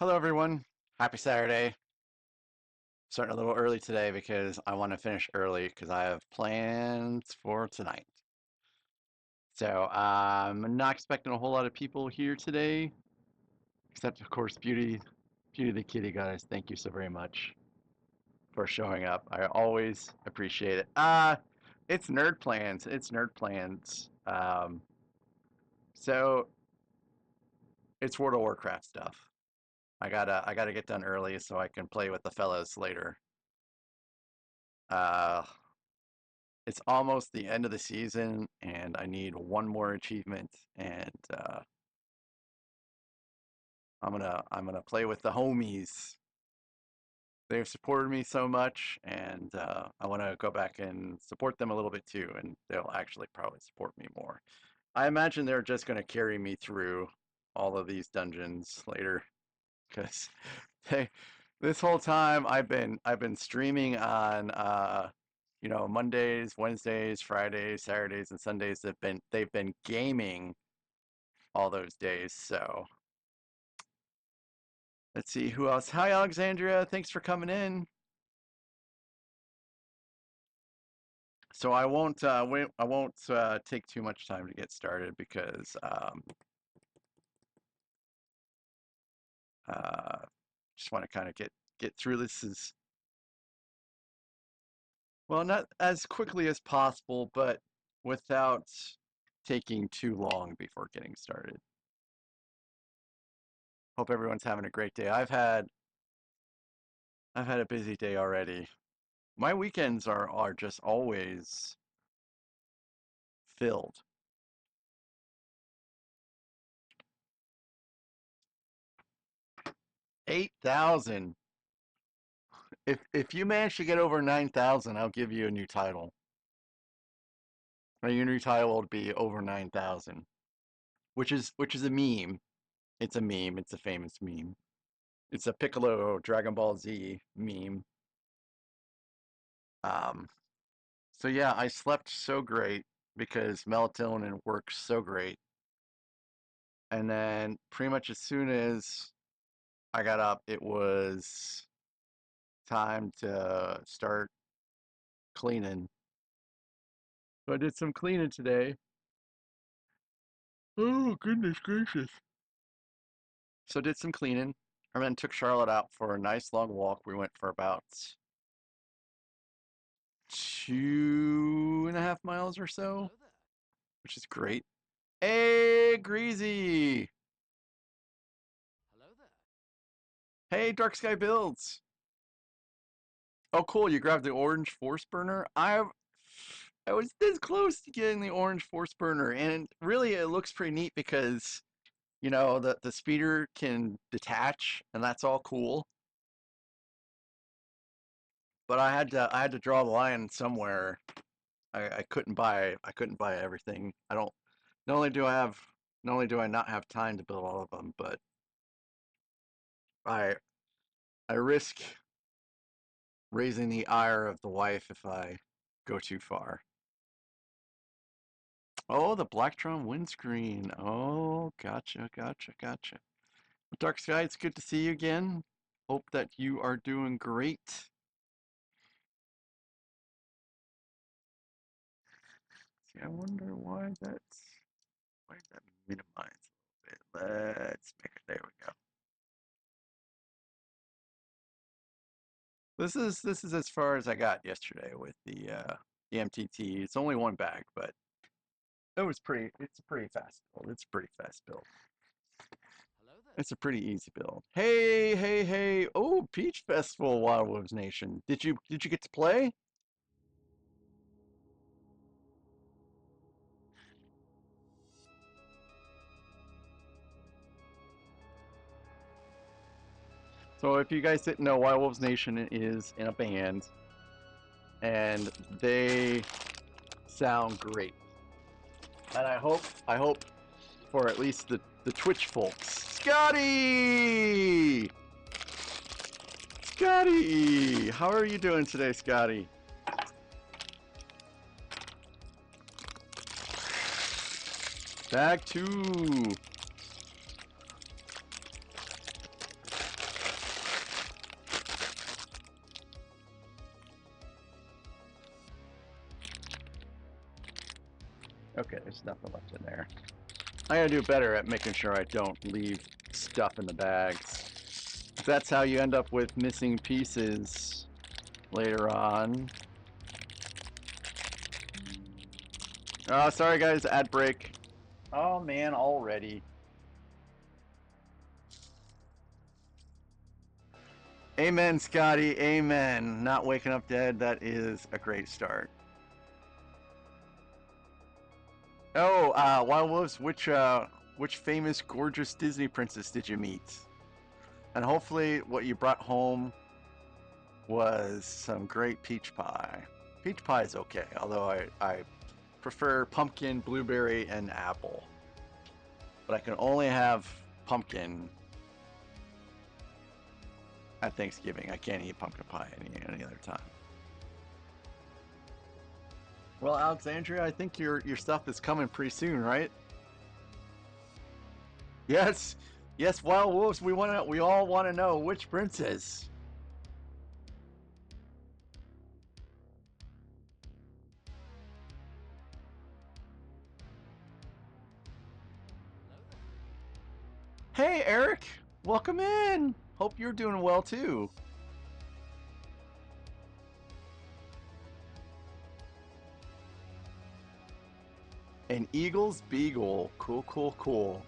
Hello, everyone. Happy Saturday. Starting a little early today because I want to finish early because I have plans for tonight. So I'm not expecting a whole lot of people here today, except of course Beauty the Kitty, guys. Thank you so very much for showing up. I always appreciate it. It's nerd plans. It's nerd plans. So it's World of Warcraft stuff. I gotta get done early so I can play with the fellows later. Uh, it's almost the end of the season, and I need one more achievement, and I'm gonna play with the homies. They've supported me so much, and I want to go back and support them a little bit too, and they'll actually probably support me more. I imagine they're just gonna carry me through all of these dungeons later, because they this whole time I've been streaming on Mondays, Wednesdays, Fridays, Saturdays, and Sundays. They've been gaming all those days. So let's see who else. Hi, Alexandria. Thanks for coming in. So I won't take too much time to get started because just want to kind of get through this as well, not as quickly as possible, but without taking too long before getting started. Hope everyone's having a great day. I've had a busy day already. My weekends are just always filled. 8,000. If you manage to get over 9,000, I'll give you a new title. Your new title will be over 9,000, which is a meme. It's a meme. It's a famous meme. It's a Piccolo Dragon Ball Z meme. Um, so yeah, I slept so great because melatonin works so great. And then pretty much as soon as I got up, it was time to start cleaning. So I did some cleaning today. Oh, goodness gracious. So I did some cleaning and then took Charlotte out for a nice long walk. We went for about 2.5 miles or so, which is great. Hey, Greasy! Hey, Dark Sky Builds! Oh, cool, you grabbed the orange force burner? I was this close to getting the orange force burner, and really it looks pretty neat because the speeder can detach, and that's all cool. But I had to draw the line somewhere. I couldn't buy everything. I don't. Not only do I have, not only do I not have time to build all of them, but I I risk raising the ire of the wife if I go too far. Oh, the Blacktron windscreen. Oh, gotcha, gotcha, gotcha. Dark Sky, it's good to see you again. Hope that you are doing great. See, I wonder why that minimized a little bit. Let's make it. There we go. This is as far as I got yesterday with the MTT. It's only one bag, but it's a pretty fast build. It's a pretty fast build. It's a pretty easy build. Hey, hey, hey. Oh, Peach Festival, Wild Wolves Nation. Did you get to play? So if you guys didn't know, Wild Wolves Nation is in a band, and they sound great. And I hope for at least the Twitch folks. Scotty! Scotty! How are you doing today, Scotty? Bag 2. Okay, there's nothing left in there. I gotta do better at making sure I don't leave stuff in the bags. That's how you end up with missing pieces later on. Oh, sorry guys, ad break. Oh man, already. Amen, Scotty, amen. Not waking up dead, that is a great start. Oh, Wild Wolves, which famous gorgeous Disney princess did you meet? And hopefully what you brought home was some great peach pie. Peach pie is okay, although I prefer pumpkin, blueberry, and apple. But I can only have pumpkin at Thanksgiving. I can't eat pumpkin pie any other time. Well, Alexandria, I think your stuff is coming pretty soon, right? Yes, yes, Wild Wolves. We all want to know which princess. Hey, Eric, welcome in. Hope you're doing well too. An Eagles Beagle. Cool, cool, cool.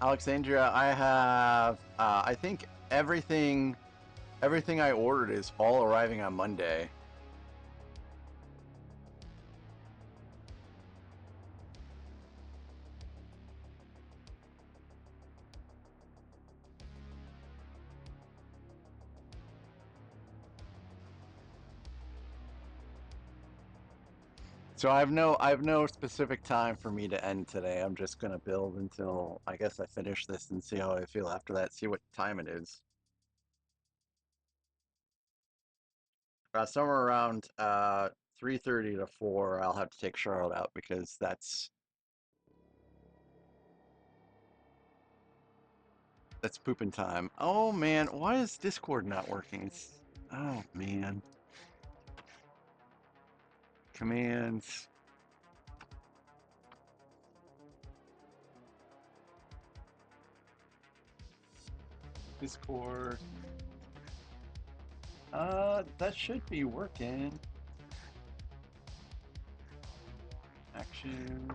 Alexandria, I have, I think everything I ordered is all arriving on Monday. So I have no specific time for me to end today. I'm just gonna build until I guess I finish this and see how I feel after that. See what time it is. Somewhere around 3:30 to 4, I'll have to take Charlotte out because that's pooping time. Oh man, why is Discord not working? Oh man. Commands. Discord. That should be working. Actions.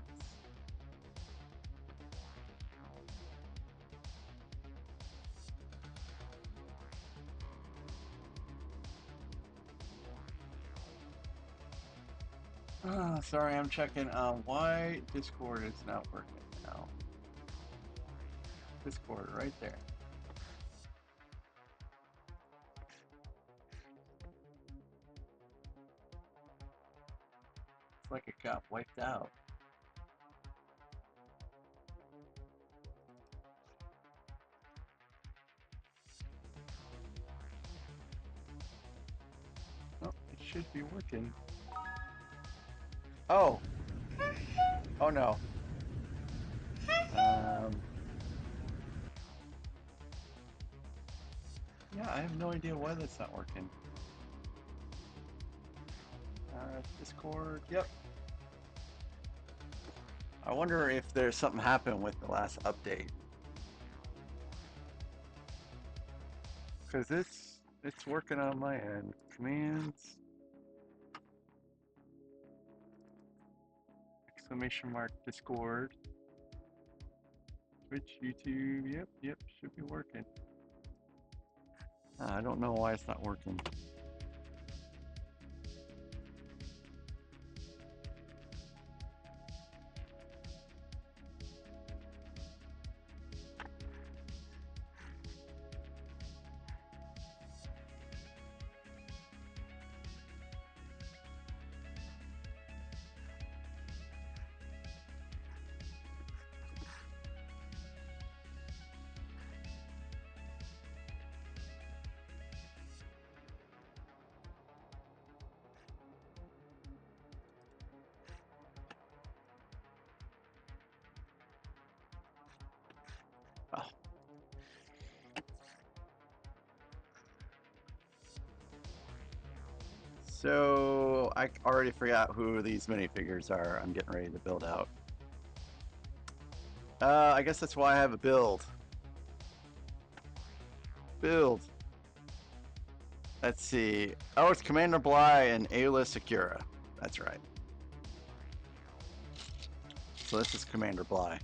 Sorry, I'm checking why Discord is not working now. Discord right there. It's like it got wiped out. Oh, it should be working. Oh. Oh no. Yeah, I have no idea why that's not working. Discord, yep. I wonder if there's something happened with the last update. Because it's working on my end. Commands. Exclamation mark Discord. Twitch, YouTube, yep, should be working. I don't know why it's not working. So I already forgot who these minifigures are. I'm getting ready to build out. I guess that's why I have a build. Build. Let's see. Oh, it's Commander Bly and Aayla Secura. That's right. So this is Commander Bly.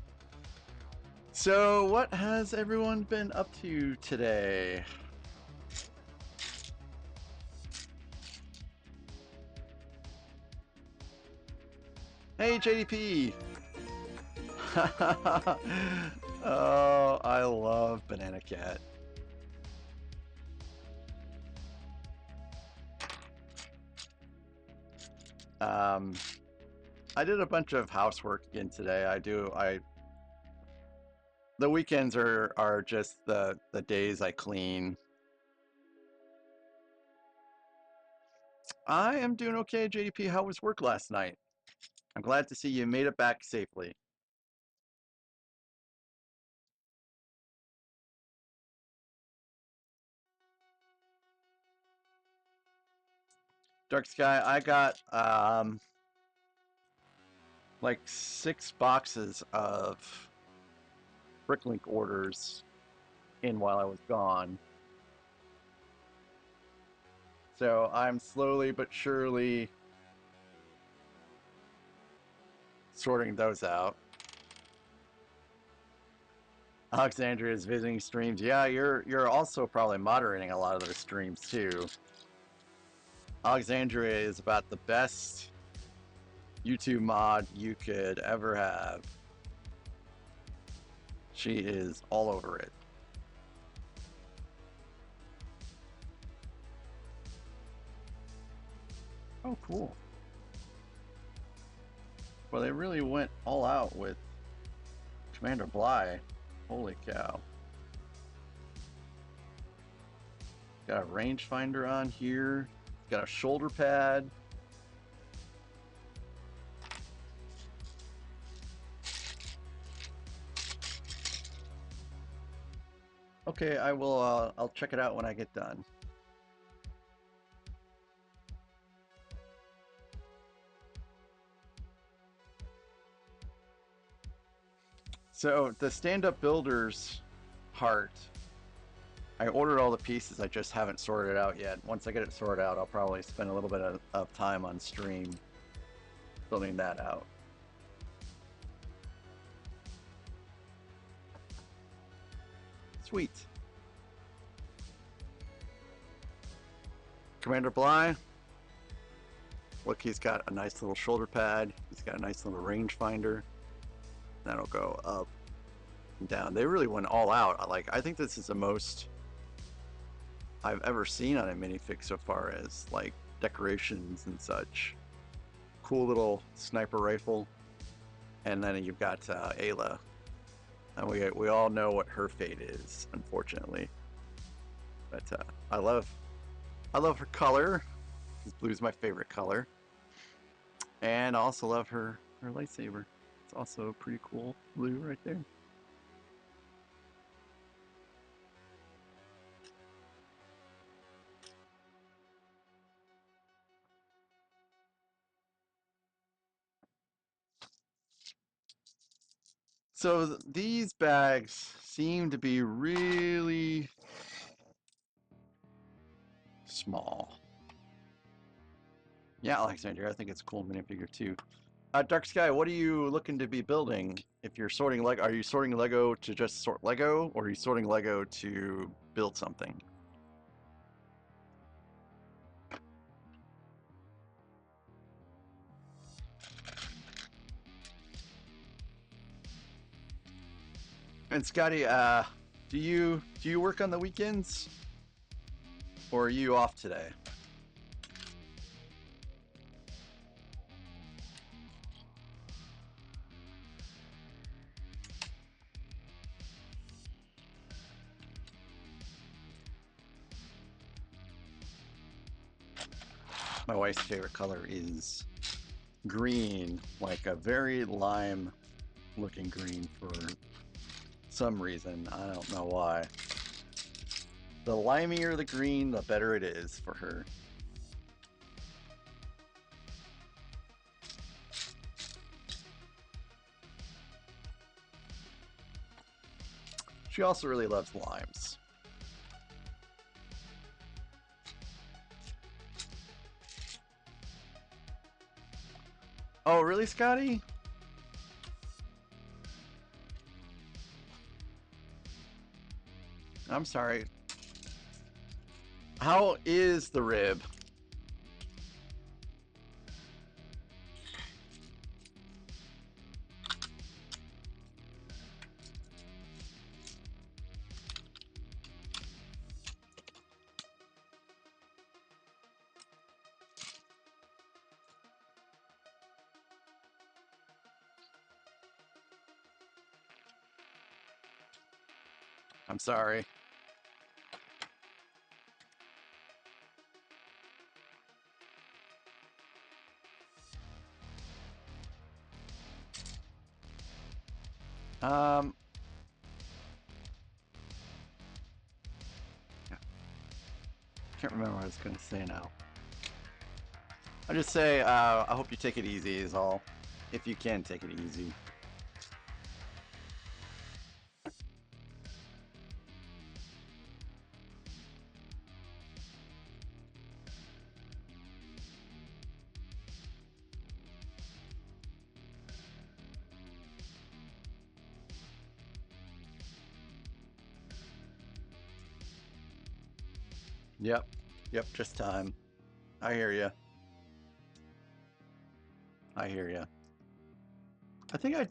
So what has everyone been up to today? Hey, JDP! Oh, I love Banana Cat. I did a bunch of housework again today. The weekends are just the days I clean. I am doing okay, JDP. How was work last night? I'm glad to see you made it back safely. Dark Sky, I got like 6 boxes of Bricklink orders in while I was gone. So I'm slowly but surely sorting those out. Alexandria is visiting streams. Yeah, you're also probably moderating a lot of those streams too. Alexandria is about the best YouTube mod you could ever have. She is all over it. Oh, cool. Well, they really went all out with Commander Bly. Holy cow. Got a rangefinder on here. Got a shoulder pad. Okay, I will. I'll check it out when I get done. So the stand-up builders heart, I ordered all the pieces. I just haven't sorted it out yet. Once I get it sorted out, I'll probably spend a little bit of time on stream building that out. Sweet. Commander Bly. Look, he's got a nice little shoulder pad. He's got a nice little rangefinder. That'll go up and down. They really went all out. Like, I think this is the most I've ever seen on a minifig so far as like decorations and such. Cool little sniper rifle. And then you've got Aayla. And we all know what her fate is, unfortunately. But I love her color. Blue's my favorite color. And I also love her lightsaber. It's also a pretty cool blue right there. So these bags seem to be really small. Yeah, Alexander, I think it's a cool minifigure too. Dark Sky, what are you looking to be building? If you're sorting Lego, are you sorting Lego to just sort Lego, or are you sorting Lego to build something? And Scotty, do you work on the weekends, or are you off today? My wife's favorite color is green, like a very lime looking green for some reason. I don't know why. The limier the green, the better it is for her. She also really loves limes. Oh, really, Scotty? I'm sorry. How is the rib? I'm sorry. Can't remember what I was going to say now. I'll just say, I hope you take it easy is all. If you can take it easy. Yep. Yep, just time. I hear you. I hear you. I think I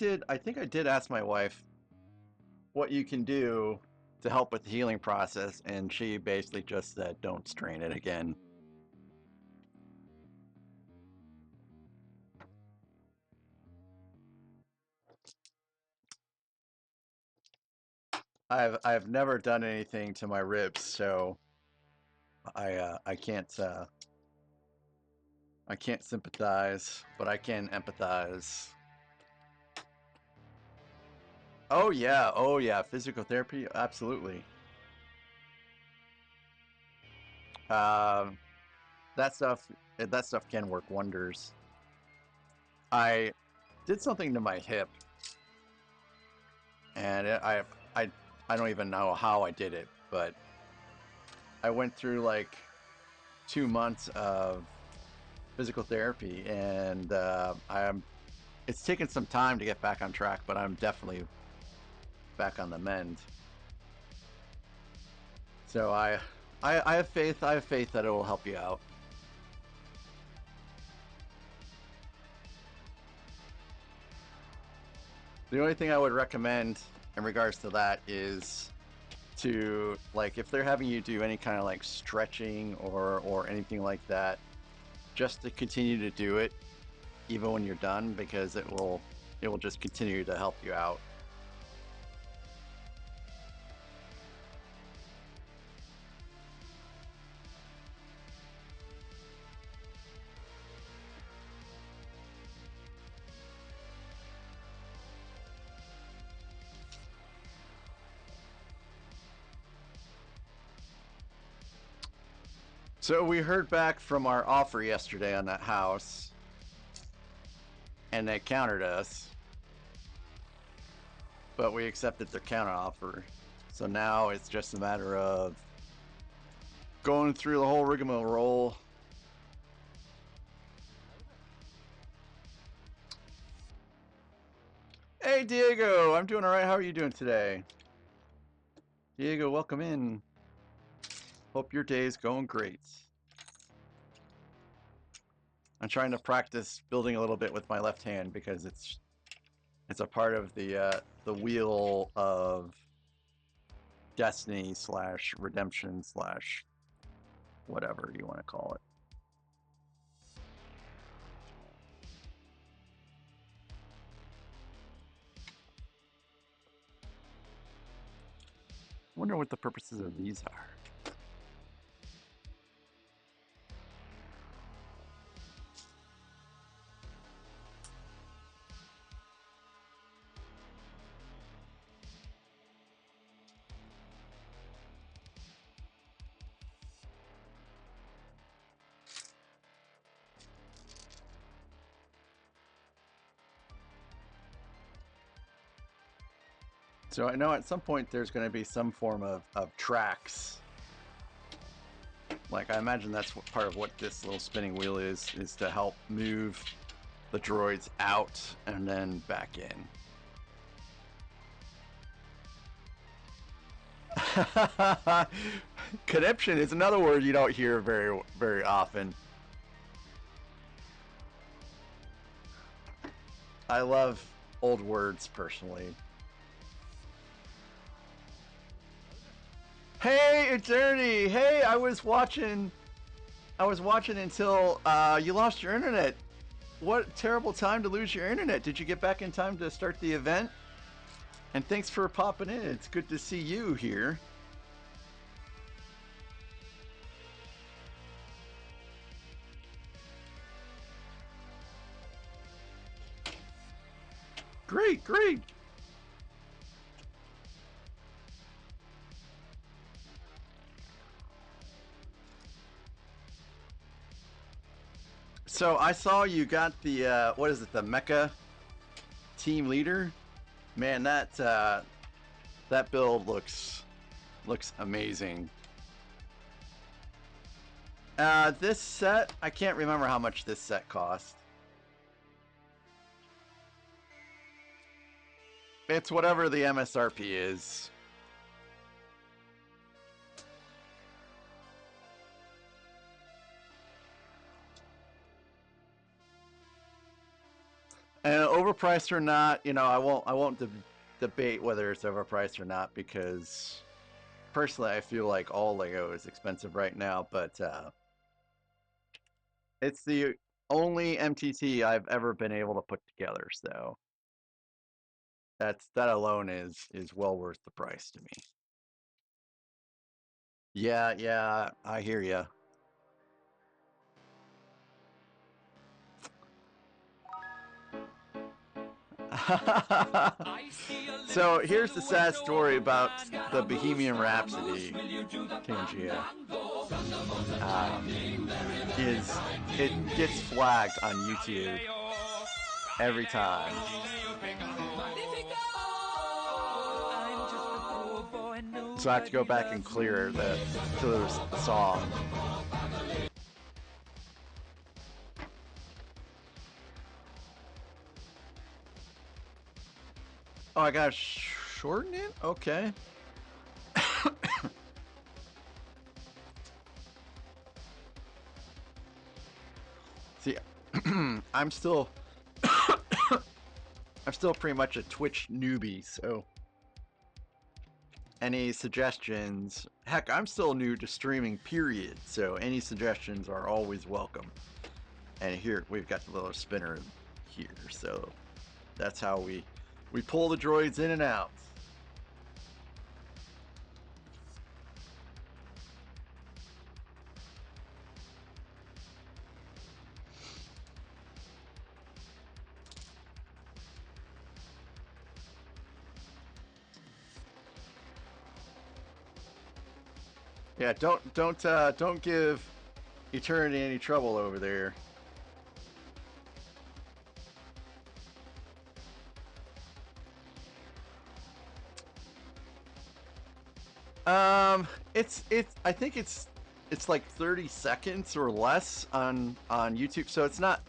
did ask my wife what you can do to help with the healing process, and she basically just said, don't strain it again. I've never done anything to my ribs, so I can't sympathize, but I can empathize. Oh yeah, physical therapy, absolutely. That stuff can work wonders. I did something to my hip, and I don't even know how I did it, but I went through like 2 months of physical therapy, and it's taken some time to get back on track, but I'm definitely back on the mend. So I have faith. I have faith that it will help you out. The only thing I would recommend in regards to that is to, like, if they're having you do any kind of like stretching or anything like that, just to continue to do it even when you're done, because it will just continue to help you out. So we heard back from our offer yesterday on that house, and they countered us, but we accepted their counter offer. So now it's just a matter of going through the whole rigmarole. Hey Diego, I'm doing all right. How are you doing today? Diego, welcome in. Hope your day is going great. I'm trying to practice building a little bit with my left hand because it's a part of the wheel of destiny / redemption / whatever you want to call it. I wonder what the purposes of these are. So I know at some point there's going to be some form of tracks. Like, I imagine that's what, part of what this little spinning wheel is to help move the droids out and then back in. Conniption is another word you don't hear very often. I love old words personally. Hey, Eternity! Hey, I was watching until you lost your internet. What a terrible time to lose your internet. Did you get back in time to start the event? And thanks for popping in. It's good to see you here. Great, great. So I saw you got the what is it, the Mecha team leader? Man, that build looks amazing. This set, I can't remember how much this set cost. It's whatever the MSRP is. And overpriced or not, you know, I won't debate whether it's overpriced or not, because personally I feel like all Lego is expensive right now, but it's the only MTT I've ever been able to put together, so that alone is well worth the price to me. Yeah, I hear ya. So here's the sad story about the Bohemian Rhapsody, Tangia. Is it gets flagged on YouTube every time. So I have to go back and clear the song. Oh, I gotta shorten it? Okay. See, I'm still pretty much a Twitch newbie, so any suggestions, heck, I'm still new to streaming, period, so any suggestions are always welcome. And here we've got the little spinner here, so that's how we pull the droids in and out. Yeah, don't give Eternity any trouble over there. It's I think it's like 30 seconds or less on YouTube, so it's not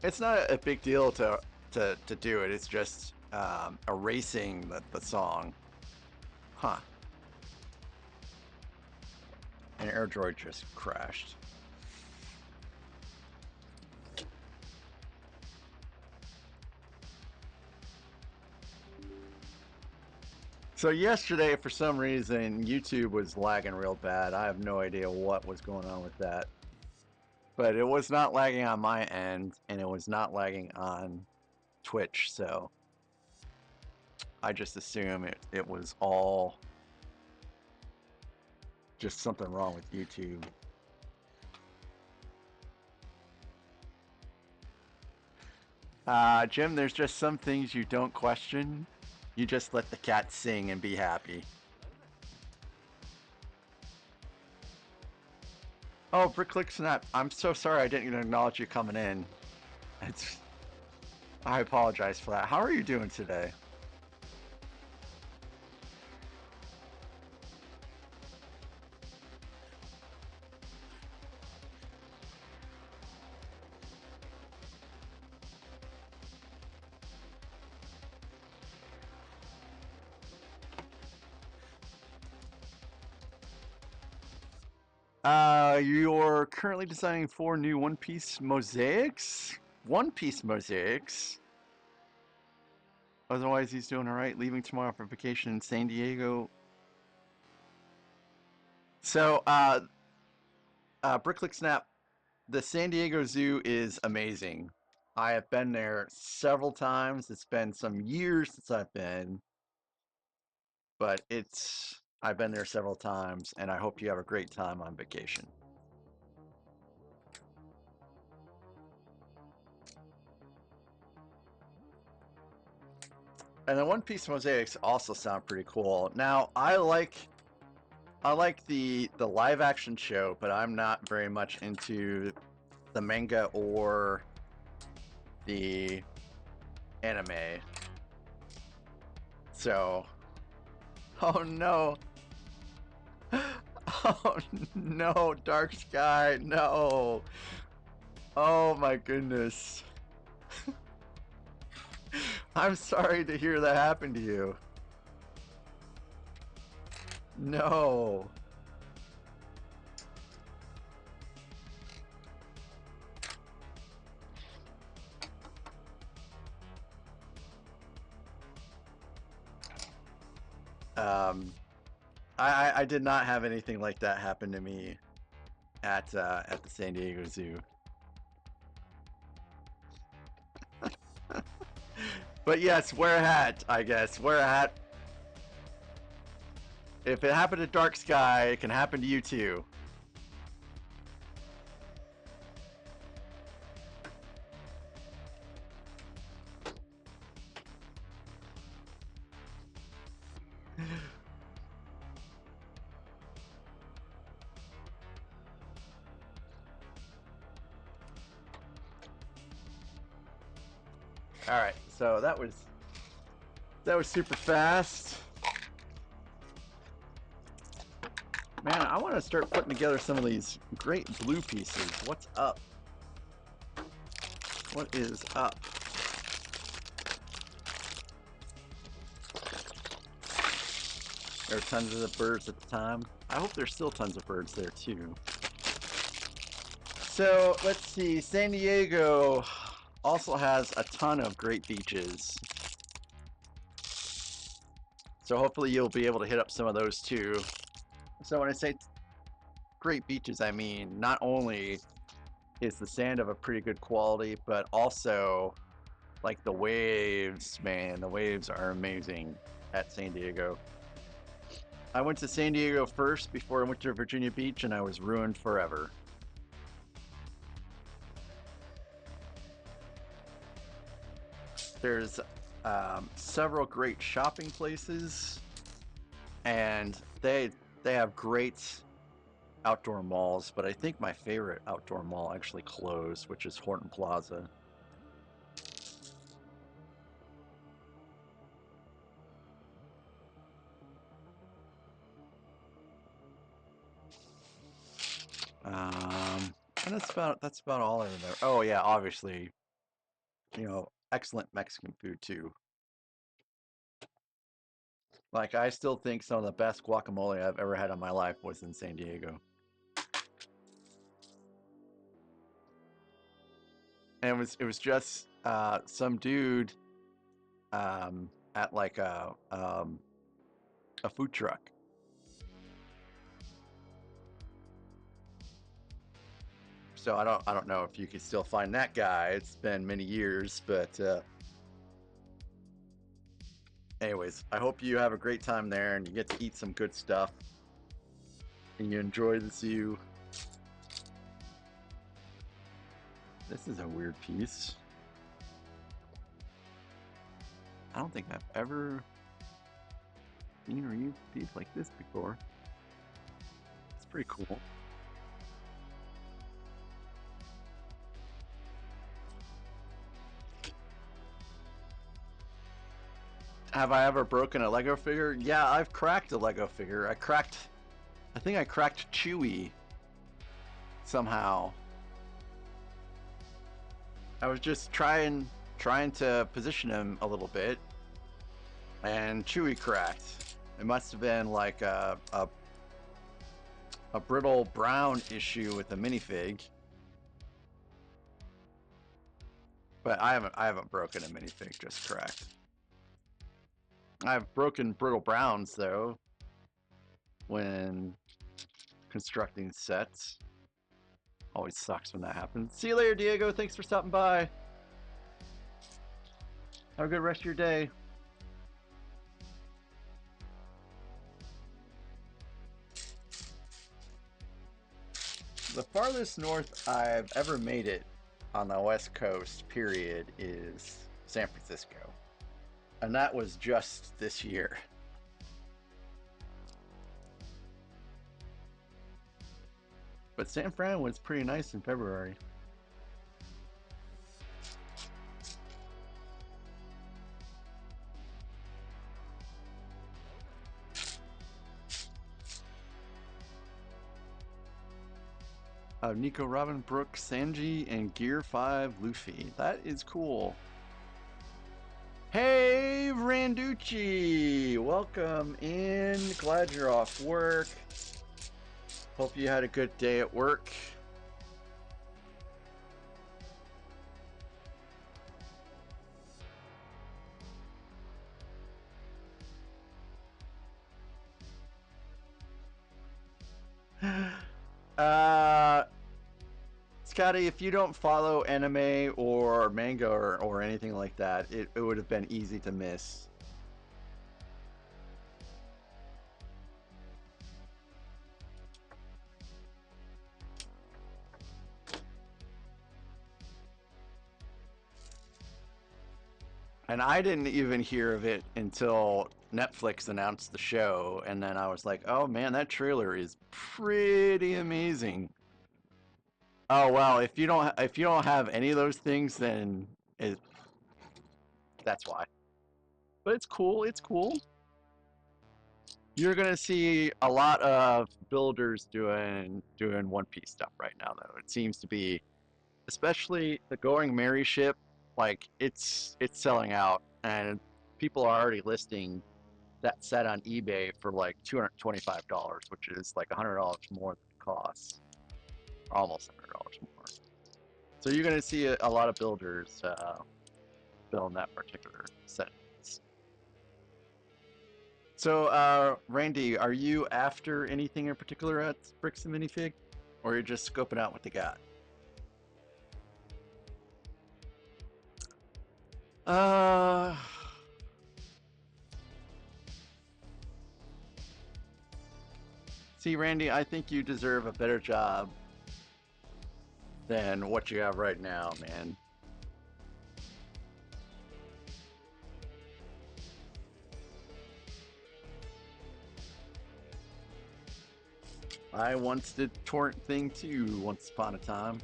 a big deal to do it. It's just erasing the song. Huh. An air droid just crashed. So yesterday, for some reason, YouTube was lagging real bad. I have no idea what was going on with that. But it was not lagging on my end, and it was not lagging on Twitch, so I just assume it was all just something wrong with YouTube. Jim, there's just some things you don't question. You just let the cat sing and be happy. Oh, Bricklick Snap, I'm so sorry I didn't even acknowledge you coming in. I apologize for that. How are you doing today? You're currently designing 4 new One Piece mosaics? One Piece mosaics? Otherwise, he's doing alright. Leaving tomorrow for vacation in San Diego. So, Bricklick Snap, the San Diego Zoo is amazing. I have been there several times. It's been some years since I've been, but I've been there several times, and I hope you have a great time on vacation. And the One Piece mosaics also sound pretty cool. Now, I like the live action show, but I'm not very much into the manga or the anime. So, oh no. Oh no, Dark Sky, no. Oh my goodness. I'm sorry to hear that happen to you. No. I did not have anything like that happen to me at the San Diego Zoo. But yes, wear a hat, I guess. Wear a hat. If it happened to Dark Sky, it can happen to you too. All right, so that was super fast. Man, I want to start putting together some of these great blue pieces. What's up? What is up? There are tons of the birds at the time. I hope there's still tons of birds there too. So let's see. San Diego also has a ton of great beaches. So hopefully you'll be able to hit up some of those too. So when I say great beaches, I mean not only is the sand of a pretty good quality, but also like the waves, man, the waves are amazing at San Diego. I went to San Diego first before I went to Virginia Beach, and I was ruined forever. There's several great shopping places, and they have great outdoor malls, but I think my favorite outdoor mall actually closed, which is Horton Plaza. And that's about all I remember. Oh yeah, obviously, excellent Mexican food too. Like I still think some of the best guacamole I've ever had in my life was in San Diego. And it was just some dude at like a food truck. So I don't know if you can still find that guy. It's been many years, but anyways, I hope you have a great time there and you get to eat some good stuff and you enjoy the zoo. This is a weird piece. I don't think I've ever seen or used a piece like this before. It's pretty cool. Have I ever broken a Lego figure? Yeah, I've cracked a Lego figure. I think I cracked Chewie somehow. I was just trying to position him a little bit, and Chewie cracked. It must have been like a brittle brown issue with the minifig. But I haven't broken a minifig, just correct. I've broken brittle browns though when constructing sets. Always sucks when that happens. See you later, Diego. Thanks for stopping by. Have a good rest of your day. The farthest north I've ever made it on the West Coast, period, is San Francisco. And that was just this year. But San Fran was pretty nice in February. Nico, Robin, Brooke, Sanji, and Gear 5 Luffy. That is cool. Hey, Randucci! Welcome in. Glad you're off work. Hope you had a good day at work. Scotty, if you don't follow anime or manga or anything like that, it would have been easy to miss. And I didn't even hear of it until Netflix announced the show, and then I was like, "Oh man, that trailer is pretty amazing." Oh well, if you don't have any of those things, then that's why. But it's cool. It's cool. You're gonna see a lot of builders doing One Piece stuff right now, though. It seems to be, especially the Going Merry ship, like it's selling out, and people are already listing that set on eBay for like $225, which is like $100 more than it costs, almost $100 more. So you're gonna see a lot of builders building that particular set. So, Randy, are you after anything in particular at Bricks and Minifig, or you're just scoping out what they got? See, Randy, I think you deserve a better job than what you have right now, man. I once did torrent thing too, once upon a time.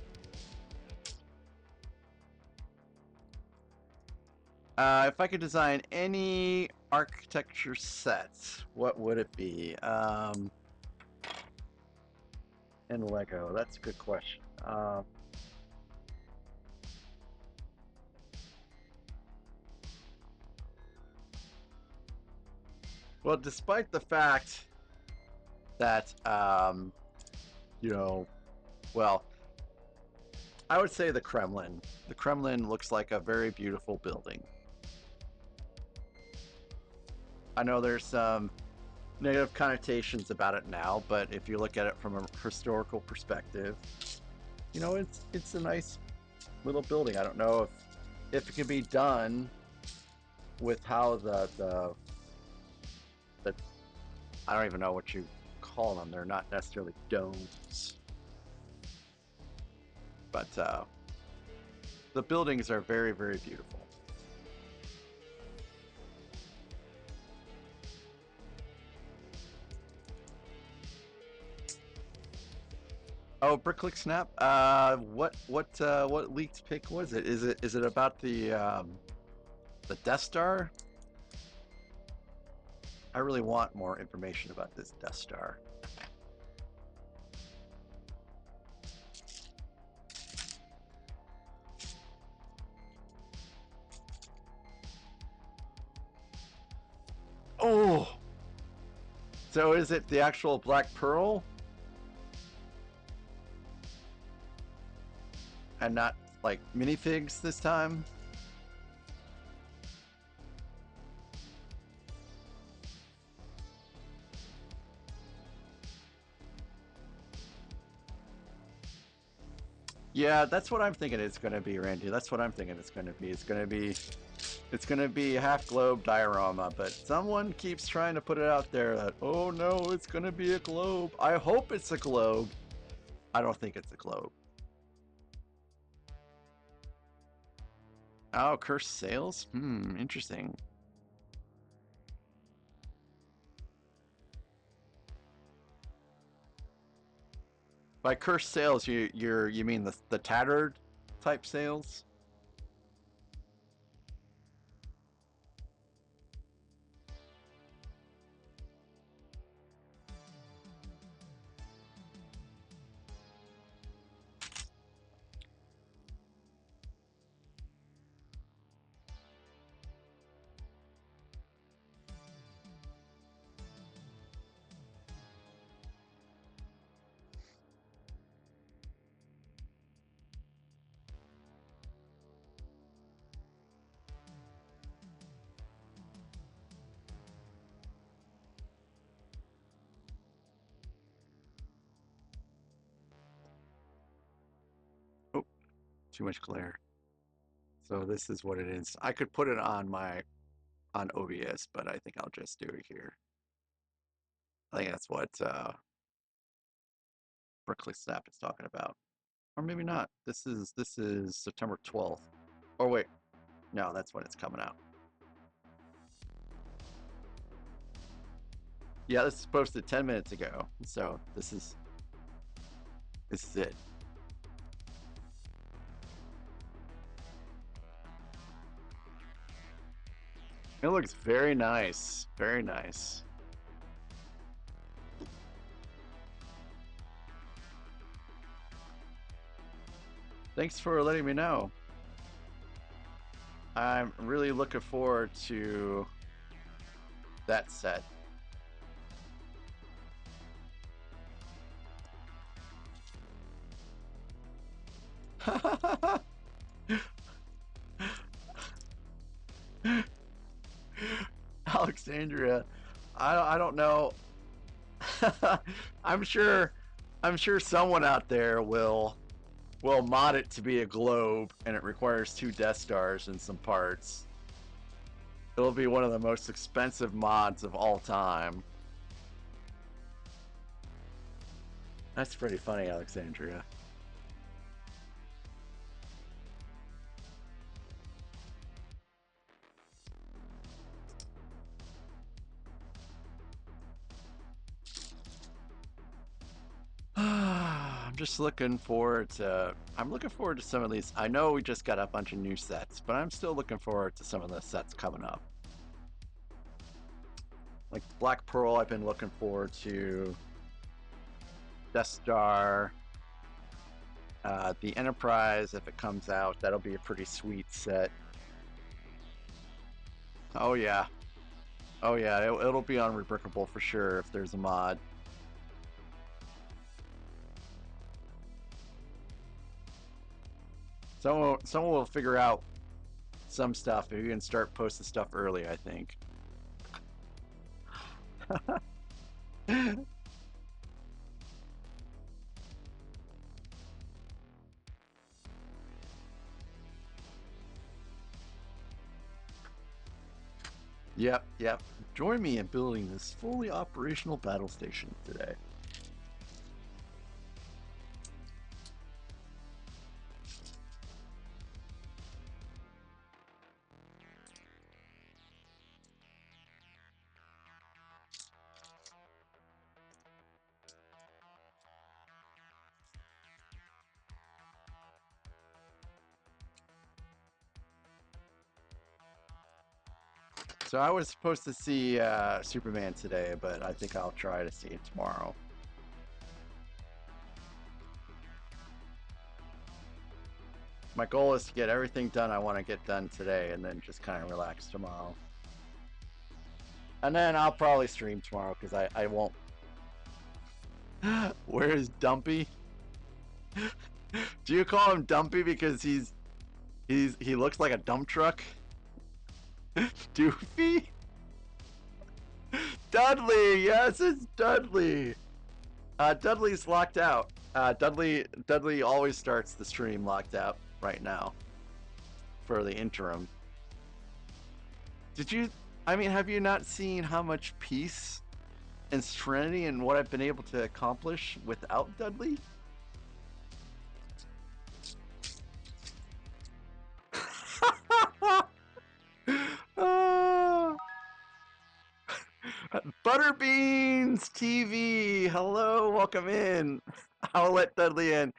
If I could design any architecture set, what would it be? In Lego, that's a good question. Well, despite the fact that, you know, well, I would say the Kremlin. The Kremlin looks like a very beautiful building. I know there's some negative connotations about it now, but if you look at it from a historical perspective, you know, it's a nice little building. I don't know if it can be done with how the I don't even know what you call them. They're not necessarily domes, but the buildings are very, very beautiful. Oh, Bricklick Snap. What leaked pick was it? Is it about the Death Star? I really want more information about this Death Star. Oh, so is it the actual Black Pearl? and not like minifigs this time. Yeah, that's what I'm thinking it's going to be, Randy. That's what I'm thinking it's going to be. It's going to be half globe diorama, but someone keeps trying to put it out there that, oh no, it's going to be a globe. I hope it's a globe. I don't think it's a globe. Oh, cursed sales? Interesting. By cursed sales, you mean the tattered type sales? Oh, too much glare. So this is what it is. I could put it on OBS, but I think I'll just do it here. I think that's what Berkeley STAP is talking about. Or maybe not. This is September 12th. Oh wait, no, that's when it's coming out. Yeah, this is posted 10 minutes ago. So this is it. It looks very nice. Very nice. Thanks for letting me know. I'm really looking forward to that set. Alexandria, I don't know. I'm sure someone out there will mod it to be a globe, and it requires 2 Death Stars and some parts. It'll be one of the most expensive mods of all time. That's pretty funny, Alexandria. I'm just looking forward to. I'm looking forward to some of these. I know we just got a bunch of new sets, but I'm still looking forward to some of the sets coming up. Like Black Pearl, I've been looking forward to. Death Star. The Enterprise, if it comes out, that'll be a pretty sweet set. Oh yeah, oh yeah, it'll be unrebrickable for sure if there's a mod. Someone will figure out some stuff if you can start posting stuff early, I think. Yep. Join me in building this fully operational battle station today. So I was supposed to see Superman today, but I think I'll try to see it tomorrow. My goal is to get everything done I want to get done today and then just kind of relax tomorrow. And then I'll probably stream tomorrow because I won't. Where is Dumpy? Do you call him Dumpy because he looks like a dump truck? Doofy? Dudley, yes, it's Dudley. Dudley's locked out. Dudley always starts the stream locked out right now for the interim. Did you? I mean, have you not seen how much peace and serenity and what I've been able to accomplish without Dudley? Butterbeans TV, hello, welcome in. I'll let Dudley in.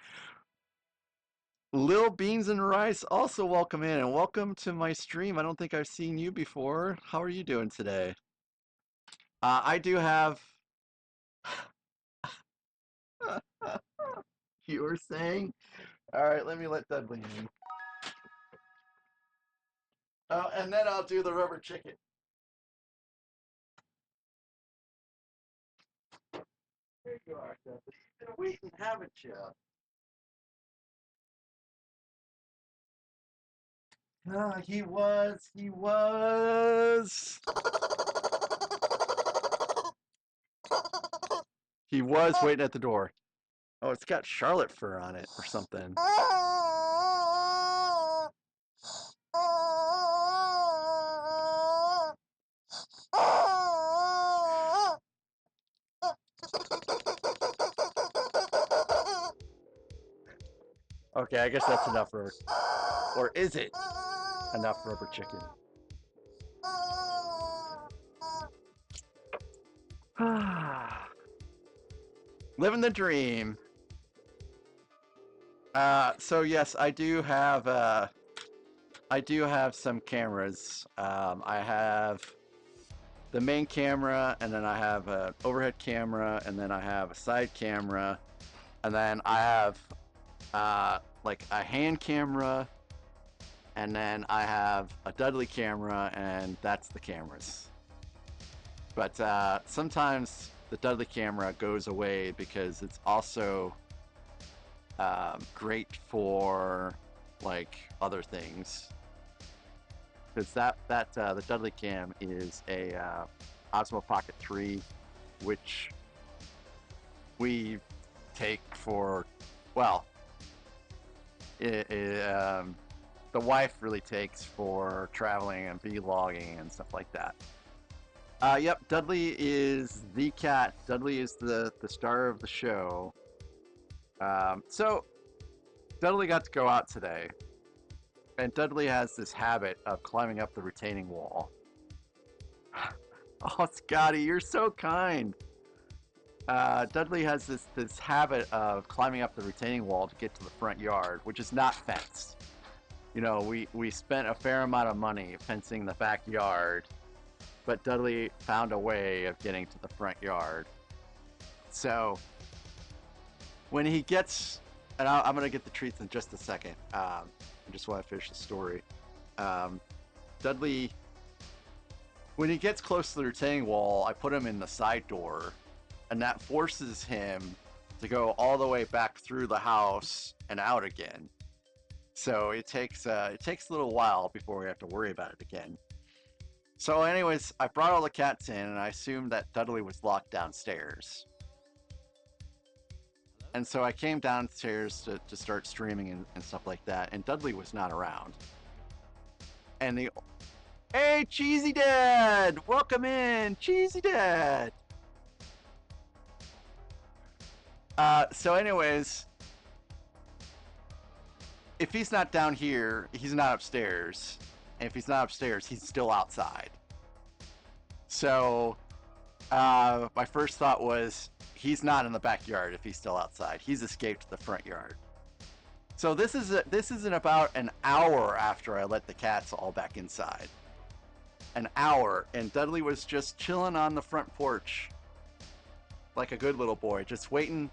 Lil Beans and Rice, also welcome in, and welcome to my stream. I don't think I've seen you before. How are you doing today? I do have. You were saying? All right, let me let Dudley in. Oh, and then I'll do the rubber chicken. There you are, Dudley. You've been waiting, haven't you? He was. He was. He was waiting at the door. Oh, it's got Charlotte fur on it or something. Okay, I guess that's enough for. Or is it enough rubber chicken? Living the dream. So yes, I do have some cameras. I have the main camera, and then I have an overhead camera, and then I have a side camera, and then I have like a hand camera, and then I have a Dudley camera, and that's the cameras. But sometimes the Dudley camera goes away because it's also great for like other things. Because the Dudley cam is a Osmo Pocket 3, which we take for, well, the wife really takes for traveling and vlogging and stuff like that. Yep, Dudley is the cat. Dudley is the star of the show. So Dudley got to go out today, and Dudley has this habit of climbing up the retaining wall. Oh, Scotty, you're so kind. Dudley has this habit of climbing up the retaining wall to get to the front yard, which is not fenced. You know, we spent a fair amount of money fencing the backyard, but Dudley found a way of getting to the front yard. So when he gets, and I'm going to get the treats in just a second. I just want to finish the story. Dudley, when he gets close to the retaining wall, I put him in the side door, and that forces him to go all the way back through the house and out again. So it takes a little while before we have to worry about it again. So anyways, I brought all the cats in, and I assumed that Dudley was locked downstairs. And so I came downstairs to start streaming and stuff like that, and Dudley was not around. And hey, Cheesy Dad! Welcome in, Cheesy Dad! So anyways, if he's not down here, he's not upstairs. And if he's not upstairs, he's still outside. So my first thought was, he's not in the backyard if he's still outside. He's escaped the front yard. So this isn't about an hour after I let the cats all back inside. An hour, and Dudley was just chilling on the front porch like a good little boy, just waiting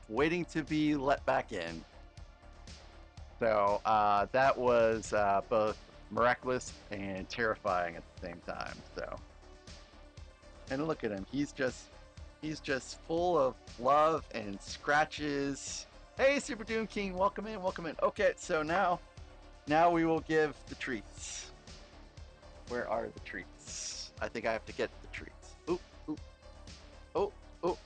to be let back in. So that was both miraculous and terrifying at the same time. So, and look at him, he's just full of love and scratches Hey, Super Doom King, welcome in, welcome in. Okay, so now we will give the treats. Where are the treats? I think I have to get the treats. Ooh, ooh, oh, oh.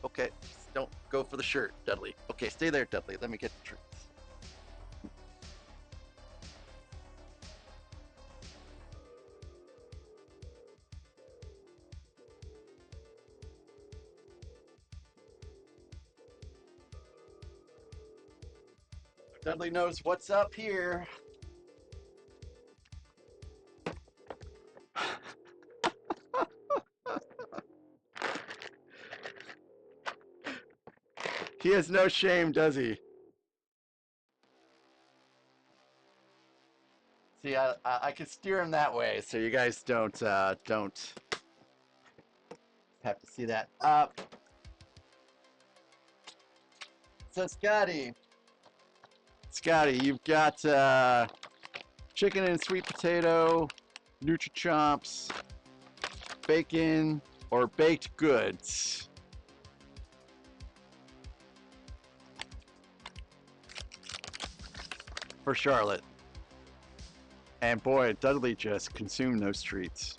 Okay, just don't go for the shirt, Dudley. Okay, stay there, Dudley. Let me get the treats. Dudley knows what's up here. He has no shame, does he? See, I can steer him that way, so you guys don't have to see that. So Scotty, you've got chicken and sweet potato, Nutri-Chomps, bacon, or baked goods. For Charlotte. And boy, Dudley just consumed those treats.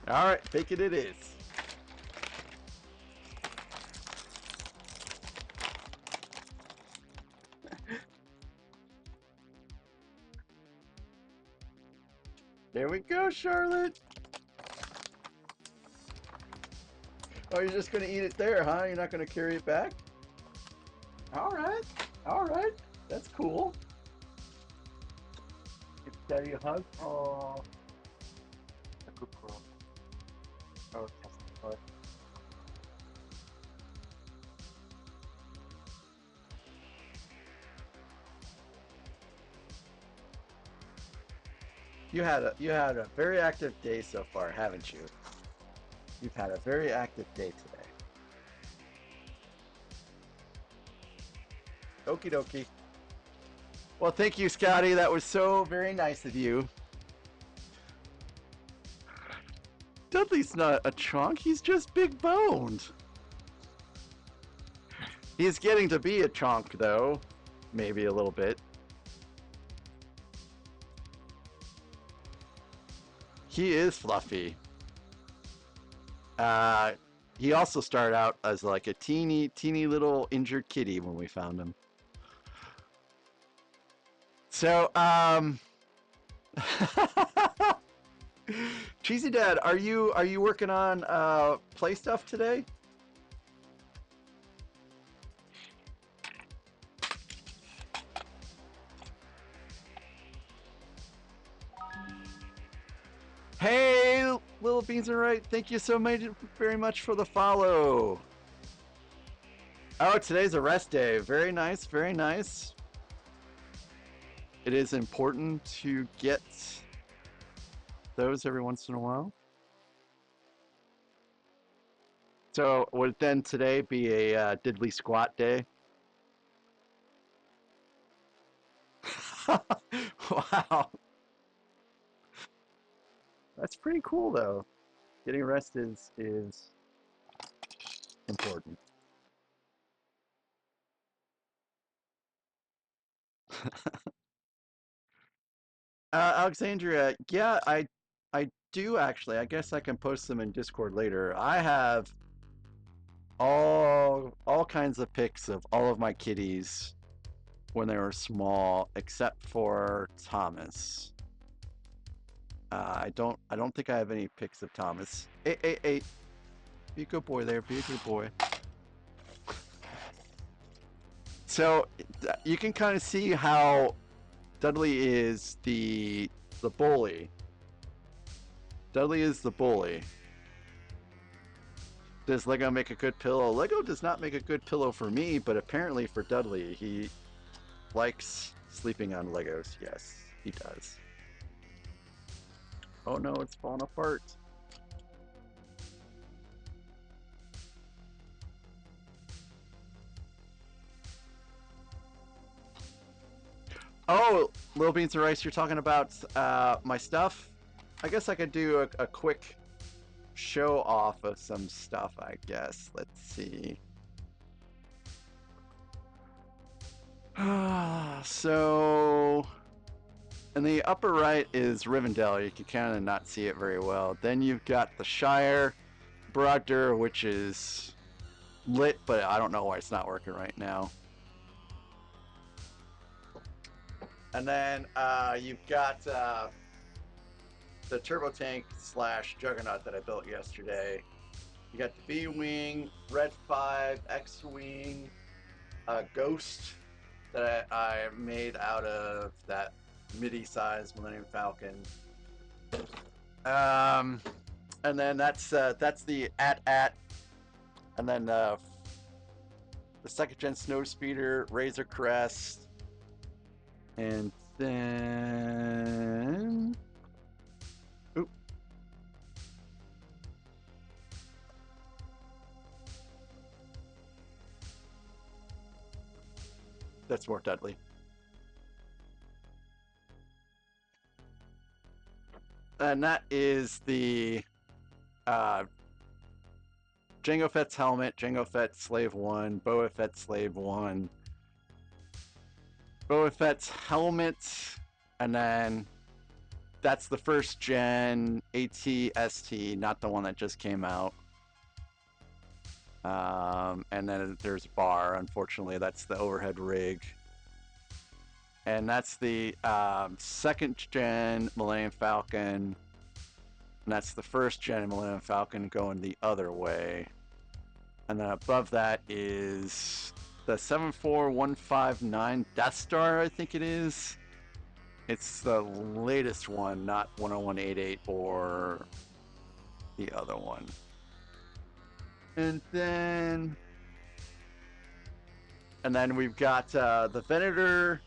All right, bacon it is. There we go, Charlotte. Oh, you're just gonna eat it there, huh? You're not gonna carry it back? All right, that's cool. Give Daddy a hug. Oh, a good girl. Oh, testify. You had a very active day so far, haven't you? You've had a very active day today. Okie dokie. Well, thank you, Scotty. That was so very nice of you. Dudley's not a chunk. He's just big boned. He's getting to be a chunk, though. Maybe a little bit. He is fluffy. He also started out as like a teeny little injured kitty when we found him. So, Cheesy Dad, are you working on play stuff today? Hey, Little Beans are right. Thank you so much, very much for the follow. Oh, today's a rest day. Very nice, very nice. It is important to get those every once in a while. So would then today be a diddly squat day? Wow, that's pretty cool though. Getting rest is important. Alexandria, yeah, I do actually. I guess I can post them in Discord later. I have all kinds of pics of all of my kitties when they were small, except for Thomas. I don't think I have any pics of Thomas. Hey, be a good boy there. Be a good boy. So you can kind of see how Dudley is the bully. Dudley is the bully. Does Lego make a good pillow? Lego does not make a good pillow for me, but apparently for Dudley, he likes sleeping on Legos. Yes, he does. Oh no, it's falling apart. Oh, Little Beans and Rice, you're talking about my stuff? I guess I could do a quick show off of some stuff, I guess. Let's see. So, in the upper right is Rivendell. You can kind of not see it very well. Then you've got the Shire, Broader, which is lit, but I don't know why it's not working right now. And then you've got the turbo tank / juggernaut that I built yesterday. You got the B-wing, Red 5, X-wing, Ghost that I made out of that MIDI-sized Millennium Falcon. And then that's the AT-AT, and then the 2nd gen Snowspeeder, Razor Crest, and then that's more deadly. And that is the Jango Fett's helmet, Jango Fett Slave 1, Boba Fett Slave 1, Boba Fett's helmet, and then that's the 1st gen AT-ST, not the one that just came out. And then there's Bar, unfortunately, that's the overhead rig. And that's the 2nd gen Millennium Falcon. And that's the 1st gen Millennium Falcon going the other way. And then above that is the 74159 Death Star, I think it is. It's the latest one, not 10188 or the other one. And then we've got the Venator,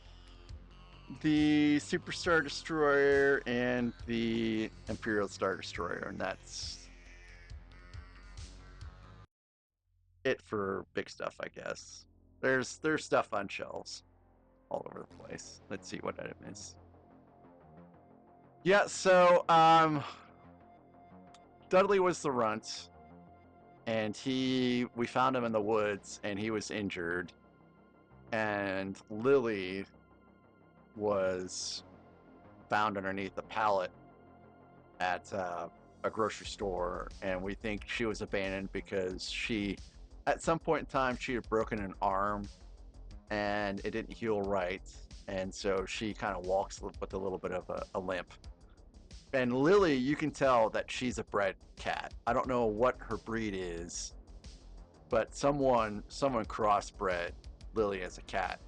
the Super Star Destroyer, and the Imperial Star Destroyer, and that's it for big stuff, I guess. There's stuff on shelves all over the place. Let's see what item is. Yeah, so Dudley was the runt, and we found him in the woods, and he was injured, and Lily was found underneath the pallet at a grocery store, and we think she was abandoned because at some point in time, she had broken an arm, and it didn't heal right, and so she kind of walks with a little bit of a limp. And Lily, you can tell that she's a bred cat. I don't know what her breed is, but someone crossbred Lily as a cat.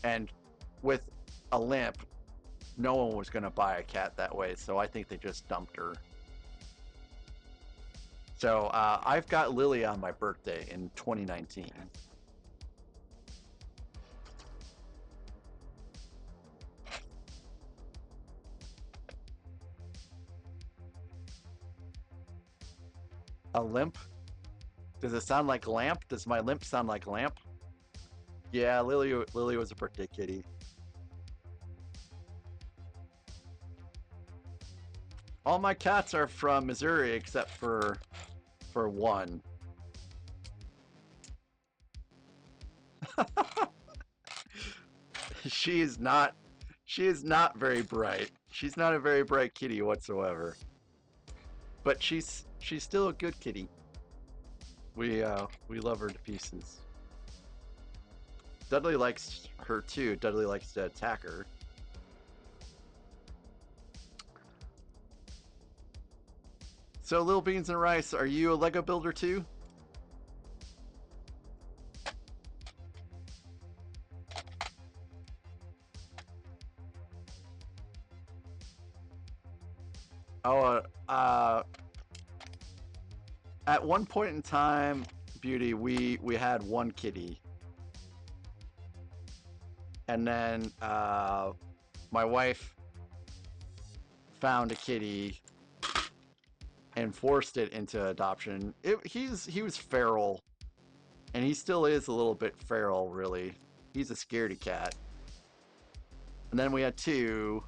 And with a limp, no one was going to buy a cat that way, so I think they just dumped her. So I've got Lily on my birthday in 2019. A limp? Does it sound like lamp? Does my limp sound like lamp? Yeah, Lily was a birthday kitty. All my cats are from Missouri except for one. She is not very bright. She's not a very bright kitty whatsoever. But she's still a good kitty. We love her to pieces. Dudley likes her too. Dudley likes to attack her. So, Little Beans and Rice, are you a Lego builder too? Oh, at one point in time, Beauty, we had one kitty. And then my wife found a kitty and forced it into adoption. He was feral, and he still is a little bit feral, really. He's a scaredy cat. And then we had two.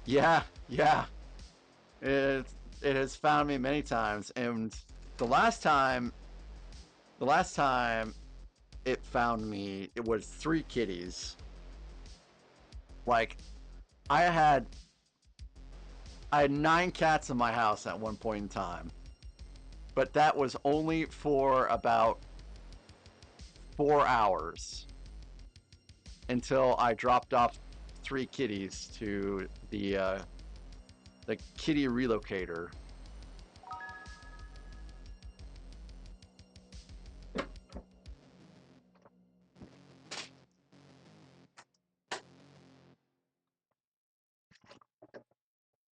Yeah, Yeah, it it has found me many times, and the last time the last time it found me, it was three kitties. Like I had I had nine cats in my house at one point in time, but that was only for about 4 hours until I dropped off three kitties to the kitty relocator.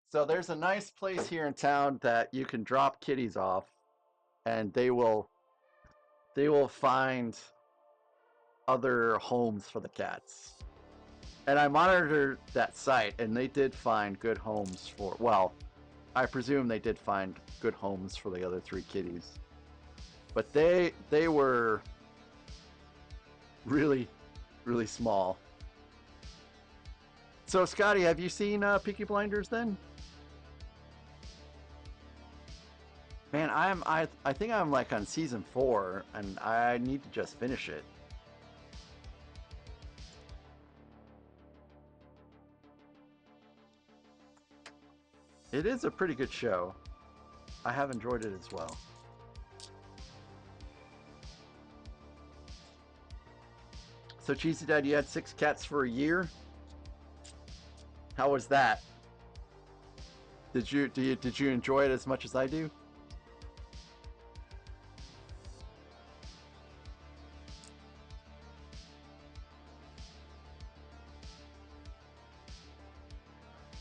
So there's a nice place here in town that you can drop kitties off, and they will find other homes for the cats. And I monitored that site, and they did find good homes for. Well, I presume they did find good homes for the other three kitties, but they were really really small. So Scotty, have you seen Peaky Blinders then? Man, I think I'm like on season 4, and I need to just finish it. It is a pretty good show. I have enjoyed it as well. So Cheesy Dad, you had 6 cats for a year. How was that? Did you enjoy it as much as I do?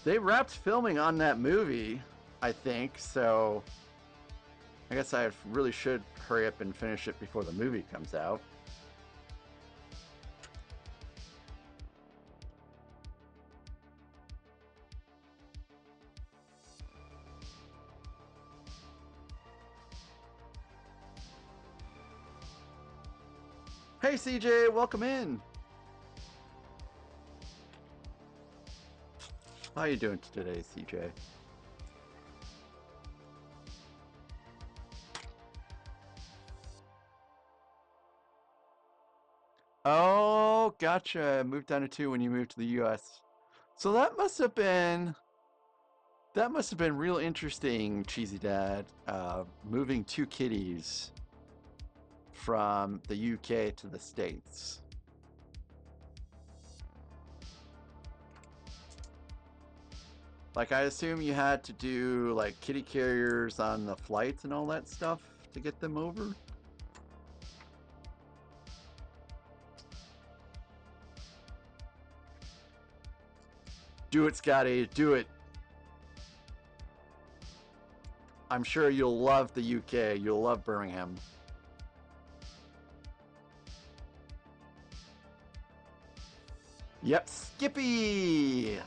They wrapped filming on that movie, I think. So I guess I really should hurry up and finish it before the movie comes out. Hey CJ, welcome in. How you doing today, CJ? Oh, gotcha. Moved down to 2 when you moved to the US. So that must have been real interesting, Cheesy Dad. Moving 2 kitties from the UK to the States. Like, I assume you had to do like kitty carriers on the flights and all that stuff to get them over. Do it, Scotty. Do it. I'm sure you'll love the UK. You'll love Birmingham. Yep, Skippy!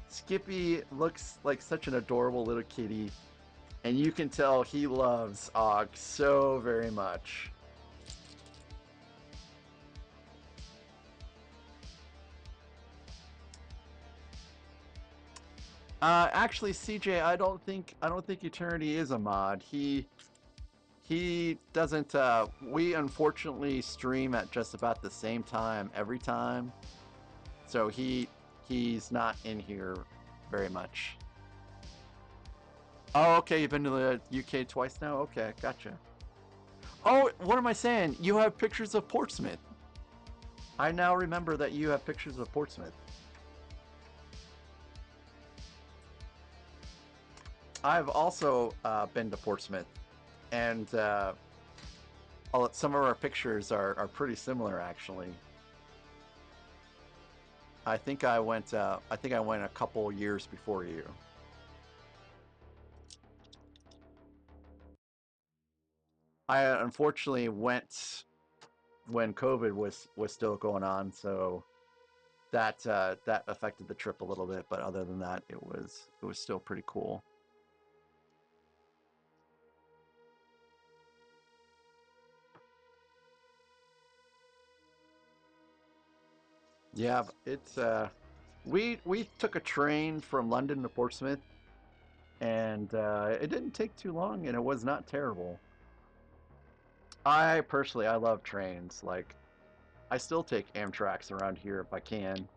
Skippy looks like such an adorable little kitty, and you can tell he loves Og so very much. Actually, CJ, I don't think Eternity is a mod. He doesn't. We unfortunately stream at just about the same time every time, so he's not in here very much. Oh, okay. You've been to the UK twice now. Okay, gotcha. Oh, what am I saying? You have pictures of Portsmouth. I now remember that you have pictures of Portsmouth. I've also been to Portsmouth, and some of our pictures are pretty similar, actually. I think I went a couple years before you. I unfortunately went when COVID was still going on, so that affected the trip a little bit. But other than that, it was still pretty cool. Yeah, it's We took a train from London to Portsmouth, and it didn't take too long, and it was not terrible. I personally, I love trains. Like, I still take Amtraks around here if I can.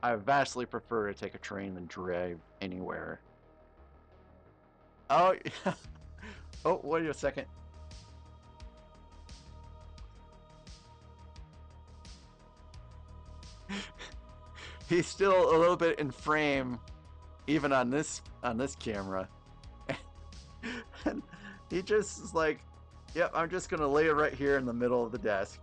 I vastly prefer to take a train than drive anywhere. Oh, oh, wait a second. He's still a little bit in frame, even on this camera. And he just is like, "Yep, I'm just gonna lay it right here in the middle of the desk."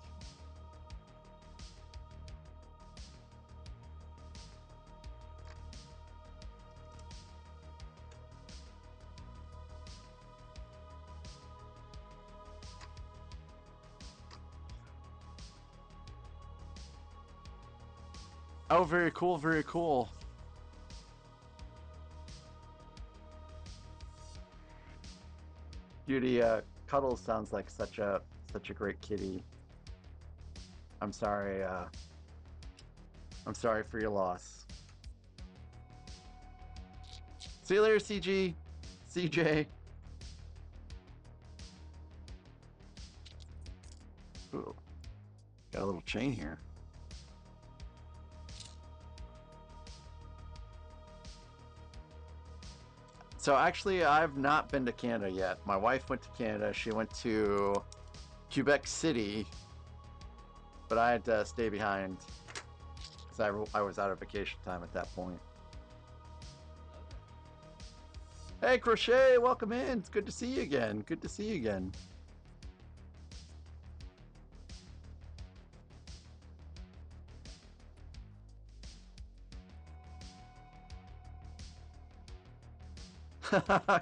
Oh, very cool, very cool. Beauty, Cuddles sounds like such a great kitty. I'm sorry, I'm sorry for your loss. See you later, CG, CJ. Ooh, got a little chain here. So actually, I've not been to Canada yet. My wife went to Canada. She went to Quebec City, but I had to stay behind because I was out of vacation time at that point. Hey, Crochet, welcome in. It's good to see you again. Good to see you again.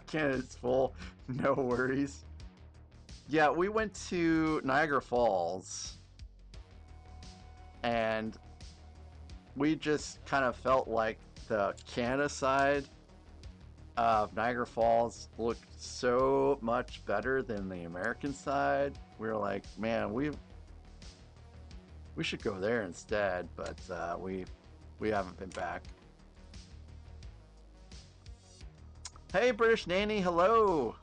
Canada's full. No worries. Yeah, we went to Niagara Falls, and we just kind of felt like the Canada side of Niagara Falls looked so much better than the American side. We were like, man, we should go there instead, but we haven't been back. Hey, British Nanny, hello.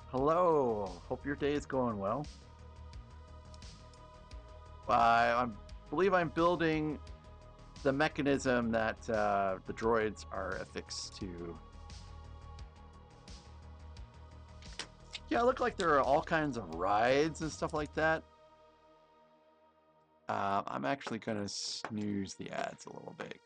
Hello. Hope your day is going well. I believe I'm building the mechanism that the droids are affixed to. Yeah, it looked like there are all kinds of rides and stuff like that. I'm actually going to snooze the ads a little bit.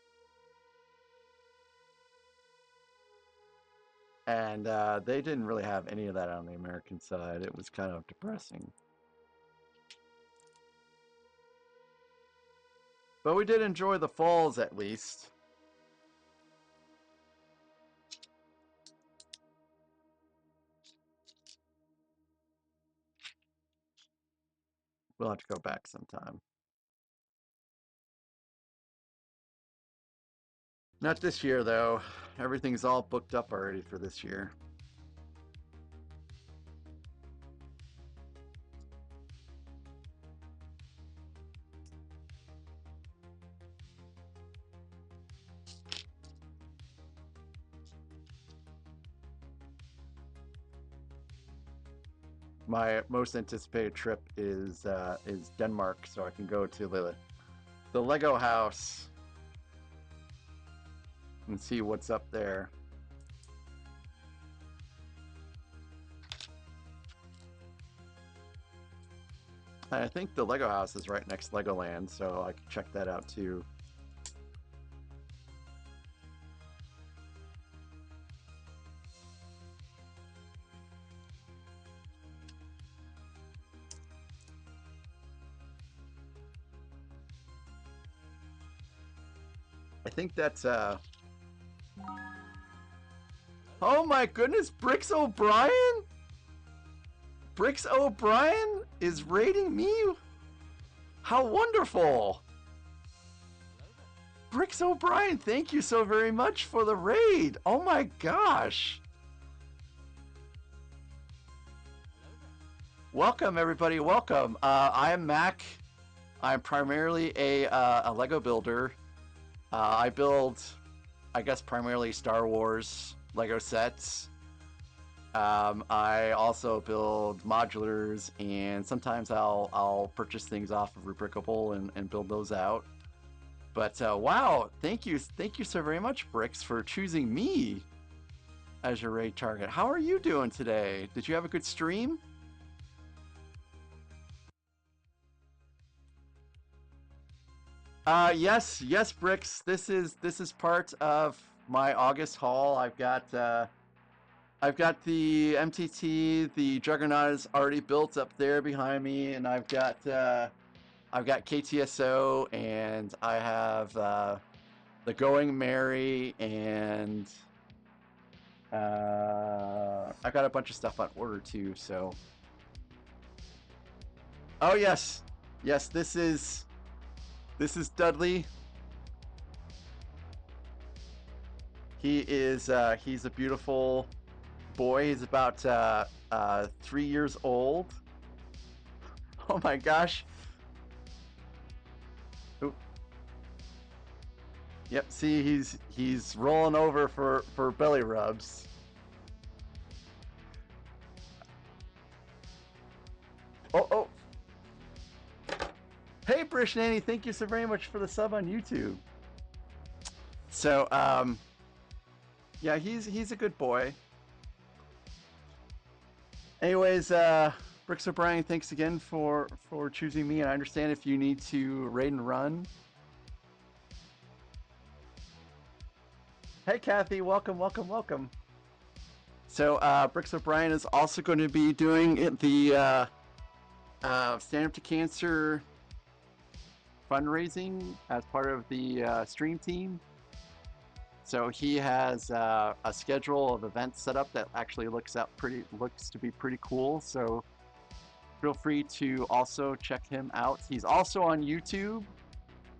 And they didn't really have any of that on the American side. It was kind of depressing. But we did enjoy the falls at least. We'll have to go back sometime. Not this year, though. Everything's all booked up already for this year. My most anticipated trip is Denmark, so I can go to the Lego house and see what's up there. And I think the Lego house is right next to Legoland, so I can check that out too. I think that's oh my goodness, Bricks O'Brien? Bricks O'Brien is raiding me? How wonderful! Bricks O'Brien, thank you so very much for the raid. Oh my gosh. Welcome everybody, welcome. I am Mac. I'm primarily a Lego builder. I build, I guess, primarily Star Wars Lego sets. I also build modulars, and sometimes I'll purchase things off of Rubricable and build those out. But wow, thank you so very much, Bricks, for choosing me as your raid target. How are you doing today? Did you have a good stream? Yes, Bricks. This is part of my August haul. I've got the MTT, the Juggernaut is already built up there behind me, and I've got KTSO, and I have the Going Merry, and I've got a bunch of stuff on order too. So, oh yes, this is Dudley. He's a beautiful boy. He's about 3 years old. Oh my gosh. Oop. Yep. See, he's rolling over for belly rubs. Oh. Hey, Brish Nanny, thank you so very much for the sub on YouTube. So, yeah, he's a good boy. Anyways, Bricks O'Brien, thanks again for choosing me, and I understand if you need to raid and run. Hey, Kathy, welcome. So, Bricks O'Brien is also going to be doing the Stand Up to Cancer fundraising as part of the stream team. So he has a schedule of events set up that actually looks to be pretty cool. So feel free to also check him out. He's also on YouTube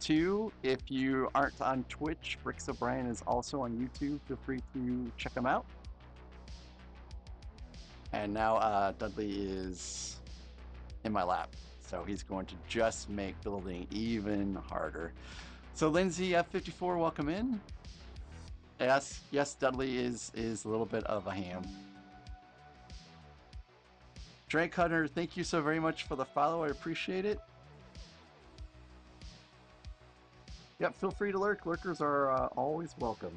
too. If you aren't on Twitch, Bricks O'Brien is also on YouTube. Feel free to check him out. And now Dudley is in my lap, so he's going to just make building even harder. So Lindsay F54, welcome in. Yes, Dudley is a little bit of a ham. Drake Hunter, thank you so very much for the follow. I appreciate it. Yep, feel free to lurk. Lurkers are always welcome.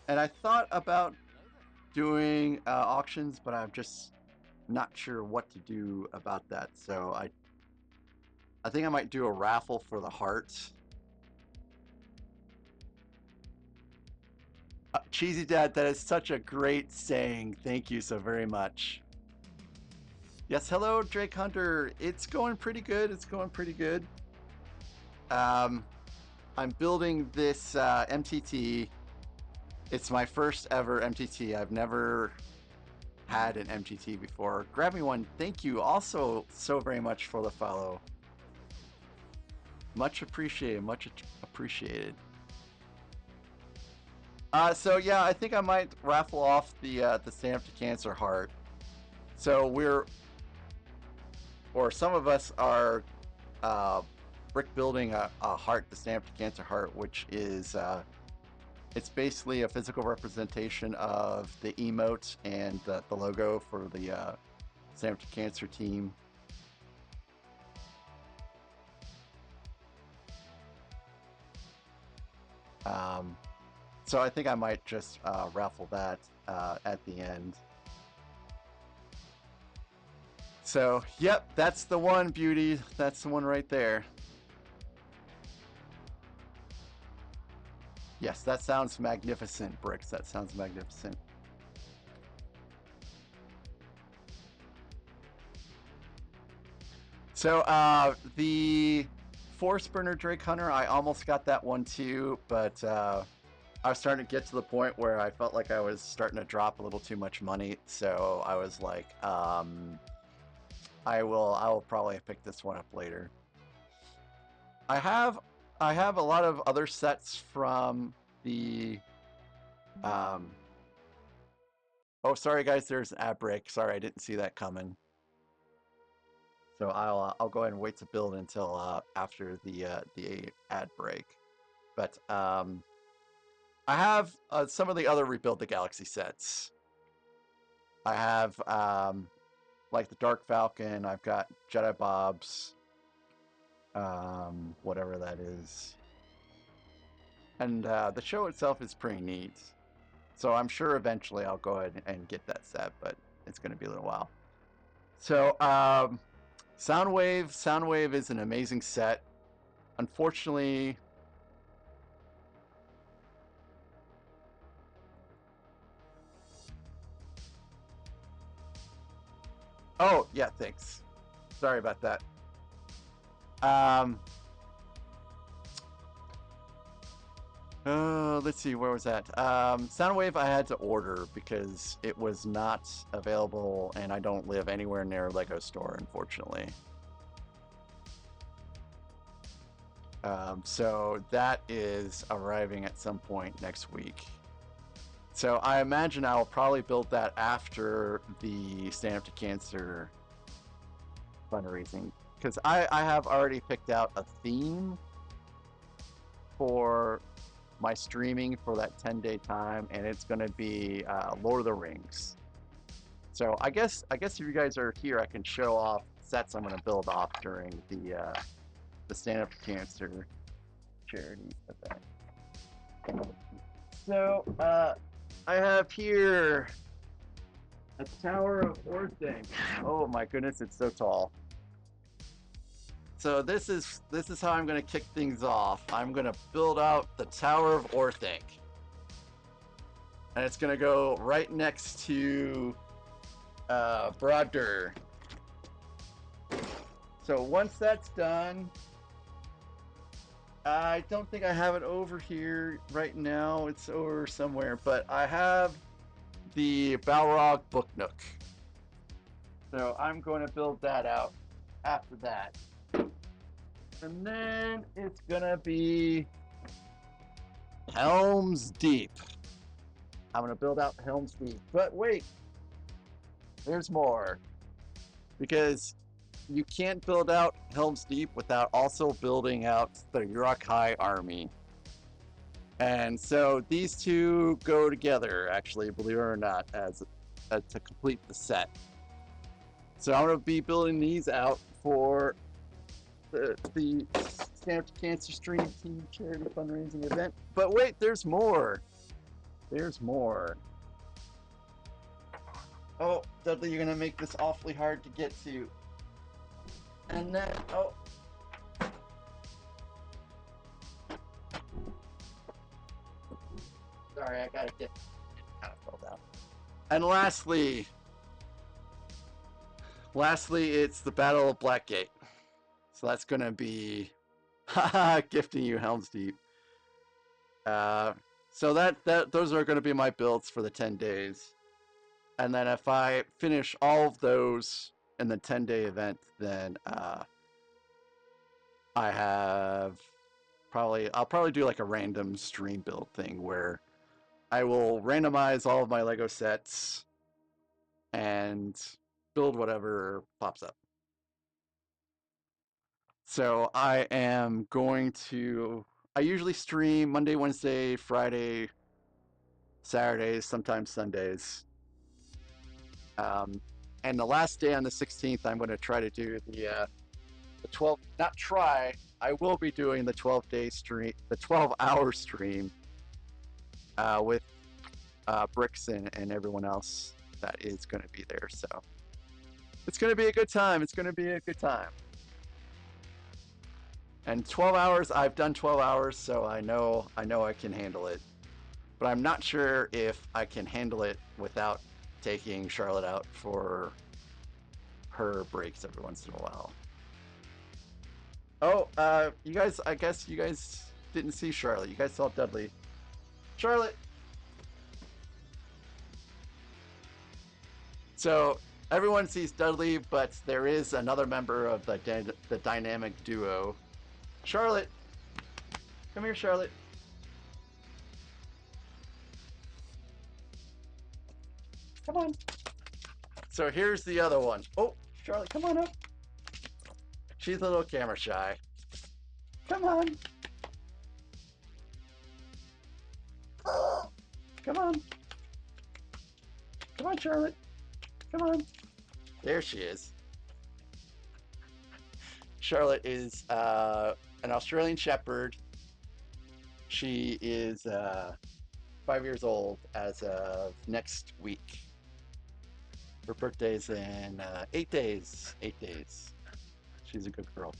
And I thought about doing auctions, but I'm just not sure what to do about that. So I think I might do a raffle for the heart. Cheesy Dad, that is such a great saying. Thank you so very much. Yes, hello, Drake Hunter. It's going pretty good. I'm building this MTT. It's my first ever MTT. I've never had an MTT before. Grab me one. Thank you also so very much for the follow. Much appreciated. So yeah, I think I might raffle off the Stand Up to Cancer heart. So some of us are brick building a heart, the Stand Up to Cancer heart, which is it's basically a physical representation of the emote and the logo for the Stand Up to Cancer team. So I think I might just raffle that at the end. So, yep, that's the one, Beauty. That's the one right there. Yes, that sounds magnificent, Bricks. That sounds magnificent. So, the Force Burner Drake Hunter, I almost got that one too, but I was starting to get to the point where I felt like I was starting to drop a little too much money, so I was like, I will probably pick this one up later. I have a lot of other sets from the oh, sorry guys, there's an ad break. Sorry, I didn't see that coming. So I'll go ahead and wait to build until after the ad break. But I have some of the other Rebuild the Galaxy sets. I have like the Dark Falcon. I've got Jedi Bob's, whatever that is, and the show itself is pretty neat. So I'm sure eventually I'll go ahead and get that set, but it's going to be a little while. So Soundwave is an amazing set. Unfortunately, oh yeah, thanks. Sorry about that. Let's see, where was that? Soundwave I had to order because it was not available, and I don't live anywhere near a Lego store, unfortunately. So that is arriving at some point next week. So I imagine I'll probably build that after the Stand Up to Cancer fundraising, because I have already picked out a theme for my streaming for that 10-day time, and it's going to be Lord of the Rings. So I guess if you guys are here, I can show off sets I'm going to build off during the Stand Up to Cancer charity event. So I have here a Tower of Orthanc. Oh my goodness, it's so tall. So this is how I'm going to kick things off. I'm going to build out the Tower of Orthanc, and it's going to go right next to Broadur. So once that's done, I don't think I have it over here right now. It's over somewhere, but I have the Balrog Book Nook. So I'm going to build that out after that. And then it's gonna be Helm's Deep. I'm gonna build out Helm's Deep. But wait, there's more. Because you can't build out Helm's Deep without also building out the Uruk-hai army. And so these two go together, actually, believe it or not, as to complete the set. So I'm gonna be building these out for the Stand Up to Cancer Stream Team Charity Fundraising event. But wait, there's more. There's more. Oh, Dudley, you're gonna make this awfully hard to get to. And then, oh. Sorry, I gotta get kind of filled out. And lastly, it's the Battle of Blackgate. So that's going to be gifting you Helm's Deep. So those are going to be my builds for the 10 days. And then if I finish all of those in the 10-day event, then I'll probably do like a random stream build thing where I will randomize all of my Lego sets and build whatever pops up. So I am going to, I usually stream Monday, Wednesday, Friday, Saturdays, sometimes Sundays. And the last day on the 16th, I'm going to try to do the 12, not try, I will be doing the 12-day stream, the 12-hour stream with Bricks and everyone else that is going to be there. So it's going to be a good time. It's going to be a good time. And 12 hours, I've done 12 hours, so I know I can handle it. But I'm not sure if I can handle it without taking Charlotte out for her breaks every once in a while. Oh, you guys, I guess you guys didn't see Charlotte. You guys saw Dudley. Charlotte! So, everyone sees Dudley, but there is another member of the dynamic duo. Charlotte! Come here, Charlotte. Come on. So here's the other one. Oh, Charlotte, come on up. She's a little camera shy. Come on. Come on. Come on, Charlotte. Come on. There she is. Charlotte is an Australian Shepherd. She is 5 years old as of next week. Her birthday's in 8 days. 8 days. She's a good girl.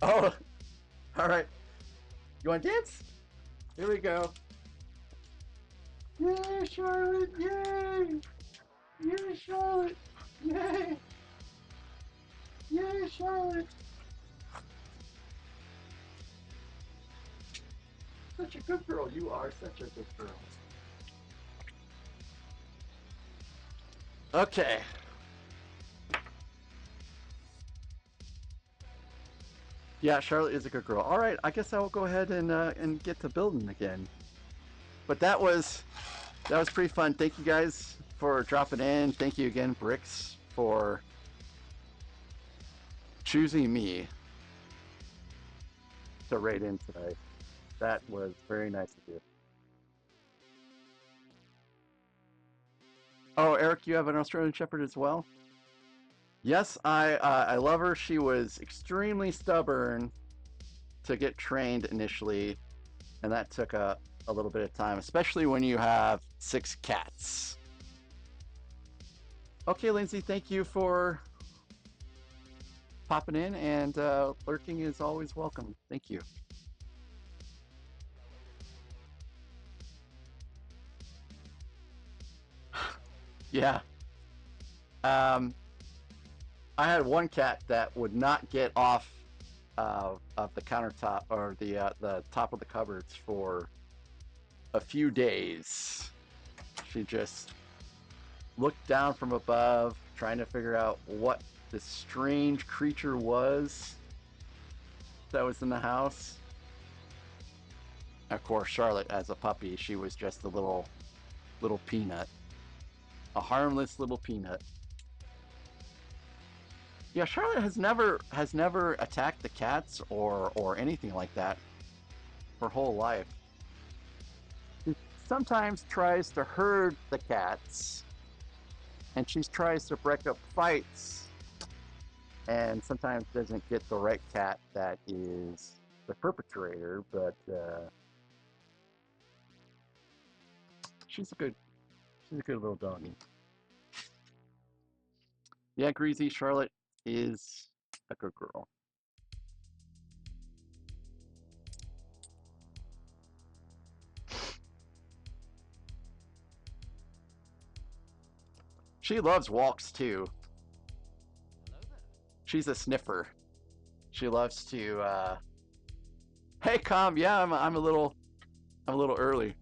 Oh, all right. You want to dance? Here we go. Yay, Charlotte! Yay! Yay, Charlotte! Yay! Yay, Charlotte! Such a good girl. You are such a good girl. Okay. Yeah, Charlotte is a good girl. All right, I guess I will go ahead and get to building again. But that was pretty fun. Thank you guys for dropping in. Thank you again, Bricks, for choosing me to raid in today. That was very nice of you. Oh, Eric, you have an Australian Shepherd as well? Yes, I love her. She was extremely stubborn to get trained initially, and that took a little bit of time, especially when you have 6 cats. Okay, Lindsay, thank you for popping in, and lurking is always welcome. Thank you. Yeah. I had one cat that would not get off of the countertop or the top of the cupboards for a few days. She just looked down from above, trying to figure out what this strange creature was that was in the house. Of course, Charlotte, as a puppy, she was just a little peanut, a harmless little peanut. Yeah, Charlotte has never attacked the cats or anything like that her whole life. She sometimes tries to herd the cats, and she tries to break up fights, and sometimes doesn't get the right cat that is the perpetrator, but she's a good little doggy. Yeah, Greasy, Charlotte is a good girl. She loves walks too. She's a sniffer. She loves to hey, Com, yeah, I'm a little early.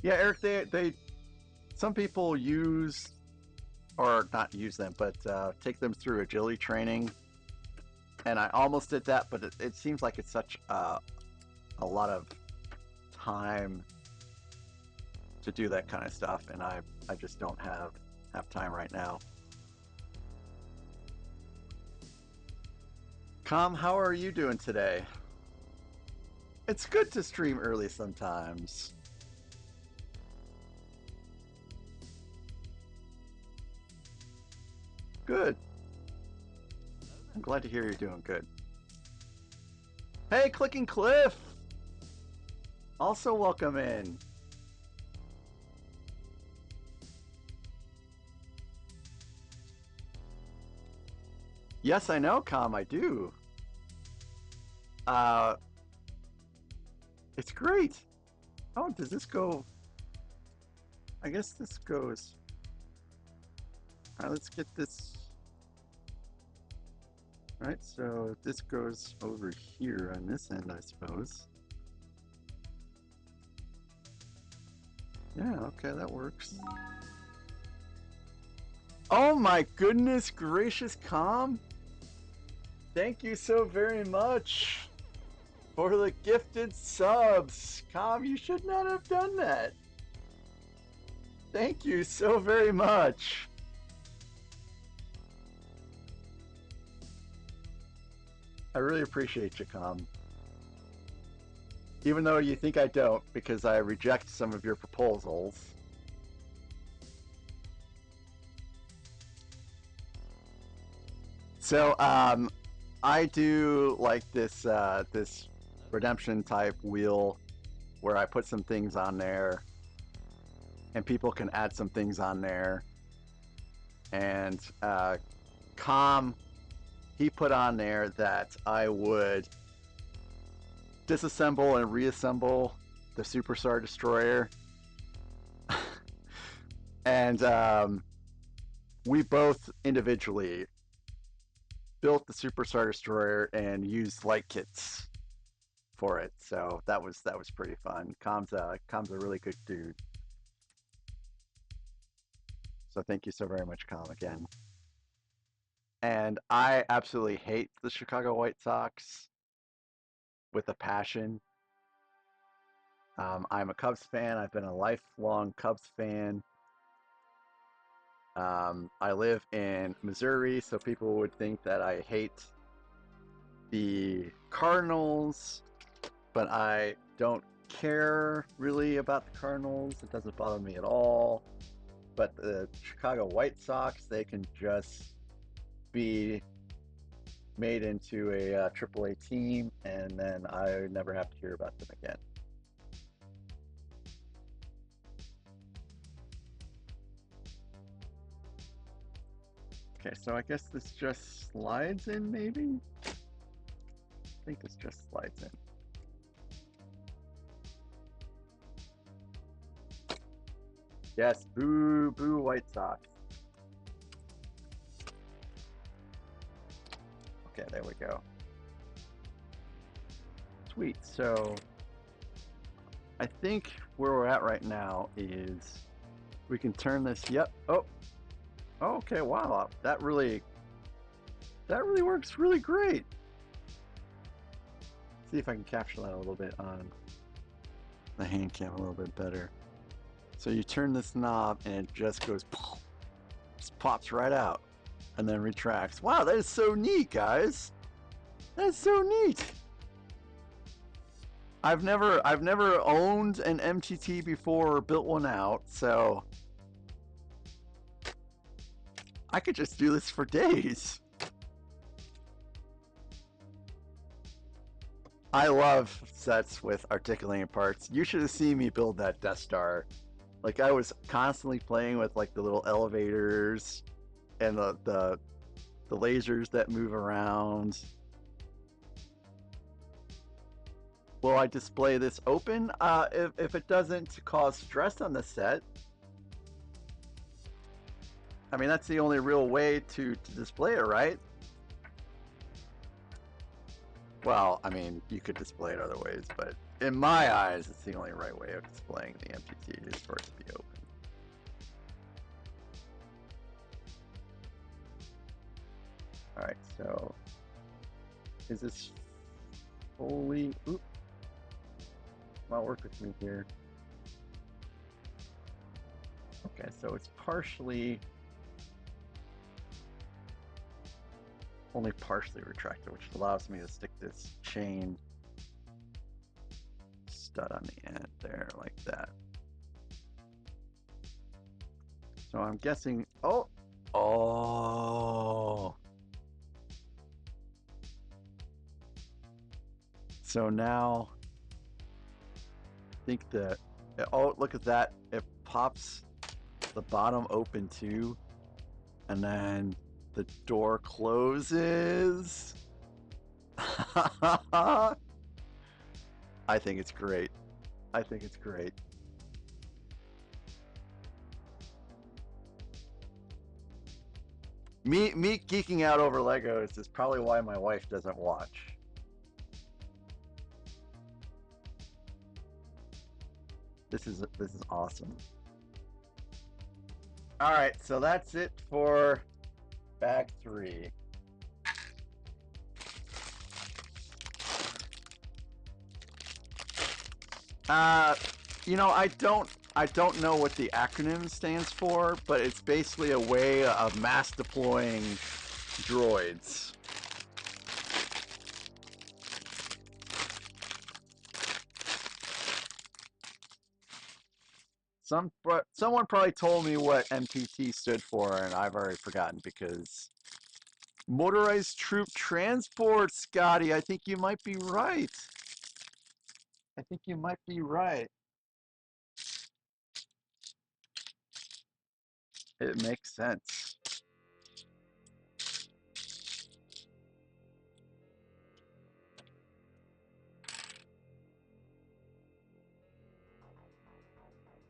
Yeah, Eric, they some people use, or not use them, but take them through agility training, and I almost did that, but it seems like it's such a lot of time to do that kind of stuff, and I just don't have time right now. Com, how are you doing today? It's good to stream early sometimes. Good. I'm glad to hear you're doing good. Hey, Clicking Cliff! Also welcome in. Yes, I know, Com, I do. It's great. Oh, does this go? I guess this goes. Alright, let's get this. Alright, so this goes over here on this end, I suppose. Yeah, okay, that works. Oh my goodness gracious, Com! Thank you so very much for the gifted subs. Com, you should not have done that. Thank you so very much. I really appreciate you, Com. Even though you think I don't, because I reject some of your proposals. So, I do like this this redemption type wheel where I put some things on there, and people can add some things on there. And Com, he put on there that I would disassemble and reassemble the Superstar Destroyer. And we both individually built the Superstar Destroyer and used light kits for it. So that was pretty fun. Com's a really good dude. So thank you so very much, Com, again. And I absolutely hate the Chicago White Sox with a passion. I'm a Cubs fan. I've been a lifelong Cubs fan. I live in Missouri, so people would think that I hate the Cardinals, but I don't care really about the Cardinals. It doesn't bother me at all. But the Chicago White Sox, they can just be made into a AAA team, and then I never have to hear about them again. Okay, so I guess this just slides in, maybe? I think this just slides in. Yes, boo, boo, White Sox. Okay, there we go. Sweet, so I think where we're at right now is we can turn this, yep, oh, okay, wow, that really works really great. See if I can capture that a little bit on the hand cam a little bit better. So you turn this knob and it just goes, just pops right out and then retracts. Wow, that is so neat, guys. That's so neat. I've never owned an MTT before or built one out, so I could just do this for days. I love sets with articulating parts. You should have seen me build that Death Star. Like, I was constantly playing with like the little elevators and the lasers that move around. Will I display this open? If it doesn't cause stress on the set. I mean, that's the only real way to display it, right? Well, I mean, you could display it other ways, but in my eyes, it's the only right way of displaying the MTT is for it to be open. Alright, so is this fully... Oop. Come on, work with me here. Okay, so it's partially... only partially retracted, which allows me to stick this chain stud on the end there, like that. So I'm guessing, oh! So now, I think that, oh, look at that. It pops the bottom open too, and then the door closes. I think it's great. I think it's great. Me geeking out over Legos is probably why my wife doesn't watch. This is awesome. All right, so that's it for bag 3. You know, I don't know what the acronym stands for, but it's basically a way of mass deploying droids. Someone probably told me what MTT stood for, and I've already forgotten because motorized troop transport, Scotty. I think you might be right. I think you might be right. It makes sense.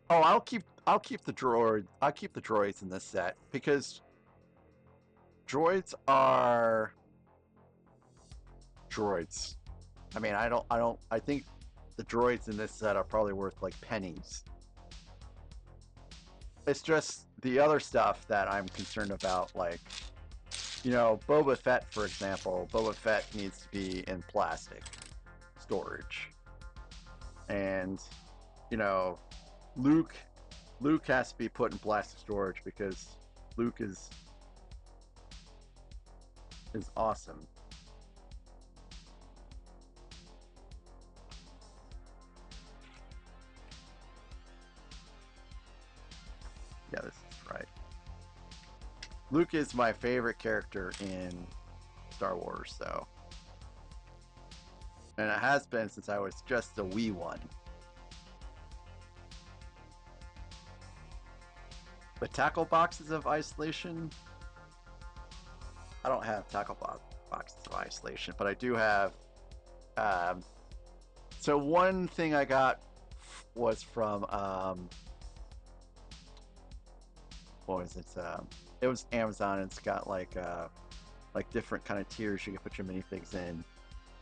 Oh, I'll keep the droids in this set because droids are droids. I mean, I think the droids in this set are probably worth like pennies. It's just the other stuff that I'm concerned about, like, you know, Boba Fett, for example. Boba Fett needs to be in plastic storage. And, you know, Luke has to be put in plastic storage because Luke is awesome. Yeah, this is right. Luke is my favorite character in Star Wars, so. And it has been since I was just a wee one. The tackle boxes of isolation? I don't have tackle boxes of isolation, but I do have. So one thing I got was from what was it? It was Amazon. And it's got like different kind of tiers you can put your minifigs in,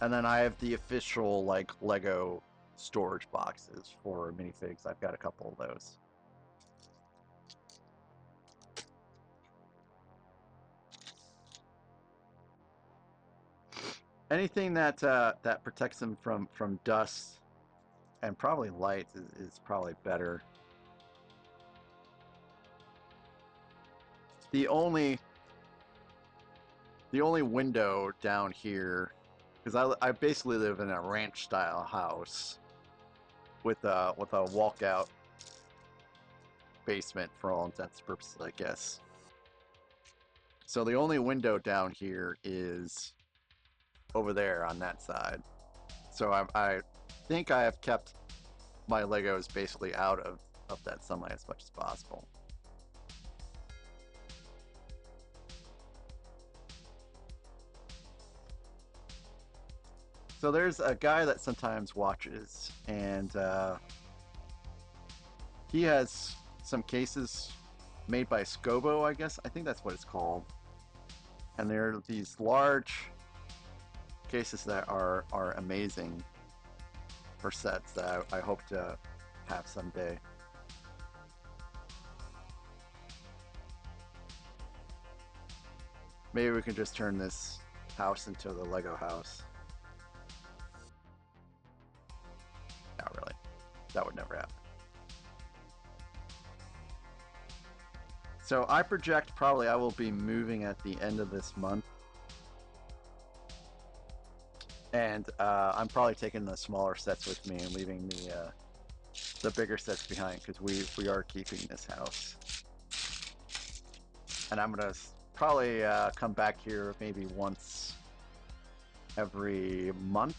and then I have the official like Lego storage boxes for minifigs. I've got a couple of those. Anything that that protects them from dust and probably light is probably better. The only window down here, because I basically live in a ranch style house with a walkout basement for all intents and purposes, I guess. So the only window down here is over there on that side. So I think I have kept my Legos basically out of that sunlight as much as possible. So there's a guy that sometimes watches, and he has some cases made by Scobo, I guess. I think that's what it's called. And they're these large cases that are amazing for sets that I hope to have someday. Maybe we can just turn this house into the Lego house. Not really. That would never happen. So I project probably I will be moving at the end of this month. And I'm probably taking the smaller sets with me and leaving the bigger sets behind because we are keeping this house. And I'm gonna probably come back here maybe once every month,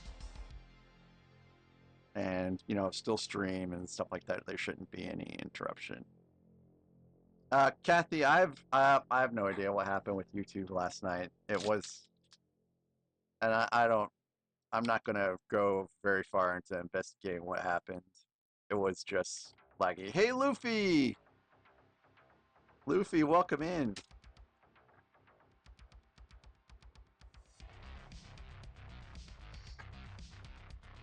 and you know, still stream and stuff like that. There shouldn't be any interruption. Kathy, I have no idea what happened with YouTube last night. It was, and I'm not gonna go very far into investigating what happened. It was just laggy. Hey, Luffy! Luffy, welcome in.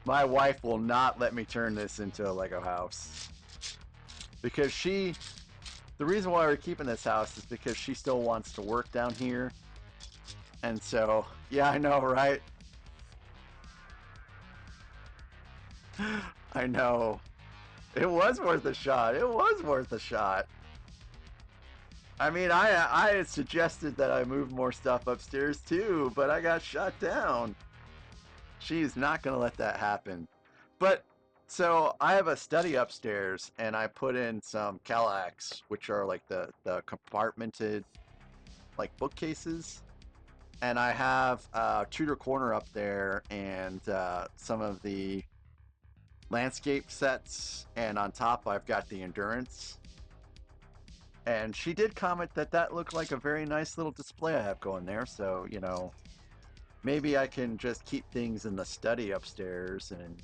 My wife will not let me turn this into a Lego house. Because the reason why we're keeping this house is because she still wants to work down here. And so, yeah, I know, right? I know. It was worth a shot. It was worth a shot. I mean, I had suggested that I move more stuff upstairs too, but I got shot down. She's not going to let that happen. But So I have a study upstairs, and I put in some Calax, which are like the compartmented like bookcases, and I have Tudor Corner up there, and some of the landscape sets, and on top I've got the Endurance. And she did comment that that looked like a very nice little display I have going there. So, you know, maybe I can just keep things in the study upstairs and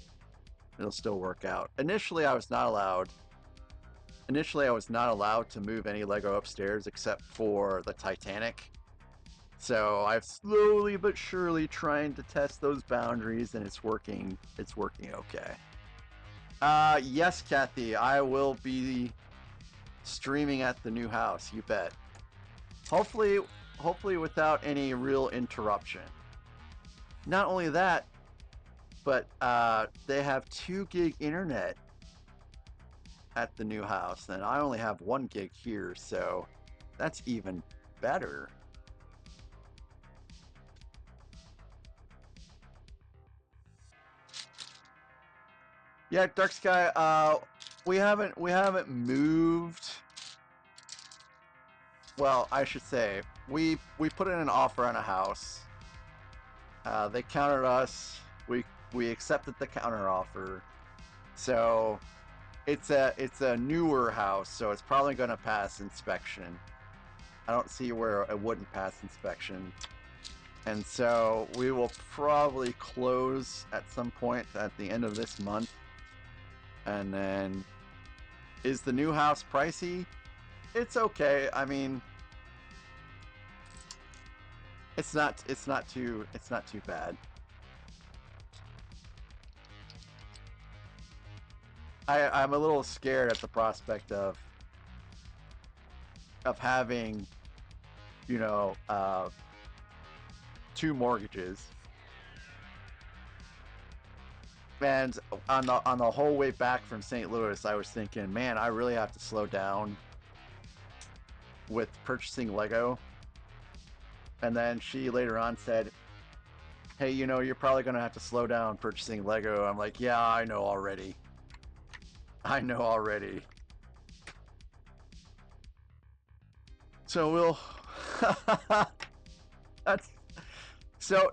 it'll still work out. Initially, I was not allowed. Initially, I was not allowed to move any Lego upstairs except for the Titanic. So I've slowly but surely trying to test those boundaries, and it's working. It's working okay. Yes, Kathy, I will be streaming at the new house. You bet. Hopefully, hopefully without any real interruption. Not only that, but they have 2 gig internet at the new house, and I only have 1 gig here, so that's even better. Yeah, Dark Sky, we haven't moved. Well, I should say we put in an offer on a house. They countered us. We accepted the counter offer. So it's a newer house, so it's probably going to pass inspection. I don't see where it wouldn't pass inspection. And so we will probably close at some point at the end of this month. And then, is the new house pricey? It's okay. I mean, it's not too bad. I'm a little scared at the prospect of having, you know, 2 mortgages. And on the whole way back from St. Louis, I was thinking, man, I really have to slow down with purchasing Lego. And then she later on said, hey, you know, you're probably going to have to slow down purchasing Lego. I'm like, yeah, I know already. I know already. So we'll that's so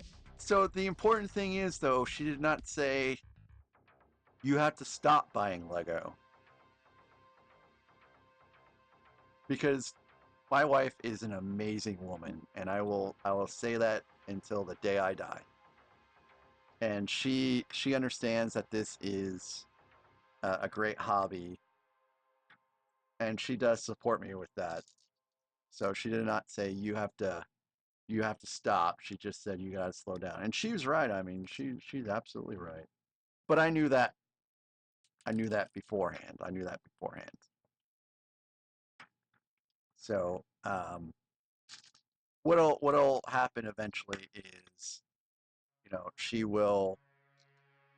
the important thing is, though, she did not say you have to stop buying Lego, because my wife is an amazing woman, and I will say that until the day I die. And she understands that this is a great hobby, and she does support me with that. So she did not say you have to stop. She just said you got to slow down. And she was right. I mean, she's absolutely right. But I knew that beforehand. So what'll happen eventually is, you know,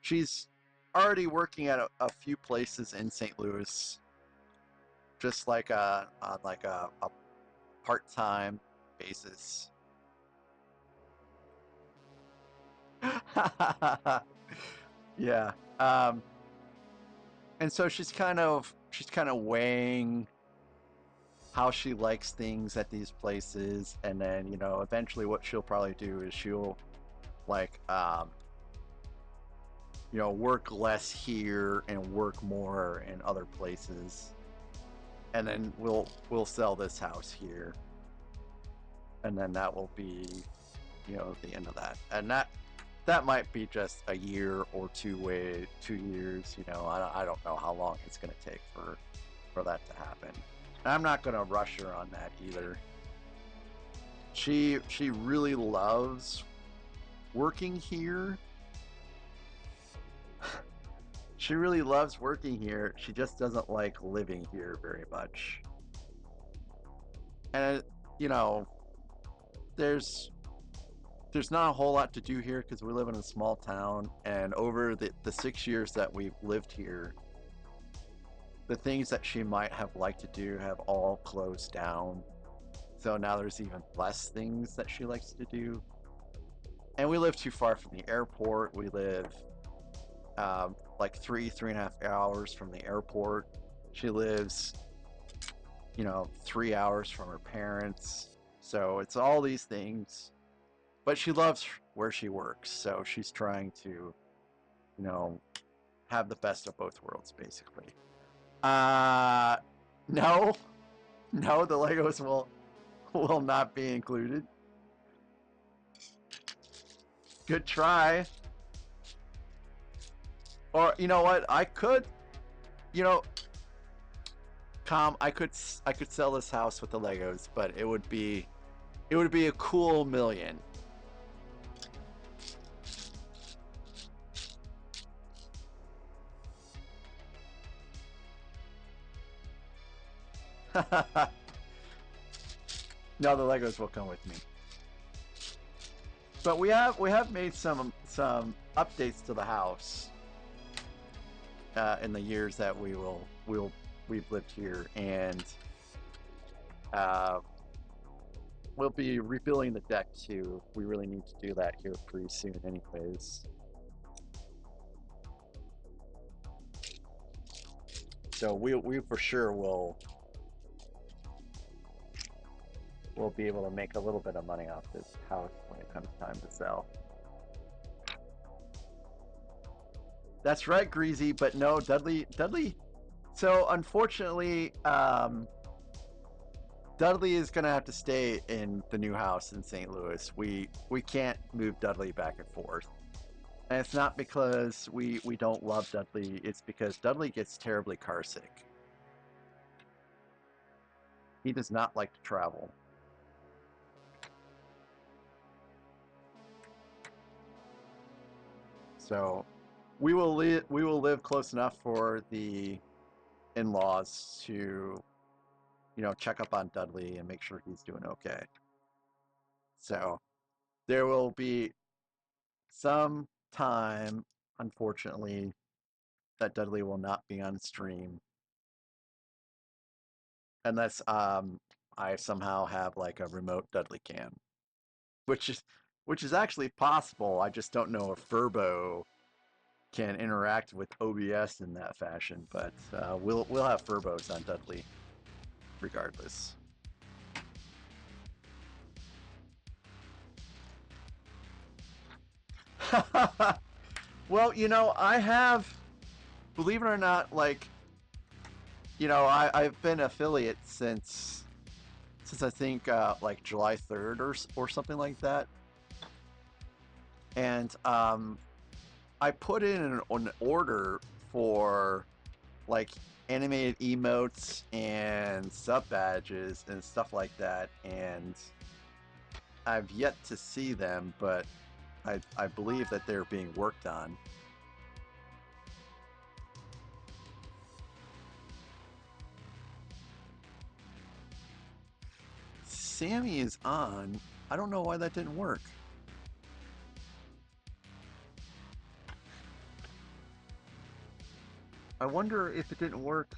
she's already working at a few places in St. Louis, just like on like a part-time basis. Yeah. And so she's kind of weighing how she likes things at these places, and then, you know, eventually what she'll probably do is she'll like you know, work less here and work more in other places, and then we'll sell this house here, and then that will be, you know, the end of that. And that might be just a year or 2 years, you know. I don't know how long it's going to take for that to happen. And I'm not going to rush her on that either. She really loves working here. She really loves working here. She just doesn't like living here very much. And you know, there's not a whole lot to do here because we live in a small town, and over the 6 years that we've lived here, the things that she might have liked to do have all closed down. So now there's even less things that she likes to do. And we live too far from the airport. We live like 3.5 hours from the airport. She lives, 3 hours from her parents. So it's all these things. But she loves where she works, so she's trying to, have the best of both worlds, basically. No, no, the Legos will not be included. Good try. Or you know what? I could, you know, I could sell this house with the Legos, but it would be a cool million. No, the Legos will come with me. But we have made some updates to the house in the years that we've lived here, and we'll be rebuilding the deck too. We really need to do that here pretty soon, anyways. So we for sure will be able to make a little bit of money off this house when it comes time to sell. That's right, Greasy, but no, Dudley. So unfortunately, Dudley is gonna have to stay in the new house in St. Louis. We can't move Dudley back and forth. And it's not because we don't love Dudley, it's because Dudley gets terribly car sick. He does not like to travel. So we will live close enough for the in-laws to, check up on Dudley and make sure he's doing okay. So there will be some time, unfortunately, that Dudley will not be on stream unless I somehow have like a remote Dudley cam, which is actually possible. I just don't know if Furbo can interact with OBS in that fashion, but we'll have Furbos on Dudley regardless. Well, I have, believe it or not, like, I've been affiliate since I think like July 3rd or something like that, and I put in an order for like animated emotes and sub badges and stuff like that, and I've yet to see them, but I believe that they're being worked on. Sammy is on. I don't know why that didn't work. I wonder if it didn't work.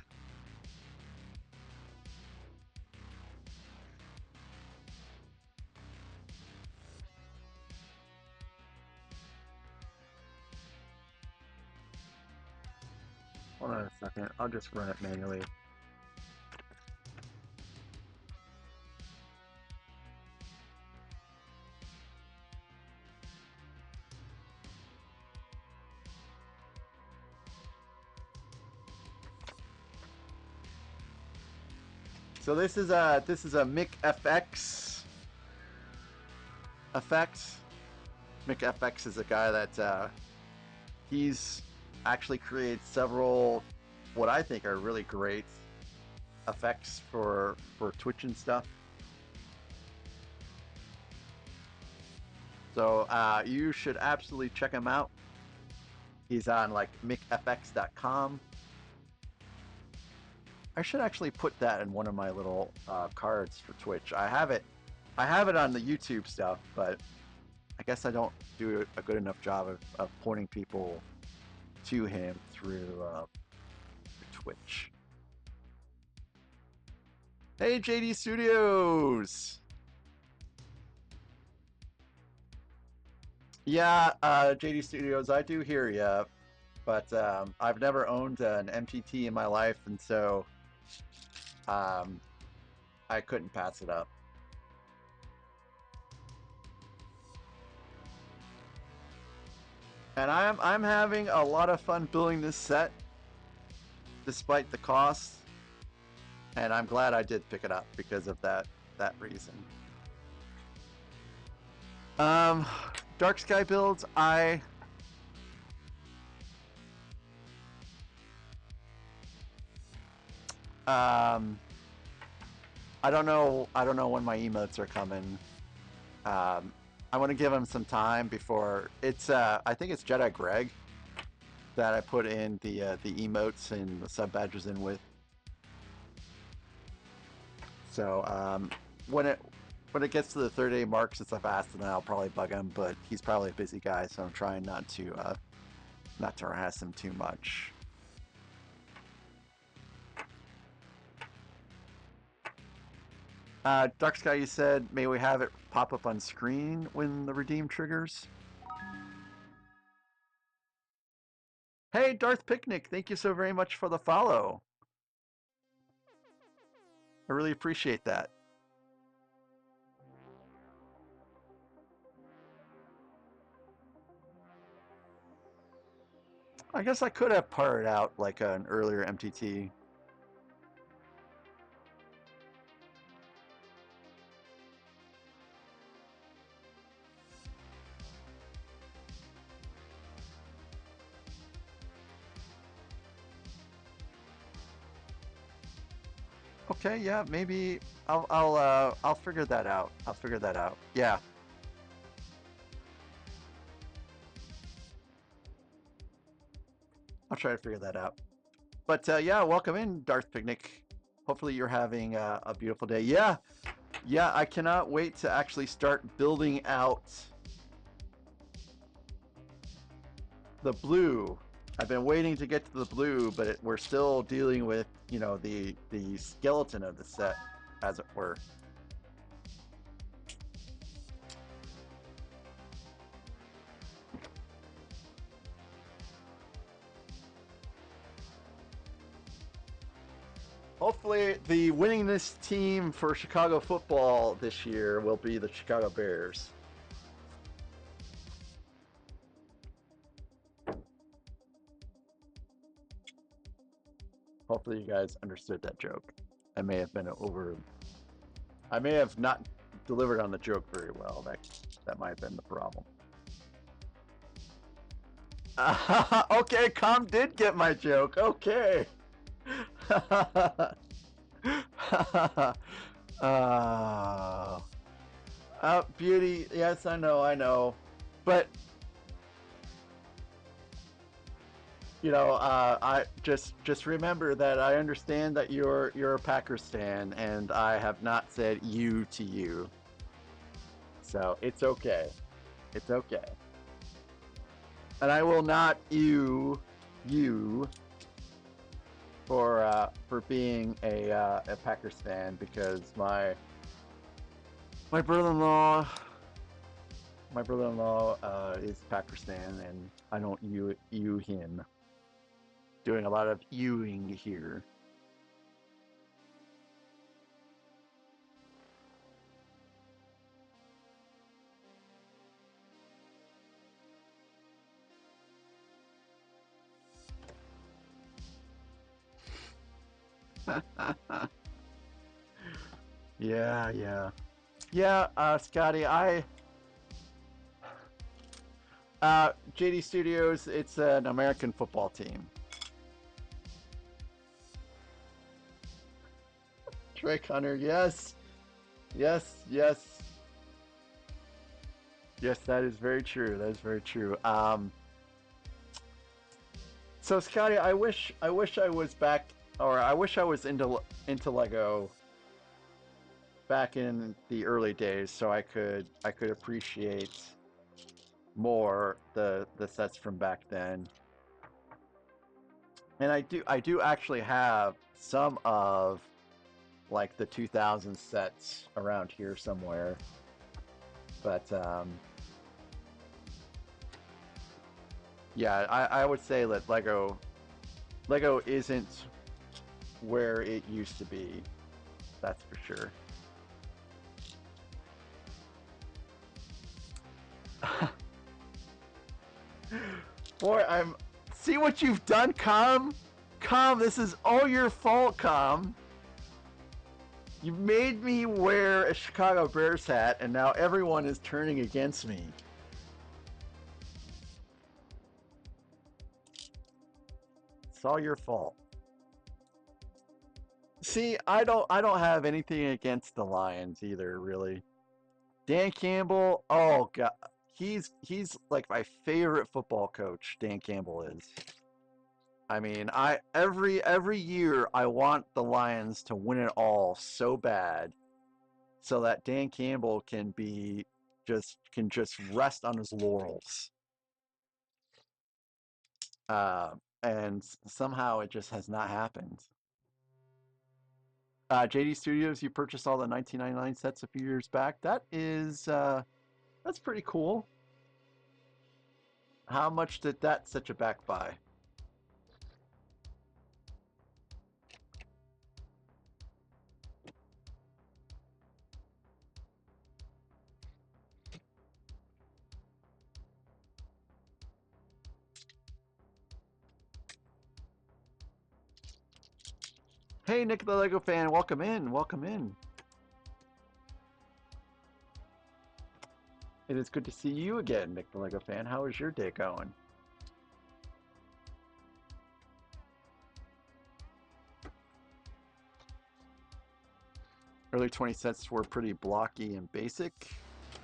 Hold on a second. I'll just run it manually. So this is a MickFX effect. MickFX is a guy that he's actually created several what I think are really great effects for Twitch and stuff. So you should absolutely check him out. He's on like mickfx.com. I should actually put that in one of my little cards for Twitch. I have it on the YouTube stuff, but I guess I don't do a good enough job of pointing people to him through Twitch. Hey, JD Studios! Yeah, JD Studios, I do hear ya, but I've never owned an MTT in my life, and so I couldn't pass it up. And I'm having a lot of fun building this set, despite the cost. And I'm glad I did pick it up because of that reason. Dark Sky builds, I don't know when my emotes are coming. I want to give him some time before it's I think it's Jedi Greg that I put in the emotes and the sub badges in with. So when it gets to the 30-day mark since I've asked him, then I'll probably bug him, but he's probably a busy guy, so I'm trying not to harass him too much. Dark Sky, you said, may we have it pop up on screen when the redeem triggers? Hey, Darth Picnic, thank you so very much for the follow. I really appreciate that. I guess I could have parted out like an earlier MTT. Okay, yeah, maybe I'll figure that out. I'll figure that out. Yeah. I'll try to figure that out. But yeah, welcome in, Darth Picnic. Hopefully you're having a beautiful day. Yeah, I cannot wait to actually start building out the blue. I've been waiting to get to the blue, but we're still dealing with, you know, the skeleton of the set, as it were. Hopefully, the winningest team for Chicago football this year will be the Chicago Bears. Hopefully, you guys understood that joke. I may have not delivered on the joke very well. That might have been the problem. Okay, Com did get my joke. Okay. Beauty. Yes, I know. But you know, I just remember that I understand that you're a Packers fan, and I have not said you to you, so it's okay. It's okay. And I will not you for being a Packers fan, because my brother-in-law is a Packers fan, and I don't you him. Doing a lot of ewing here. Yeah. Scotty, JD Studios, it's an American football team. Trey Hunter, yes. Yes, that is very true. So Scotty, I wish I was back, or I wish I was into Lego back in the early days, so I could appreciate more the sets from back then. And I do actually have some of like the 2000 sets around here somewhere, but Yeah, I would say that Lego isn't where it used to be. That's for sure. Boy, I'm. See what you've done, Com? Com, this is all your fault, Com. You made me wear a Chicago Bears hat, and now everyone is turning against me. It's all your fault. See, I don't have anything against the Lions either, really. Dan Campbell, oh god, he's like my favorite football coach. Dan Campbell is. I mean, I every year I want the Lions to win it all so bad, so that Dan Campbell can just rest on his laurels. Uh, and somehow it just has not happened. JD Studios, you purchased all the 1999 sets a few years back. That's pretty cool. How much did that set you back by? Hey, Nick the Lego fan, welcome in, welcome in. It is good to see you again, Nick the Lego fan. How is your day going? Early 20 sets were pretty blocky and basic.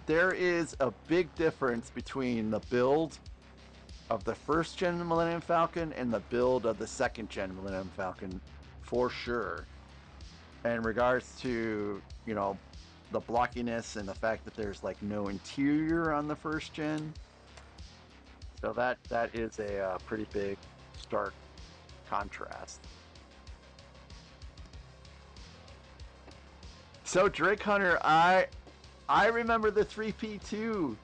There is a big difference between the build of the first gen Millennium Falcon and the build of the second gen Millennium Falcon, for sure. In regards to, the blockiness and the fact that there's like no interior on the first gen. So that is a pretty big stark contrast. So Drake Hunter, I remember the 3P2,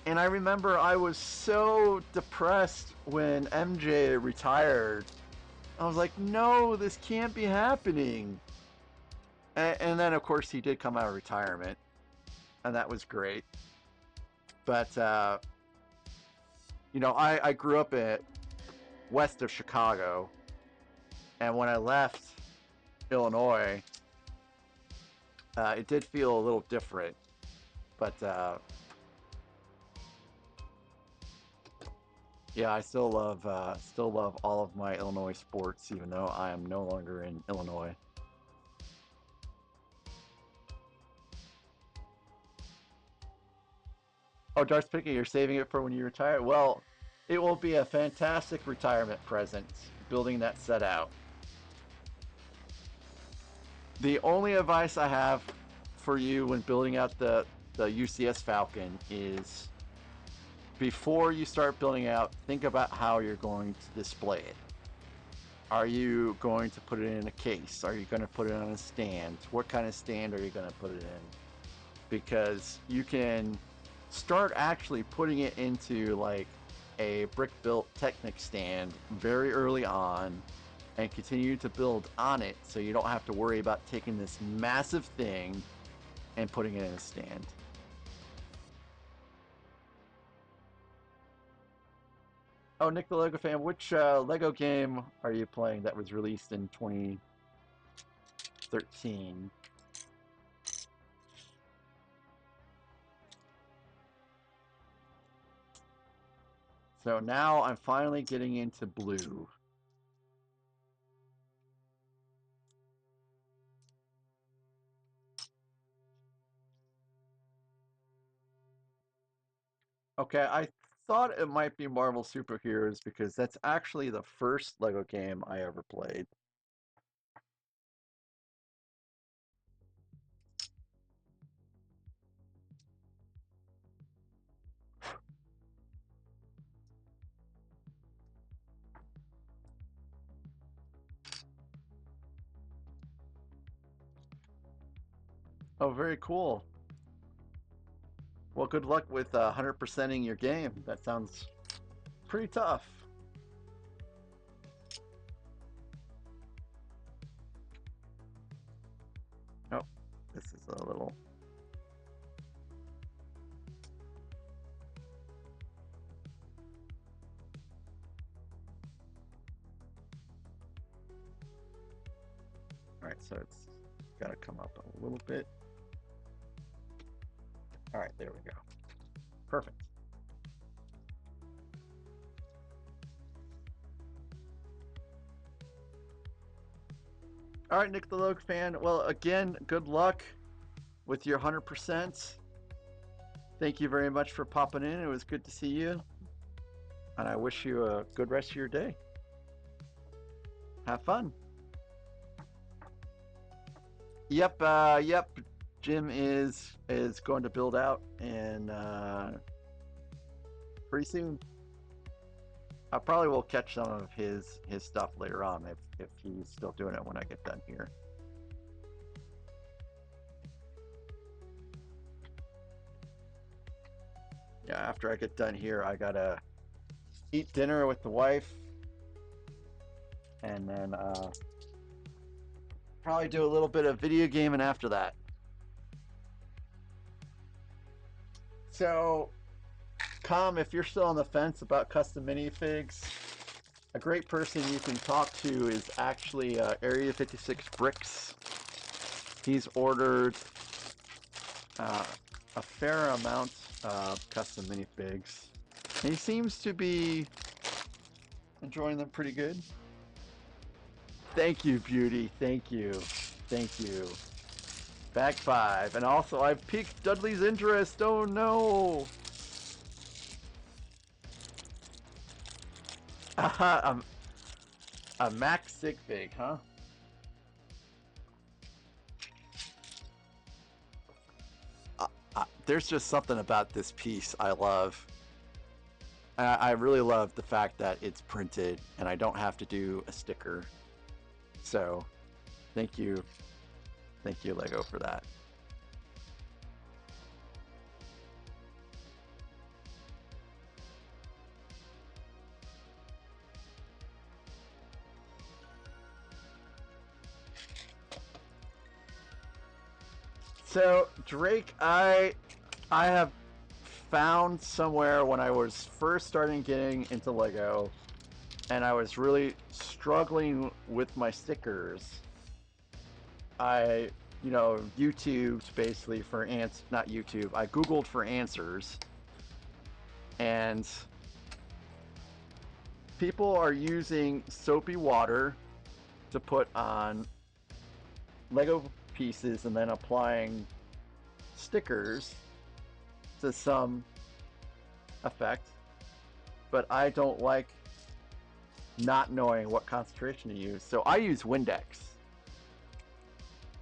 and I remember I was so depressed when MJ retired. I was like, no, this can't be happening. And then, of course, he did come out of retirement, and that was great. But, I grew up west of Chicago, and when I left Illinois, it did feel a little different. But, yeah, I still love all of my Illinois sports, even though I am no longer in Illinois. Oh, Darth Pickett, you're saving it for when you retire? Well, it will be a fantastic retirement present, building that set out. The only advice I have for you when building out the UCS Falcon is before you start building out, think about how you're going to display it. Are you going to put it in a case? Are you going to put it on a stand? What kind of stand are you going to put it in? Because you can start actually putting it into like a brick built Technic stand very early on and continue to build on it so you don't have to worry about taking this massive thing and putting it in a stand. Oh, Nick the Lego fan, which Lego game are you playing that was released in 2013? So now I'm finally getting into blue. Okay, I thought it might be Marvel Superheroes because that's actually the first Lego game I ever played. Oh, very cool. Well, good luck with 100%ing your game. That sounds pretty tough. Oh, this is a little... All right, so it's got to come up a little bit. All right, there we go. Perfect. All right, Nick the Log fan. Well, again, good luck with your 100%. Thank you very much for popping in. It was good to see you. And I wish you a good rest of your day. Have fun. Yep, yep. Jim is going to build out, and pretty soon. I probably will catch some of his stuff later on if he's still doing it when I get done here. Yeah, after I get done here, I gotta eat dinner with the wife, and then probably do a little bit of video gaming after that. So, if you're still on the fence about custom minifigs, a great person you can talk to is actually Area 56 Bricks. He's ordered a fair amount of custom minifigs. And he seems to be enjoying them pretty good. Thank you, Beauty. Thank you. Thank you. Back 5. And also, I've piqued Dudley's interest. Oh, no. A Max Sig Fig, huh? There's just something about this piece I love. I really love the fact that it's printed and I don't have to do a sticker. So, thank you, Lego, for that. So, Drake, I have found somewhere when I was first starting getting into Lego, and I was really struggling with my stickers. I, YouTubed basically for not YouTube. I Googled for answers, and people are using soapy water to put on Lego pieces and then applying stickers to some effect, but I don't like not knowing what concentration to use, so I use Windex.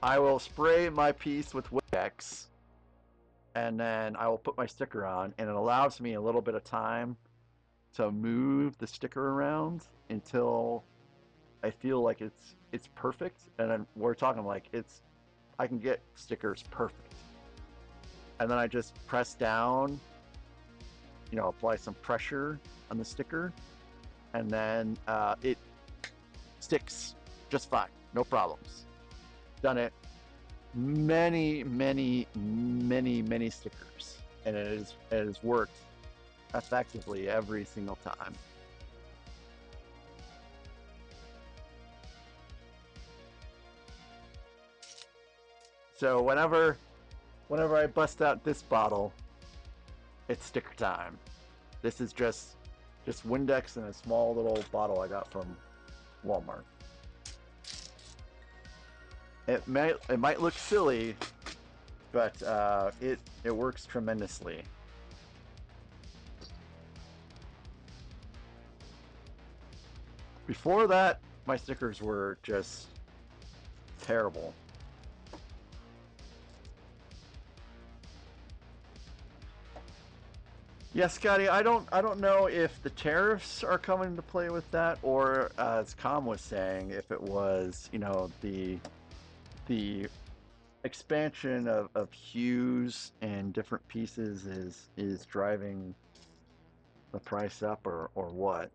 I will spray my piece with Windex, and then I will put my sticker on, and it allows me a little bit of time to move the sticker around until I feel like it's perfect, and then we're talking like I can get stickers perfect. And then I just press down, apply some pressure on the sticker, and then it sticks just fine, no problems. Done it many stickers, and it has worked effectively every single time. So whenever I bust out this bottle, it's sticker time. This is just Windex in a small little bottle I got from Walmart. It might look silly, but it works tremendously. Before that, my stickers were just terrible. Yeah, Scotty, I don't know if the tariffs are coming into play with that, or as Com was saying, if it was, the expansion of hues and different pieces is driving the price up or what?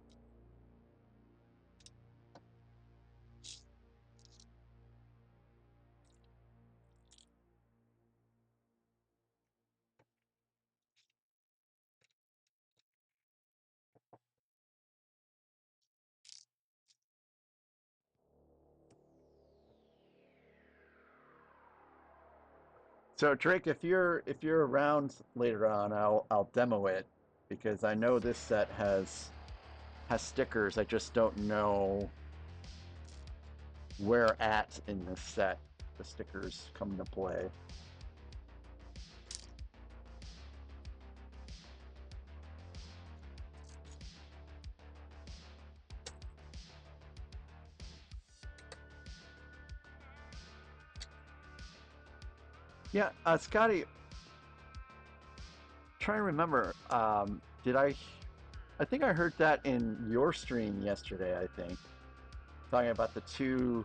So Drake, if you're around later on, I'll demo it because I know this set has stickers. I just don't know where at in this set the stickers come into play. Yeah, Scotty, try and remember. Did I? I think I heard that in your stream yesterday. I think talking about the two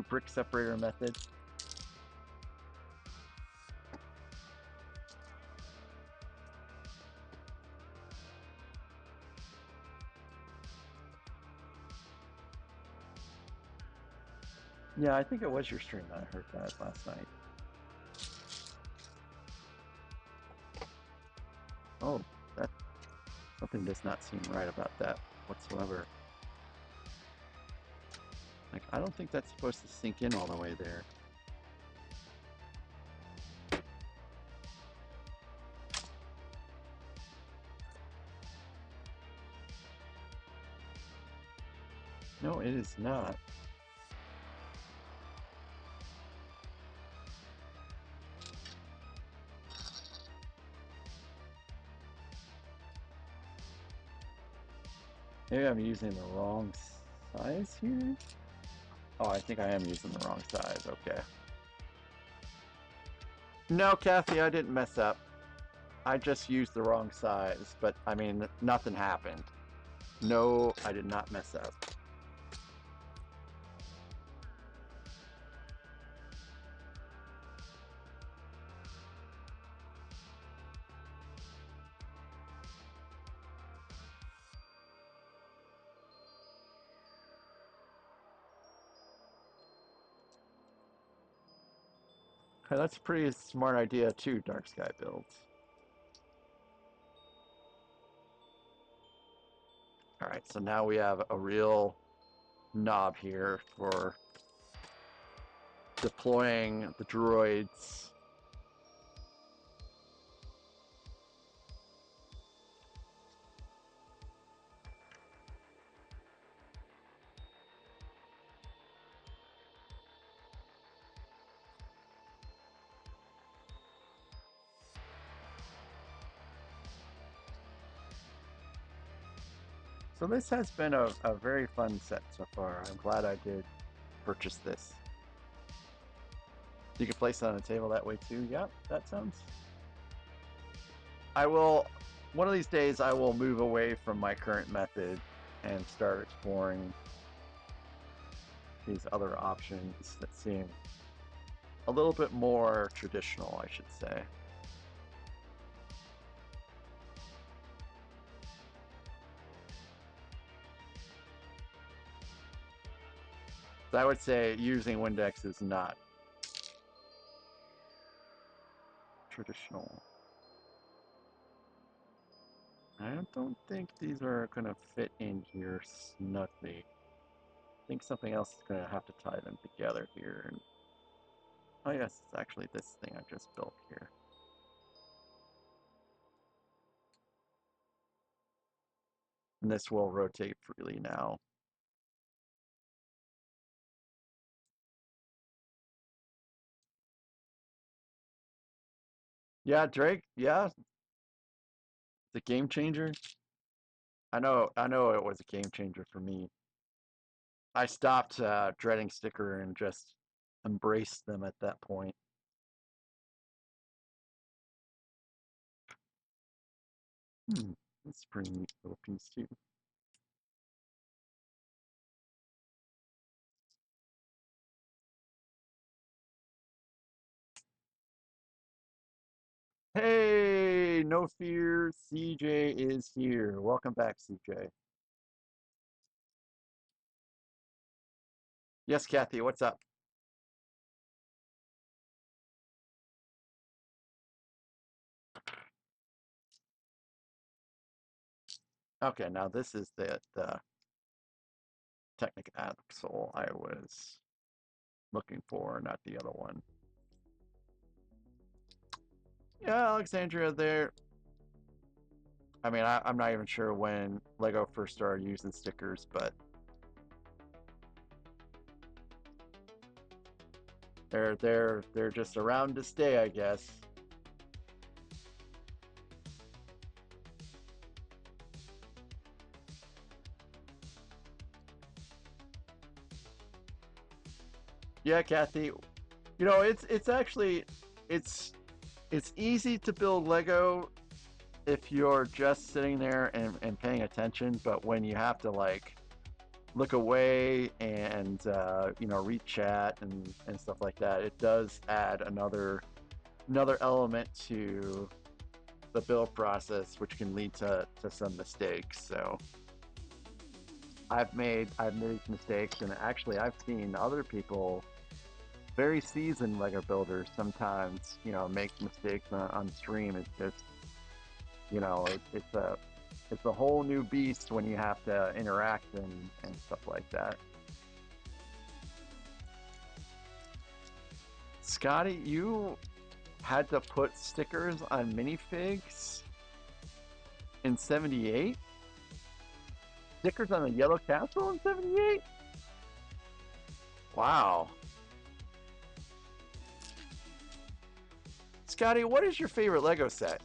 brick separator method. Yeah, I think it was your stream that I heard that last night. Oh, that something does not seem right about that whatsoever. Like, I don't think that's supposed to sink in all the way there. No, it is not. Maybe I'm using the wrong size here? Oh, I think I am using the wrong size. Okay. No, Kathy, I didn't mess up. I just used the wrong size, but I mean, nothing happened. No, I did not mess up. Okay, that's a pretty smart idea too, Dark Sky builds. All right, so now we have a real knob here for deploying the droids. So this has been a very fun set so far. I'm glad I did purchase this. You can place it on a table that way too. Yep, that sounds. I will, one of these days, I will move away from my current method and start exploring these other options that seem a little bit more traditional, I should say. So I would say using Windex is not traditional. I don't think these are going to fit in here snugly. I think something else is going to have to tie them together here. Oh yes, it's actually this thing I just built here. And this will rotate freely now. Yeah, Drake, yeah, the game changer. I know it was a game changer for me. I stopped dreading sticker and just embraced them at that point. That's a pretty neat little piece too. Hey, no fear, CJ is here. Welcome back, CJ. Yes, Kathy, what's up? Okay, now this is the Technic Axle I was looking for, not the other one. Yeah, Alexandria there. I mean, I'm not even sure when Lego first started using stickers, but they're just around to stay, I guess. Yeah, Kathy. You know, it's actually it's it's easy to build Lego if you're just sitting there and paying attention, but when you have to like look away and you know, read chat and stuff like that, it does add another element to the build process, which can lead to some mistakes. So I've made mistakes, and actually I've seen other people, very seasoned Lego builders, sometimes, you know, make mistakes on stream. It's just, you know, it's a whole new beast when you have to interact and stuff like that. Scotty, you had to put stickers on minifigs in 78? Stickers on the Yellow Castle in 78? Wow. Scotty, what is your favorite Lego set?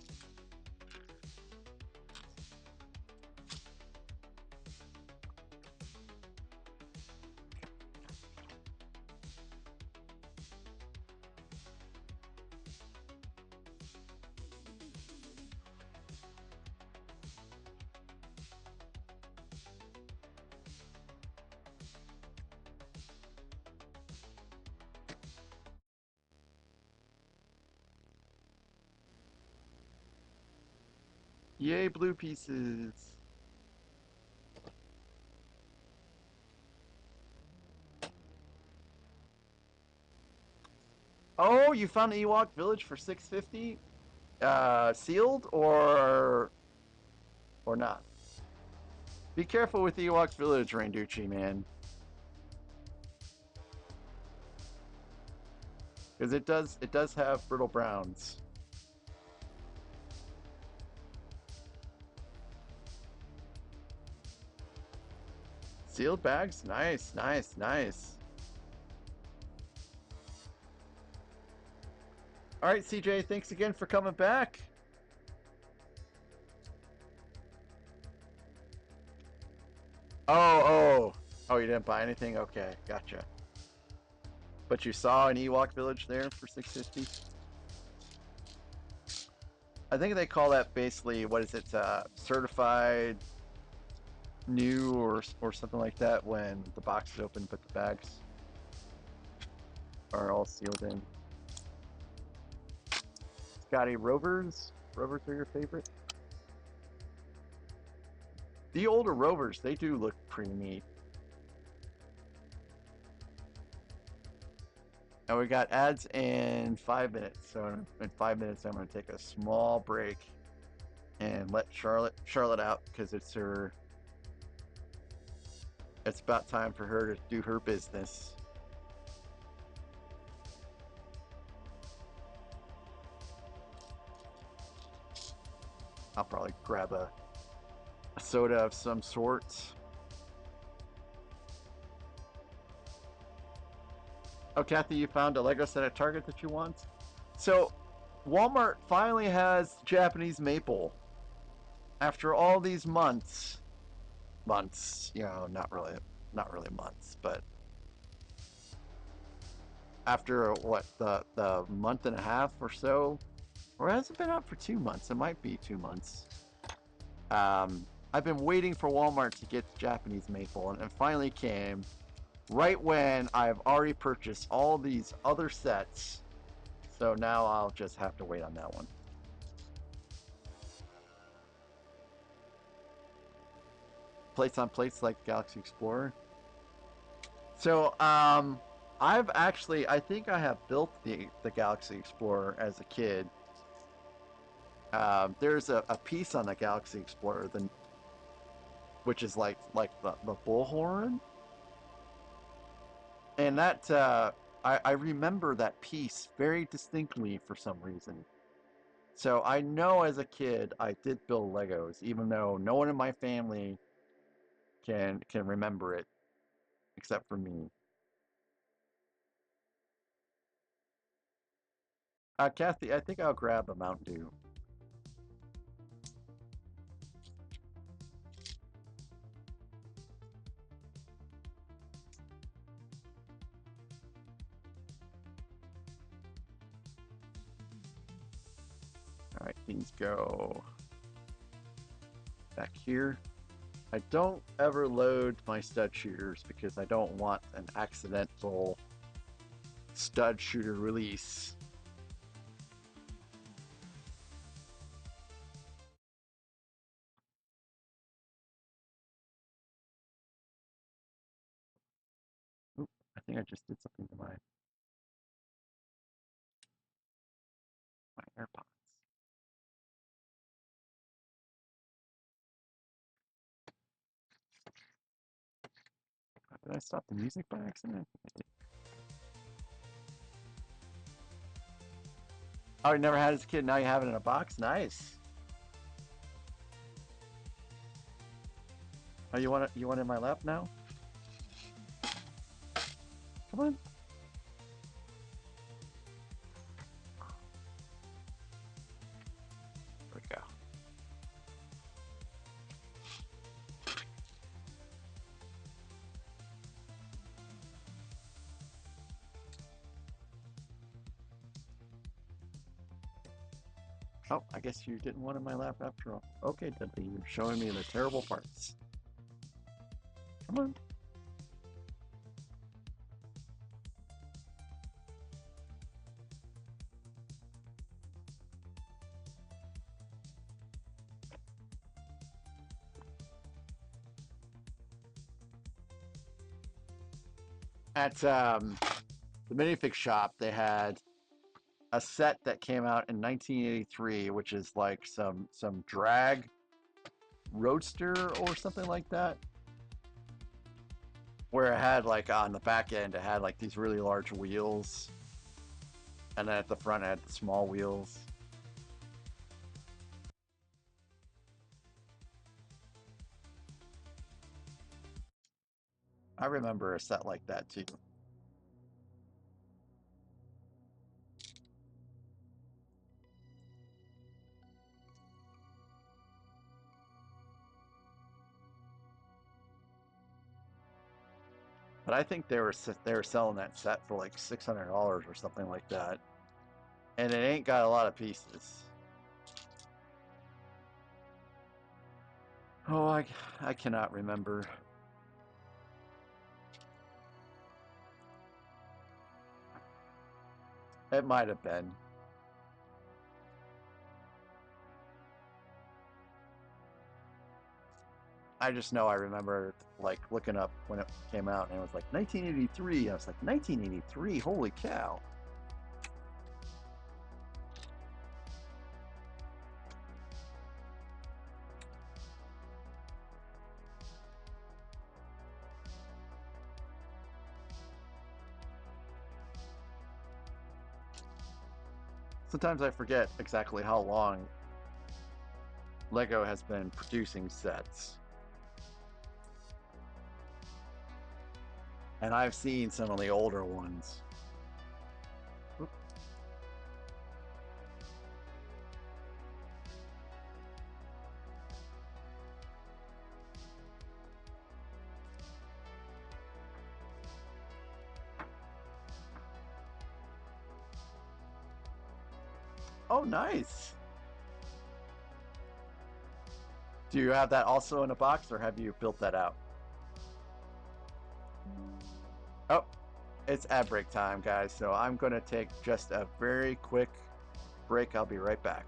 Yay, blue pieces. Oh, you found the Ewok village for 650? Sealed or not? Be careful with the Ewok village, Randucci, man. Because it does have brittle browns. Sealed bags? Nice, nice, nice. All right, CJ, thanks again for coming back. Oh, you didn't buy anything? Okay, gotcha. But you saw an Ewok village there for 650? I think they call that basically, what is it, certified new or something like that when the box is open but the bags are all sealed in. Scotty, Rovers? Rovers are your favorite? The older Rovers, they do look pretty neat. And we got ads in 5 minutes. So in 5 minutes, I'm going to take a small break and let Charlotte out because it's about time for her to do her business. I'll probably grab a soda of some sort. Oh, Kathy, you found a Lego set at Target that you want? So, Walmart finally has Japanese maple. After all these months, you know, not really months, but after what, the month and a half or so, or has it been out for 2 months? It might be 2 months. I've been waiting for Walmart to get Japanese maple, and it finally came right when I've already purchased all these other sets. So now I'll just have to wait on that one. plates on plates like Galaxy Explorer. So, I've actually, I think I have built the Galaxy Explorer as a kid. There's a piece on the Galaxy Explorer, which is like the bullhorn, and that I remember that piece very distinctly for some reason. So I know as a kid I did build Legos, even though no one in my family can remember it except for me. Kathy, I think I'll grab a Mountain Dew. All right, things go back here. I don't ever load my stud shooters because I don't want an accidental stud shooter release. Oop, I think I just did something to my AirPods. Did I stop the music by accident? Oh, you never had it as a kid. Now you have it in a box. Nice. Oh, you want it? You want it in my lap now? Come on. There we go. Oh, I guess you didn't want it in my lap after all. Okay, Dudley, you're showing me the terrible parts. Come on. At the Minifig shop, they had a set that came out in 1983, which is like some drag roadster or something like that, where it had like on the back end, it had like these really large wheels, and then at the front, it had the small wheels. I remember a set like that too. But I think they were selling that set for like $600 or something like that, and it ain't got a lot of pieces. Oh, I cannot remember. It might have been. I just know I remember like looking up when it came out, and it was like 1983. I was like, 1983, holy cow. Sometimes I forget exactly how long Lego has been producing sets. And I've seen some of the older ones. Oop. Oh, nice. Do you have that also in a box, or have you built that out? Oh, it's ad break time, guys. So I'm going to take just a very quick break. I'll be right back.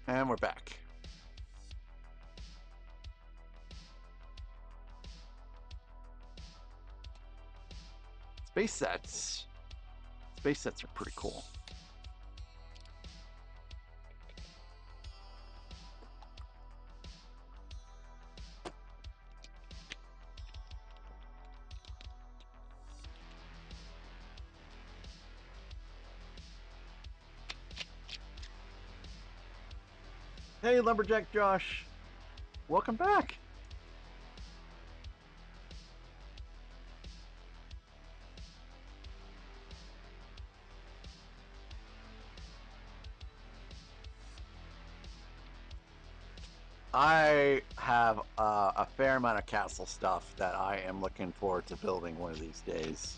And we're back. Space sets. Space sets are pretty cool. Hey, Lumberjack Josh. Welcome back. I have a fair amount of castle stuff that I am looking forward to building one of these days.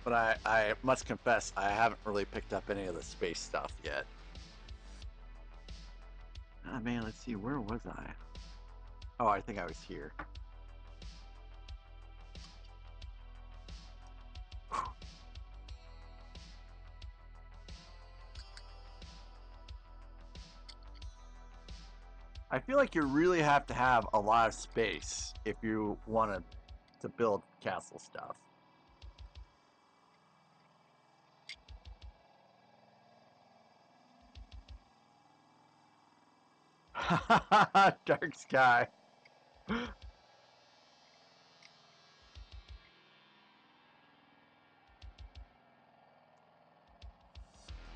But I must confess, I haven't really picked up any of the space stuff yet. Oh man, let's see, where was I? Oh, I think I was here. I feel like you really have to have a lot of space if you want to build castle stuff. Dark sky.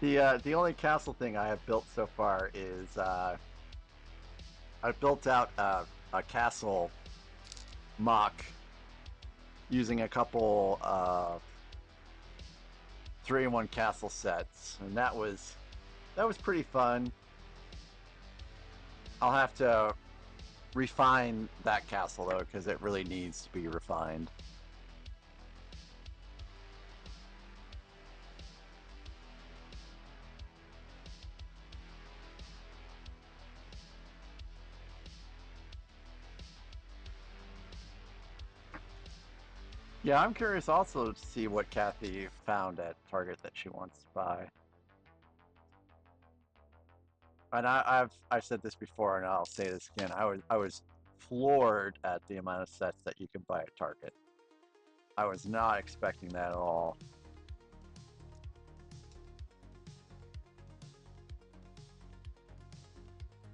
The only castle thing I have built so far is I built out a castle mock using a couple 3-in-1 castle sets, and that was pretty fun. I'll have to refine that castle though, because it really needs to be refined. Yeah, I'm curious also to see what Kathy found at Target that she wants to buy. And I've said this before, and I'll say this again. I was floored at the amount of sets that you can buy at Target. I was not expecting that at all.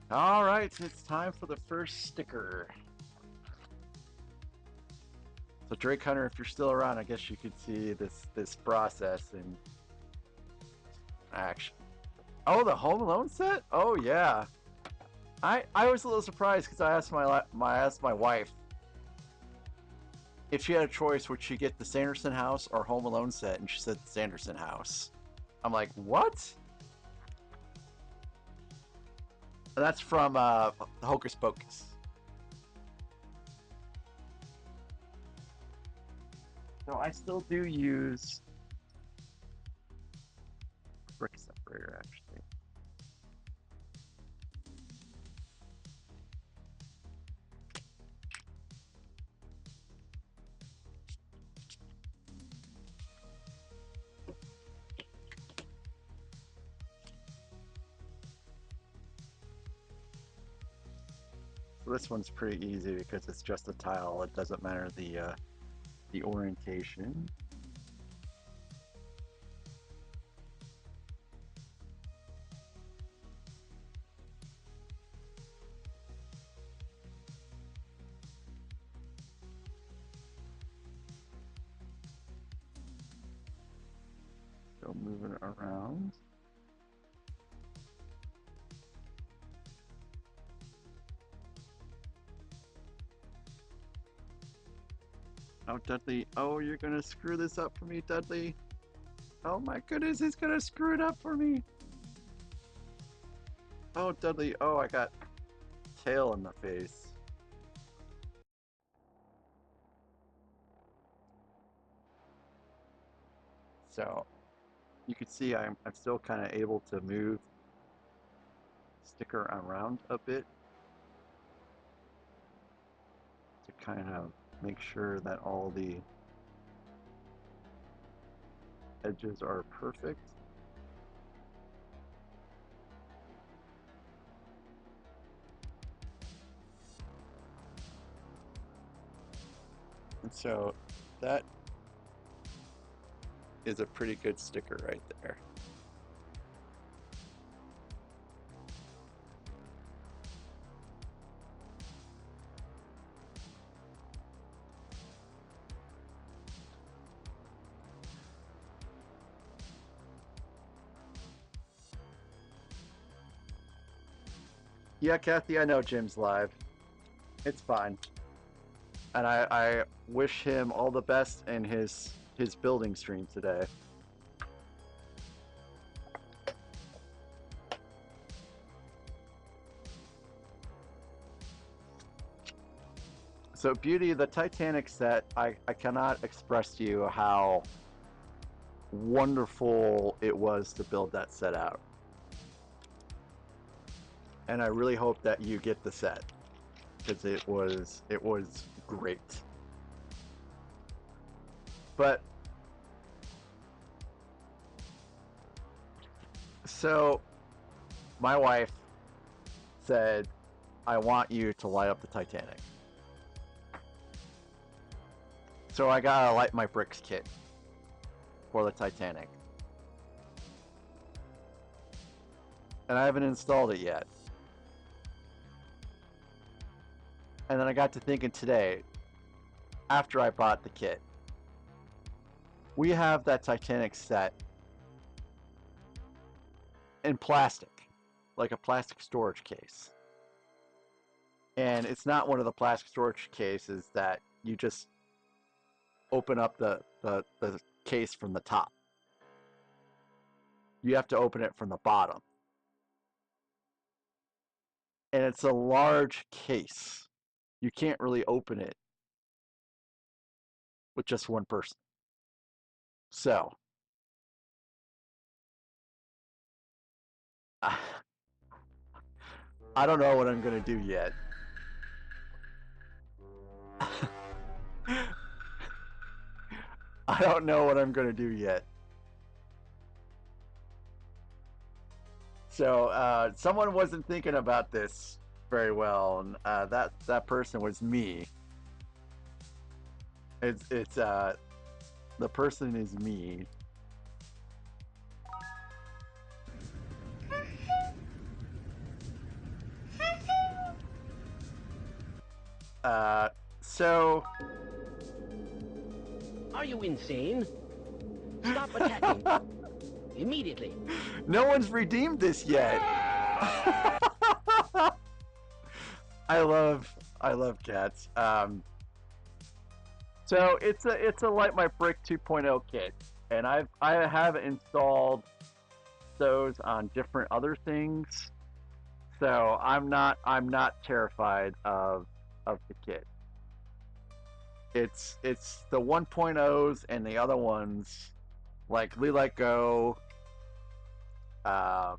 All right, it's time for the first sticker. So Drake Hunter, if you're still around, I guess you could see this process in action. Oh, the Home Alone set? Oh yeah. I was a little surprised because I asked my wife if she had a choice, would she get the Sanderson house or Home Alone set, and she said the Sanderson house. I'm like, what? And that's from Hocus Pocus. So I still do use brick separator actually. So this one's pretty easy because it's just a tile. It doesn't matter the orientation. So moving it around. Oh, Dudley. Oh, you're gonna screw this up for me, Dudley. Oh my goodness, he's gonna screw it up for me. Oh, Dudley. Oh, I got tail in the face. So you can see I'm still kind of able to move sticker around a bit to kind of make sure that all the edges are perfect. And so that is a pretty good sticker right there. Yeah, Kathy, I know Jim's live. It's fine. And I wish him all the best in his building stream today. So Beauty, the Titanic set, I cannot express to you how wonderful it was to build that set out. And I really hope that you get the set, because it was great. But so my wife said, I want you to light up the Titanic. So I gotta light my bricks kit for the Titanic. And I haven't installed it yet. And then I got to thinking today, after I bought the kit, we have that Titanic set in plastic, like a plastic storage case. And it's not one of the plastic storage cases that you just open up the case from the top. You have to open it from the bottom. And it's a large case. You can't really open it with just one person. So, I don't know what I'm going to do yet. I don't know what I'm going to do yet. So, someone wasn't thinking about this very well, and that person was me. It's the person is me. So Are you insane? Stop attacking. Immediately. No one's redeemed this yet. I love cats. So it's a Light My Brick 2.0 kit, and I have installed those on different other things. So I'm not terrified of the kit. It's the 1.0s and the other ones like Let Go. And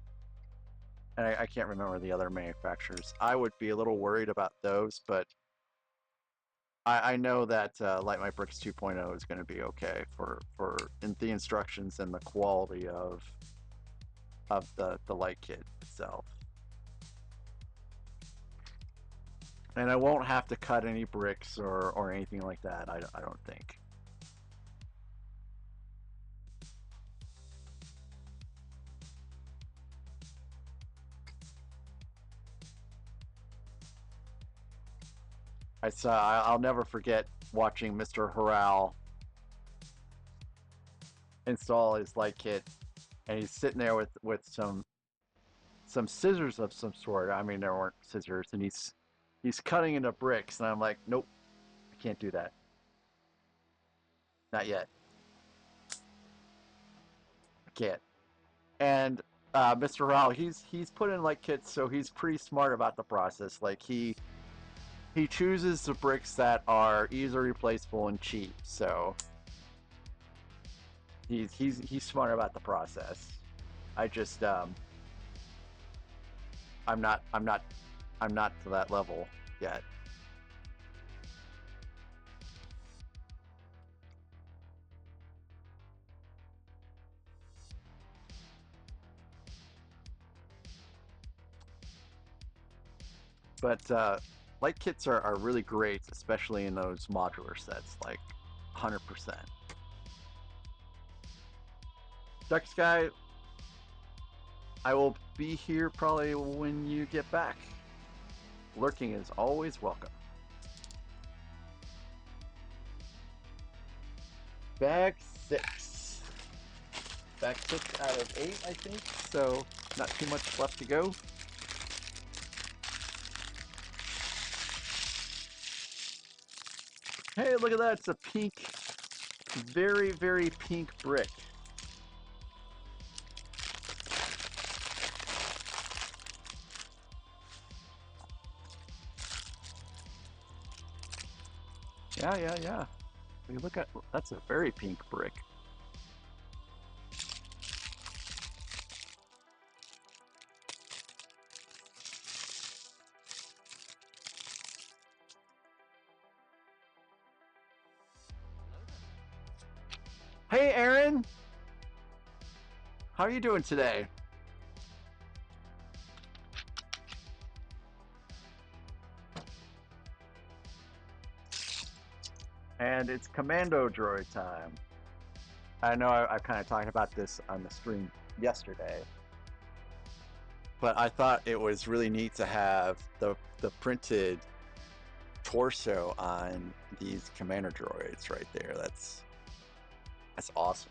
I can't remember the other manufacturers. I would be a little worried about those, but I know that Light My Bricks 2.0 is going to be okay for in the instructions and the quality of the light kit itself. And I won't have to cut any bricks or anything like that, I don't think. I'll never forget watching Mr. Harrell install his light kit, and he's sitting there with some scissors of some sort. I mean, there weren't scissors, and he's cutting into bricks, and I'm like, nope, I can't do that. Not yet. I can't. And Mr. Rao, he's put in light kits, so he's pretty smart about the process. Like he chooses the bricks that are easily replaceable and cheap. So he's smart about the process. I just I'm not to that level yet. But light kits are really great, especially in those modular sets, like 100%. Dark Sky, I will be here probably when you get back. Lurking is always welcome. Bag 6. Bag 6 out of 8, I think, so not too much left to go. Hey, look at that, it's a pink, very, very pink brick. Yeah. You look at, that's a very pink brick. Hey, Aaron! How are you doing today? And it's Commando droid time. I know I kind of talked about this on the stream yesterday, but I thought it was really neat to have the printed torso on these Commander droids right there. That's awesome.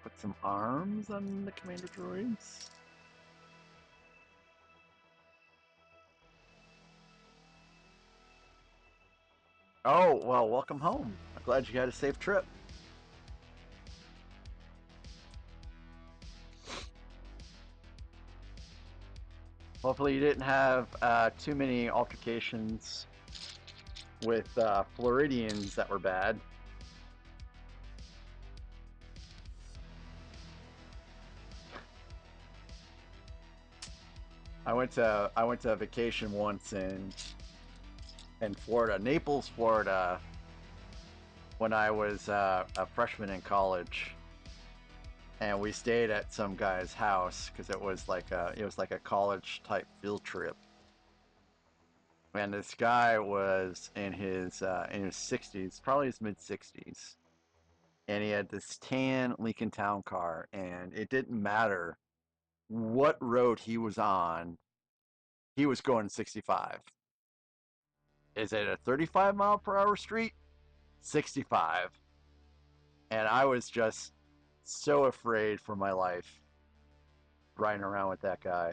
Put some arms on the Commander droids. Oh, well, welcome home. I'm glad you had a safe trip. Hopefully you didn't have too many altercations with Floridians that were bad. I went to a vacation once in Florida, Naples, Florida, when I was a freshman in college, and we stayed at some guy's house because it was like a college type field trip. And this guy was in his 60s, probably his mid 60s, and he had this tan Lincoln Town Car, and it didn't matter what road he was on, he was going 65. Is it a 35-mile-per-hour street? 65. And I was just so afraid for my life riding around with that guy.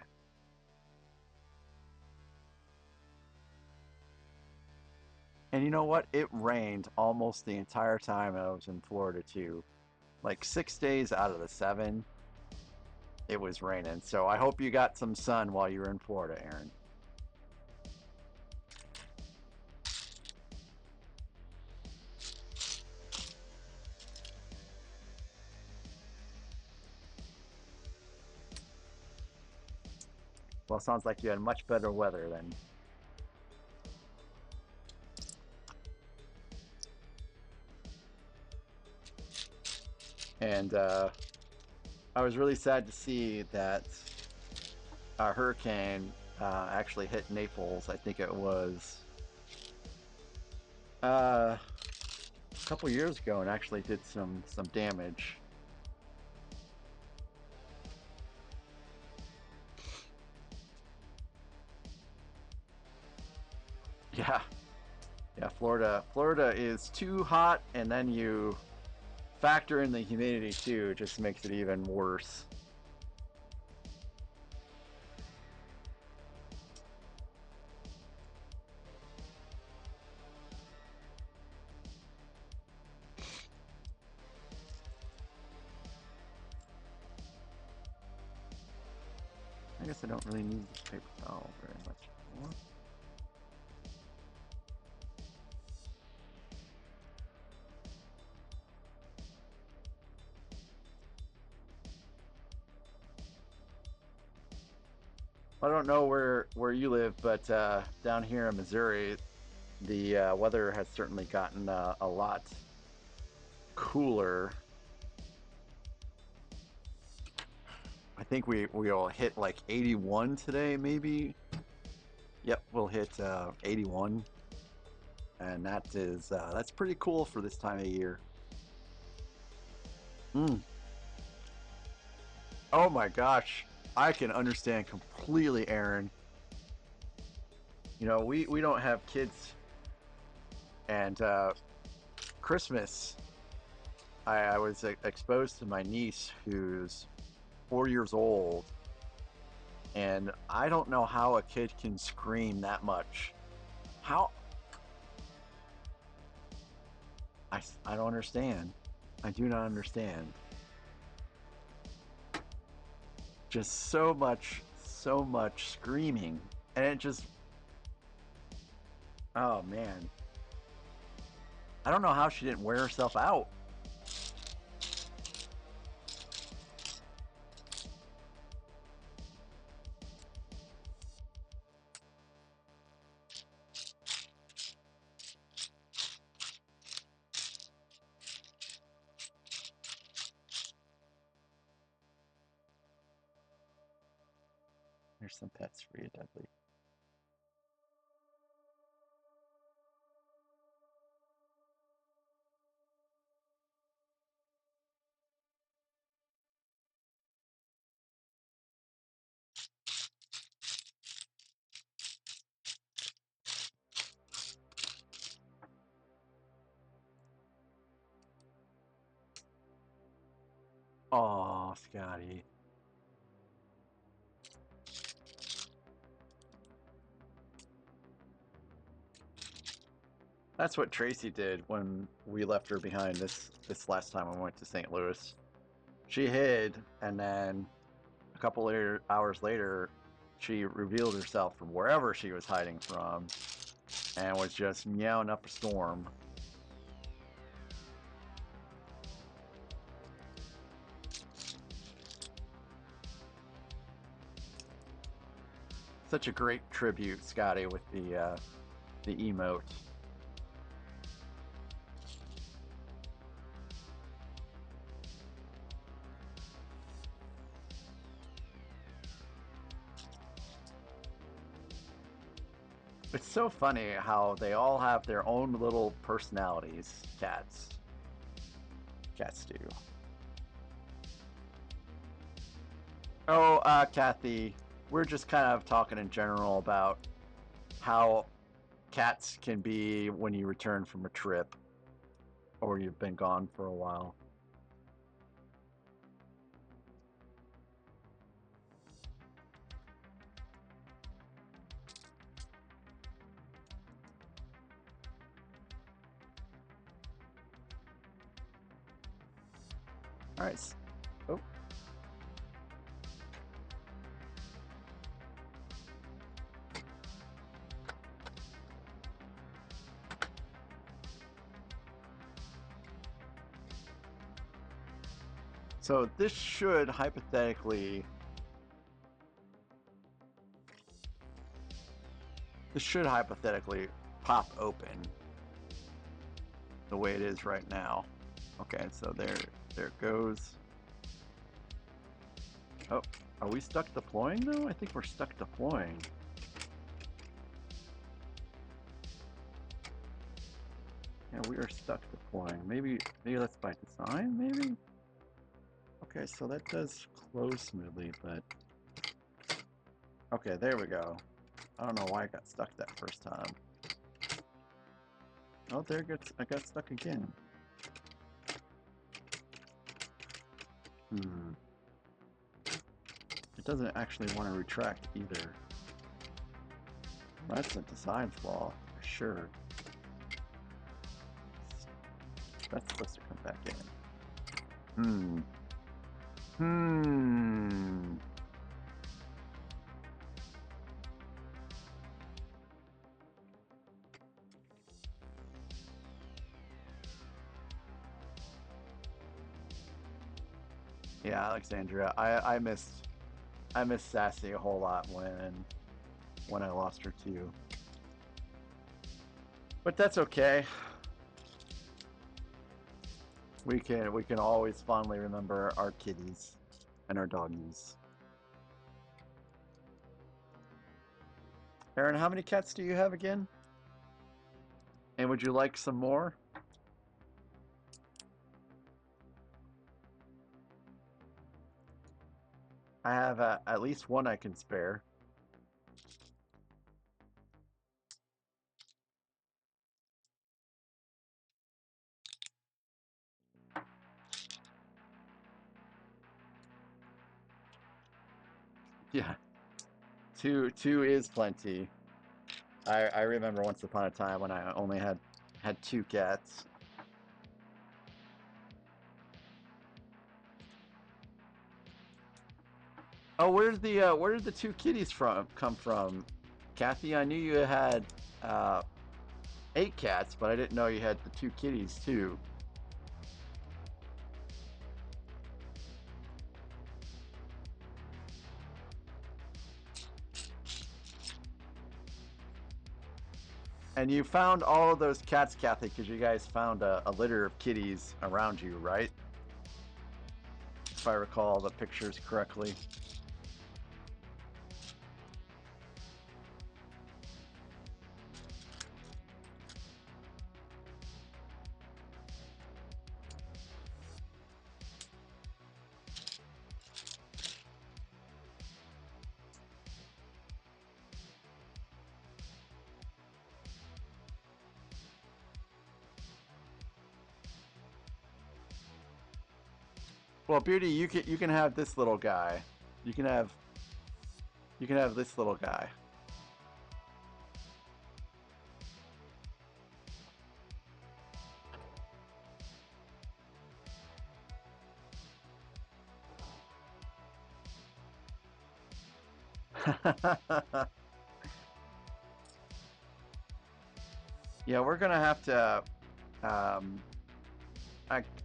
And you know what? It rained almost the entire time I was in Florida too. Like 6 days out of the 7, it was raining. So I hope you got some sun while you were in Florida, Aaron. Well, sounds like you had much better weather then. And I was really sad to see that a hurricane actually hit Naples. I think it was a couple years ago, and actually did some damage. Yeah, Florida is too hot, and then you factor in the humidity too. It just makes it even worse. I guess I don't really need this paper towel very much anymore. I don't know where you live, but down here in Missouri, The weather has certainly gotten a lot cooler. I think we'll hit like 81 today, maybe. Yep, we'll hit 81, and that's pretty cool for this time of year. Oh my gosh, I can understand completely, Aaron. You know, we don't have kids, and Christmas, I was exposed to my niece who's 4 years old, and I don't know how a kid can scream that much. How? I don't understand. I do not understand. Just so much screaming, and it just, oh man. I don't know how she didn't wear herself out. Here's some pets for you, Dudley. Oh, Scotty. That's what Tracy did when we left her behind this last time we went to St. Louis. She hid, and then a couple hours later, she revealed herself from wherever she was hiding from, and was just meowing up a storm. Such a great tribute, Scotty, with the emote. It's so funny how they all have their own little personalities. Cats do. Oh, Kathy, we're just kind of talking in general about how cats can be when you return from a trip or you've been gone for a while. All right. Oh. So this should hypothetically pop open the way it is right now. Okay, so there it goes. Oh, are we stuck deploying though? I think we're stuck deploying. Yeah, we are stuck deploying. Maybe that's by design, maybe? Okay, so that does close smoothly, but... Okay, there we go. I don't know why I got stuck that first time. Oh, I got stuck again. It doesn't actually want to retract either. That's a design flaw, for sure. That's supposed to come back in. Yeah, Alexandria. I missed Sassy a whole lot when I lost her too. But that's okay. We can always fondly remember our kitties and our doggies. Aaron, how many cats do you have again? And would you like some more? I have at least one I can spare. Yeah, two is plenty. I remember once upon a time when I only had 2 cats. Oh, where did the 2 kitties come from, Kathy? I knew you had 8 cats, but I didn't know you had the 2 kitties too. And you found all of those cats, Kathy, because you guys found a litter of kitties around you, right? If I recall the pictures correctly. Well, Beauty, you can have this little guy. You can have this little guy. Yeah, we're gonna have to. Um,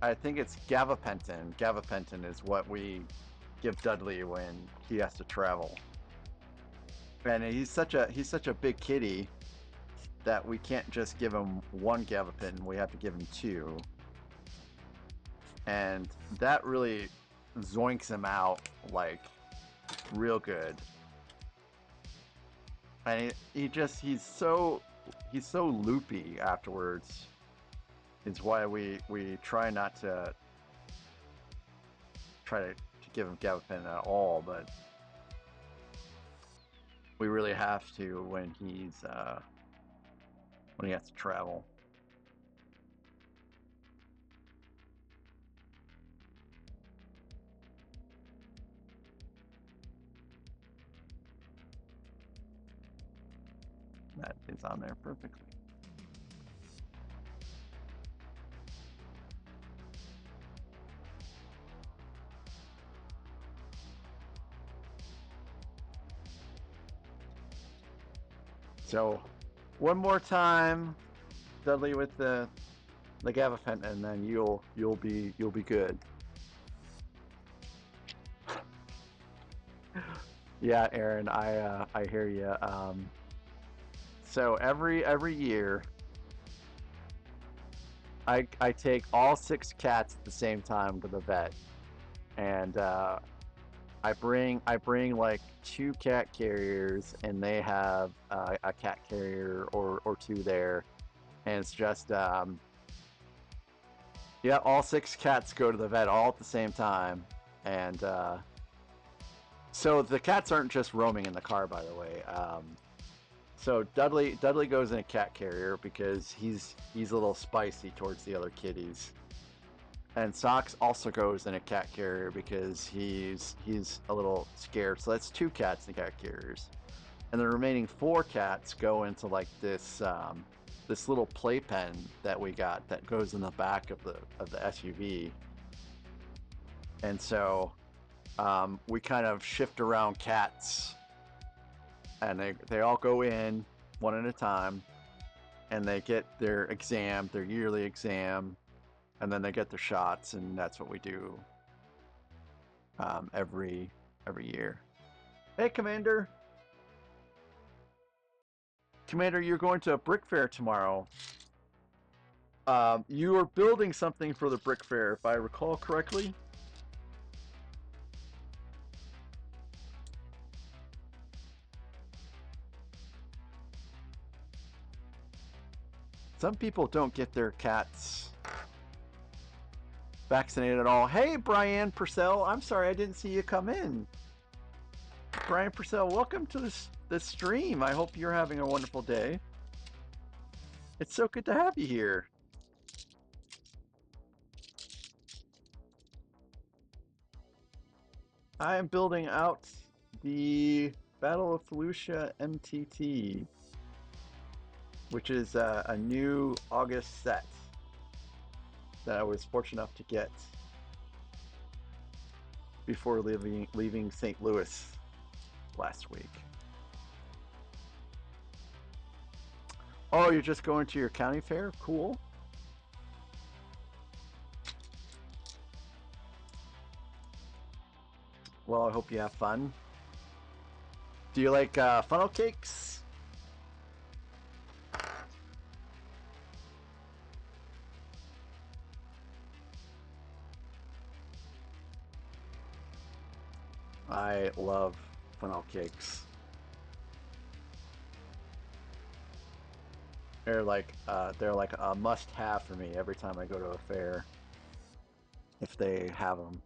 I think it's gabapentin. Gabapentin is what we give Dudley when he has to travel. And he's such a big kitty that we can't just give him one gabapentin. We have to give him 2. And that really zoinks him out like real good. And he's so loopy afterwards. It's why we try not to give him gabapentin at all, but we really have to when he has to travel. That is on there perfectly. So, one more time, Dudley, with the gabapentin, and then you'll be good. Yeah, Aaron, I hear you. So every year, I take all 6 cats at the same time to the vet, and I bring like 2 cat carriers, and they have a cat carrier or 2 there, and it's just yeah, all 6 cats go to the vet all at the same time, and so the cats aren't just roaming in the car, by the way. So Dudley goes in a cat carrier because he's a little spicy towards the other kitties. And Socks also goes in a cat carrier because he's a little scared. So that's 2 cats in cat carriers, and the remaining 4 cats go into like this this little playpen that we got that goes in the back of the SUV. And so we kind of shift around cats, and they all go in one at a time, and they get their exam, their yearly exam, and then they get their shots, and that's what we do every year. Hey, Commander. Commander, you're going to a brick fair tomorrow. You are building something for the brick fair, if I recall correctly. Some people don't get their cats vaccinated at all. Hey, Brian Purcell. I'm sorry I didn't see you come in. Brian Purcell, welcome to this stream. I hope you're having a wonderful day. It's so good to have you here. I am building out the Battle of Felucia MTT, which is a new August set that I was fortunate enough to get before leaving St. Louis last week. Oh, you're just going to your county fair? Cool. Well, I hope you have fun. Do you like funnel cakes? I love funnel cakes. They're like a must-have for me every time I go to a fair, if they have them.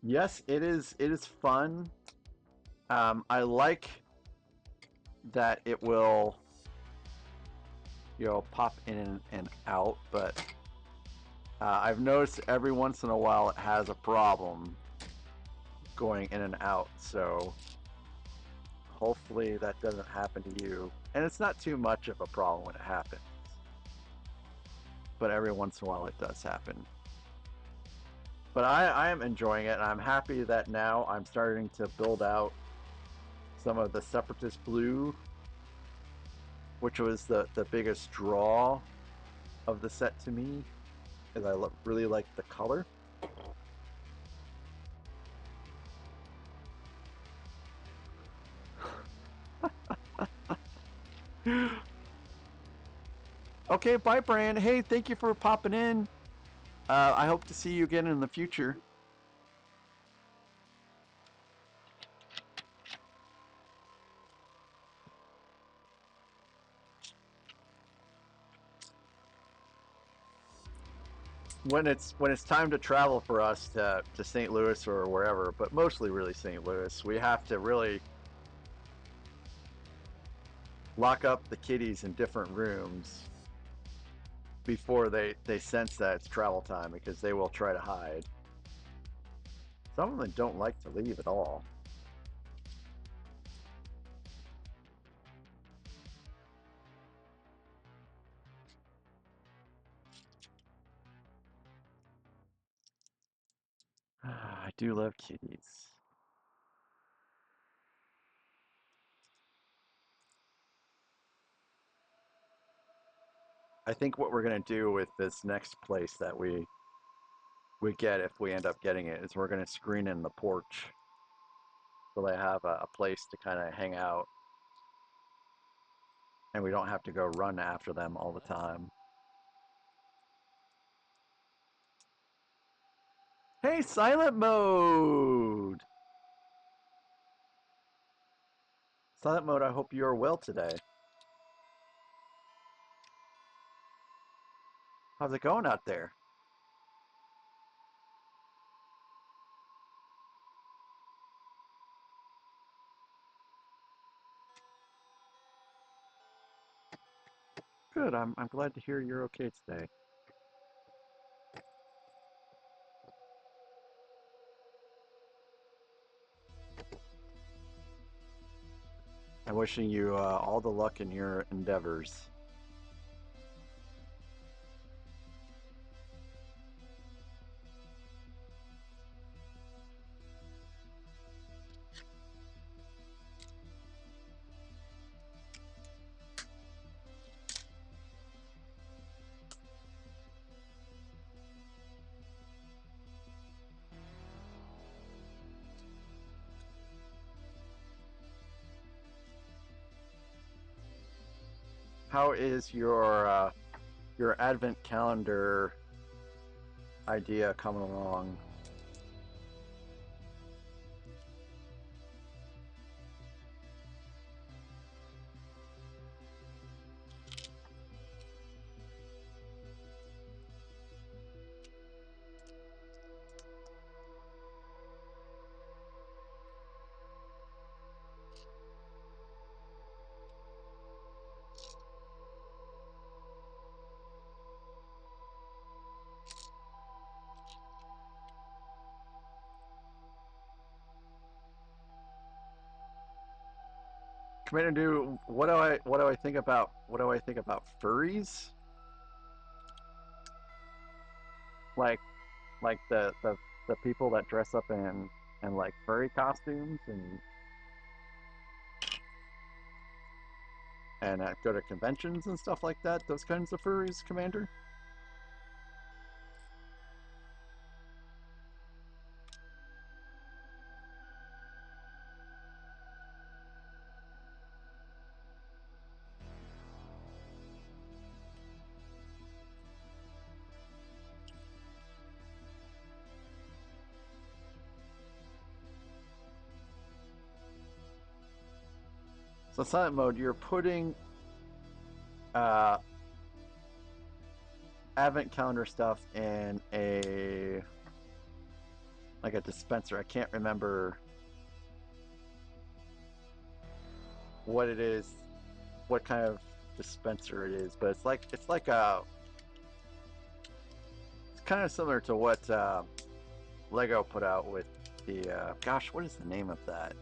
Yes, it is fun. I like that it will, pop in and out, but I've noticed every once in a while it has a problem going in and out, so hopefully that doesn't happen to you. And it's not too much of a problem when it happens, but every once in a while it does happen. But I am enjoying it, and I'm happy that now I'm starting to build out some of the Separatist blue, which was the biggest draw of the set to me, because I really like the color. Okay, bye, Brian. Hey, thank you for popping in. I hope to see you again in the future. When it's time to travel for us to St. Louis or wherever, but mostly really St. Louis, we have to really lock up the kitties in different rooms before they sense that it's travel time, because they will try to hide. Some of them don't like to leave at all. I do love kitties. I think what we're gonna do with this next place that we get, if we end up getting it, is we're gonna screen in the porch so they have a place to kind of hang out, and we don't have to go run after them all the time. Hey, silent mode! Silent mode, I hope you are well today. How's it going out there? Good, I'm glad to hear you're okay today. I'm wishing you all the luck in your endeavors. how is your advent calendar idea coming along? Commander, what do I think about furries? Like the people that dress up in like furry costumes and go to conventions and stuff like that. Those kinds of furries, Commander. So silent mode, you're putting uh, advent calendar stuff in a like a dispenser. I can't remember what it is, what kind of dispenser it is, but it's like it's kind of similar to what Lego put out with the gosh, what is the name of that?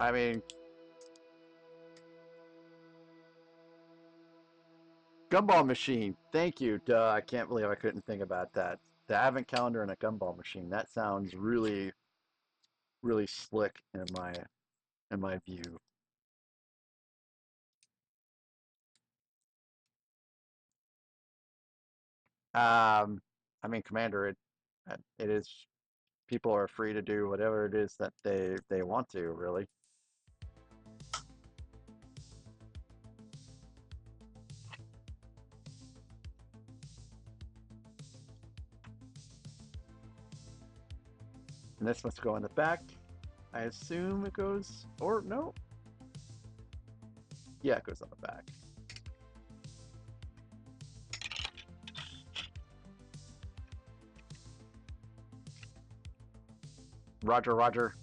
I mean, gumball machine. Thank you. Duh, I can't believe I couldn't think about that. The advent calendar and a gumball machine. That sounds really, really slick in my view. I mean, Commander, it is people are free to do whatever it is that they want to, really. And this must go in the back. I assume it goes, or no? Yeah, it goes on the back. Roger, Roger.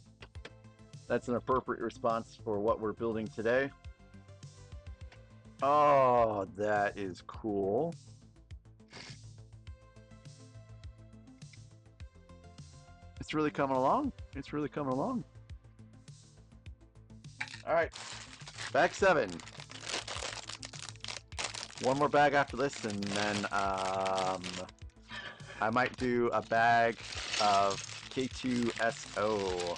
That's an appropriate response for what we're building today. Oh, that is cool. It's really coming along. It's really coming along. All right, bag 7. One more bag after this, and then I might do a bag of K2SO.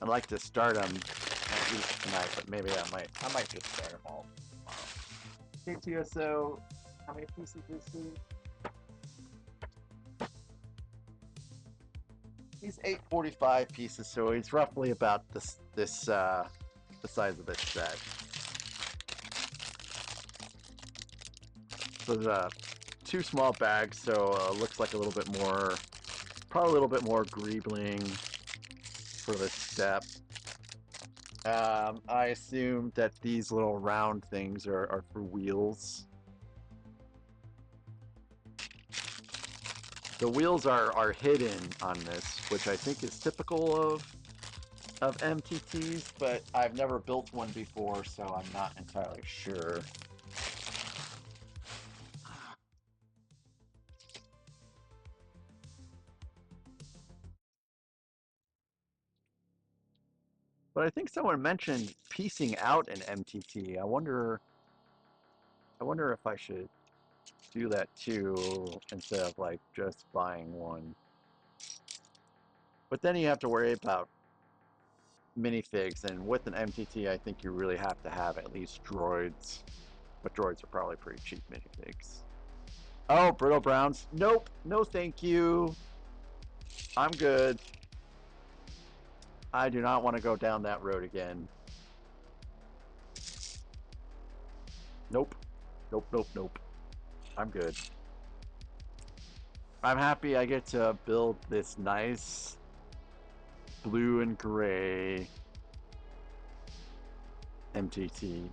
I'd like to start them at least tonight, but maybe I might just start them all tomorrow. K2SO, how many pieces is he? He's 845 pieces, so he's roughly about the size of this set. So there's 2 small bags, so looks like a little bit more, probably a little bit more greebling for this step. I assume that these little round things are for wheels. The wheels are hidden on this, which I think is typical of MTTs, but I've never built one before, so I'm not entirely sure. But I think someone mentioned piecing out an MTT. I wonder if I should do that too instead of like just buying one. But then you have to worry about minifigs, and with an MTT, I think you really have to have at least droids. But droids are probably pretty cheap minifigs. Oh, Brittle Browns. Nope. No, thank you. I'm good. I do not want to go down that road again. Nope. Nope, nope, nope. I'm good. I'm happy I get to build this nice blue and gray MTT.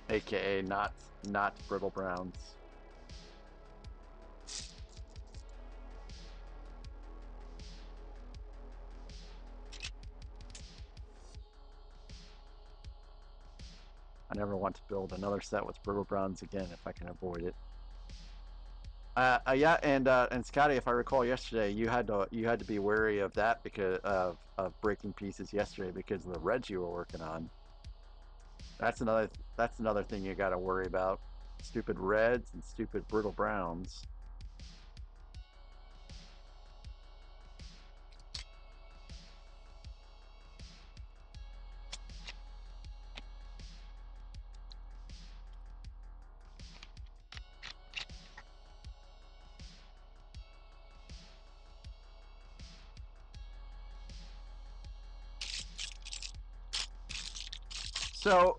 AKA not Brittle Browns. I never want to build another set with Brittle Browns again if I can avoid it. Yeah, and Scotty, if I recall yesterday, you had to be wary of that because of breaking pieces yesterday because of the reds you were working on. That's another thing you got to worry about. Stupid reds and stupid Brittle Browns. So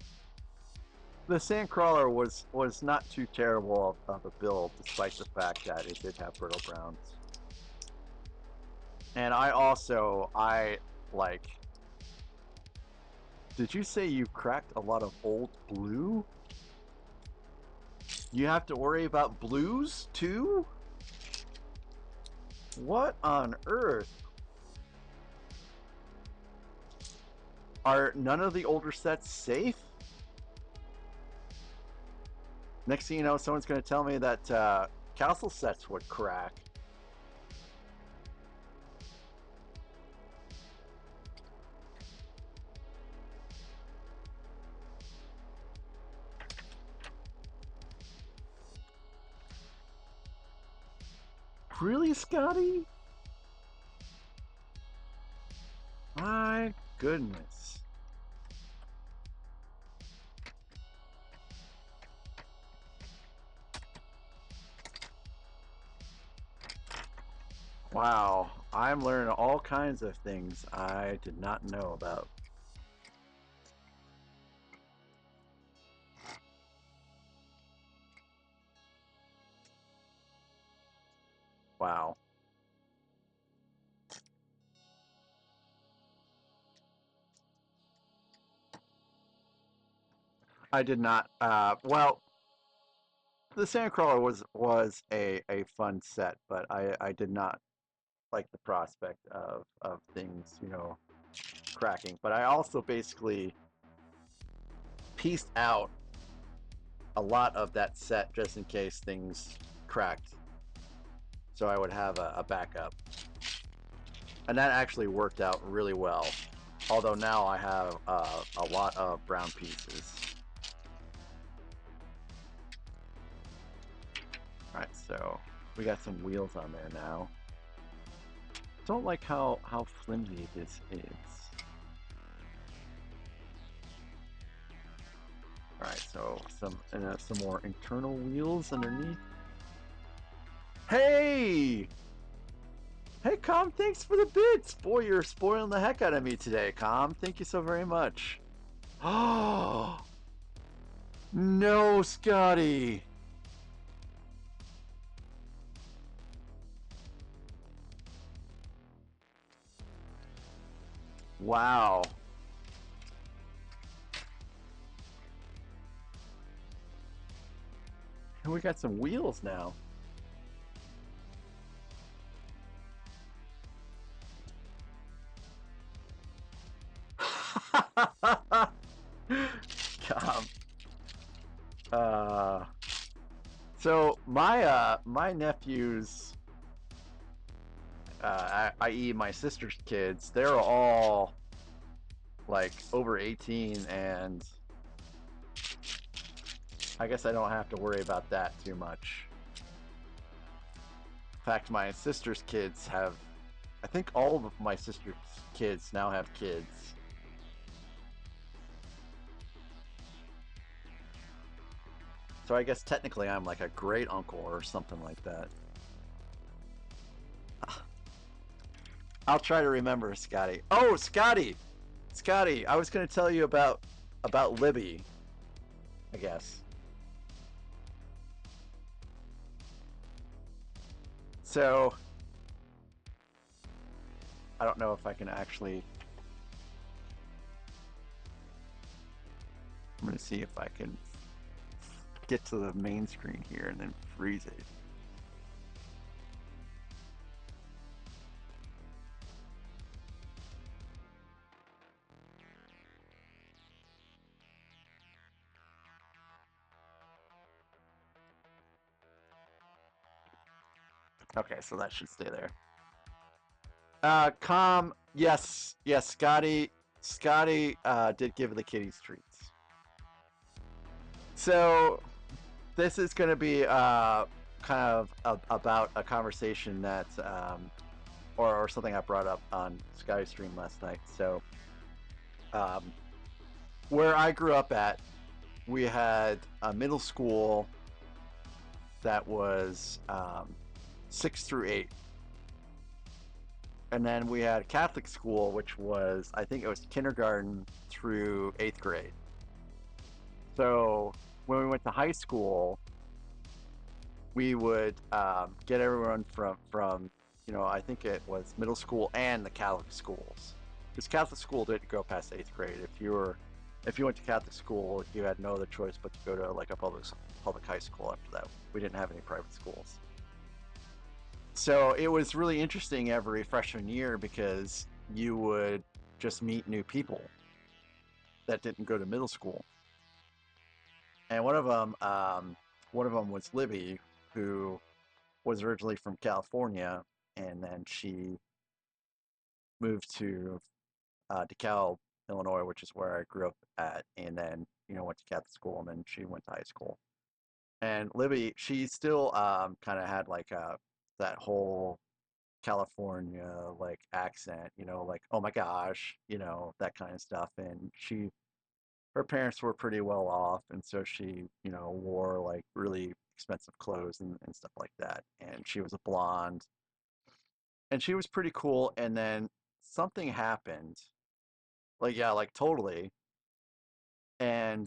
the Sandcrawler was not too terrible of a build, despite the fact that it did have Brittle Browns. And I like. Did you say you cracked a lot of old blue? You have to worry about blues too? What on earth? Are none of the older sets safe? Next thing you know, someone's going to tell me that castle sets would crack. Really, Scotty? My goodness. Wow, I'm learning all kinds of things I did not know about. Wow. I did not, well, the Sandcrawler was a fun set, but I did not like the prospect of things, you know, cracking. But I also basically pieced out a lot of that set just in case things cracked, so I would have a backup. And that actually worked out really well. Although now I have a lot of brown pieces. Alright, so we got some wheels on there now. Don't like how flimsy this is. Alright, so some more internal wheels underneath. Hey! Hey, Com, thanks for the bits! Boy, you're spoiling the heck out of me today, Com. Thank you so very much. Oh! No, Scotty! Wow. And we got some wheels now. Com. So my nephews, i.e. my sister's kids, they're all like over 18, and I guess I don't have to worry about that too much. In fact, my sister's kids have I think all of my sister's kids now have kids. So I guess technically I'm like a great uncle or something like that. I'll try to remember, Scotty. Oh, Scotty! Scotty, I was going to tell you about Libby, I guess. So, I don't know if I can actually... I'm going to see if I can get to the main screen here and then freeze it. Okay, so that should stay there. Yes, Scotty did give the kitties treats. So this is going to be kind of about a conversation that or something I brought up on Scotty's stream last night. So where I grew up at, we had a middle school that was 6 through 8. And then we had Catholic school, which was, I think it was kindergarten through 8th grade. So when we went to high school, we would get everyone from I think it was middle school and the Catholic schools. Because Catholic school didn't go past 8th grade. If you went to Catholic school, you had no other choice but to go to like a public high school after that. We didn't have any private schools. So it was really interesting every freshman year because you would just meet new people that didn't go to middle school. And one of them was Libby, who was originally from California, and then she moved to DeKalb, Illinois, which is where I grew up at, and then went to Catholic school, and then she went to high school. And Libby, she still kind of had like that whole California like accent, like oh my gosh, that kind of stuff. And her parents were pretty well off, and so she wore like really expensive clothes and stuff like that. And she was a blonde, and she was pretty cool. And then something happened, like yeah, like totally. And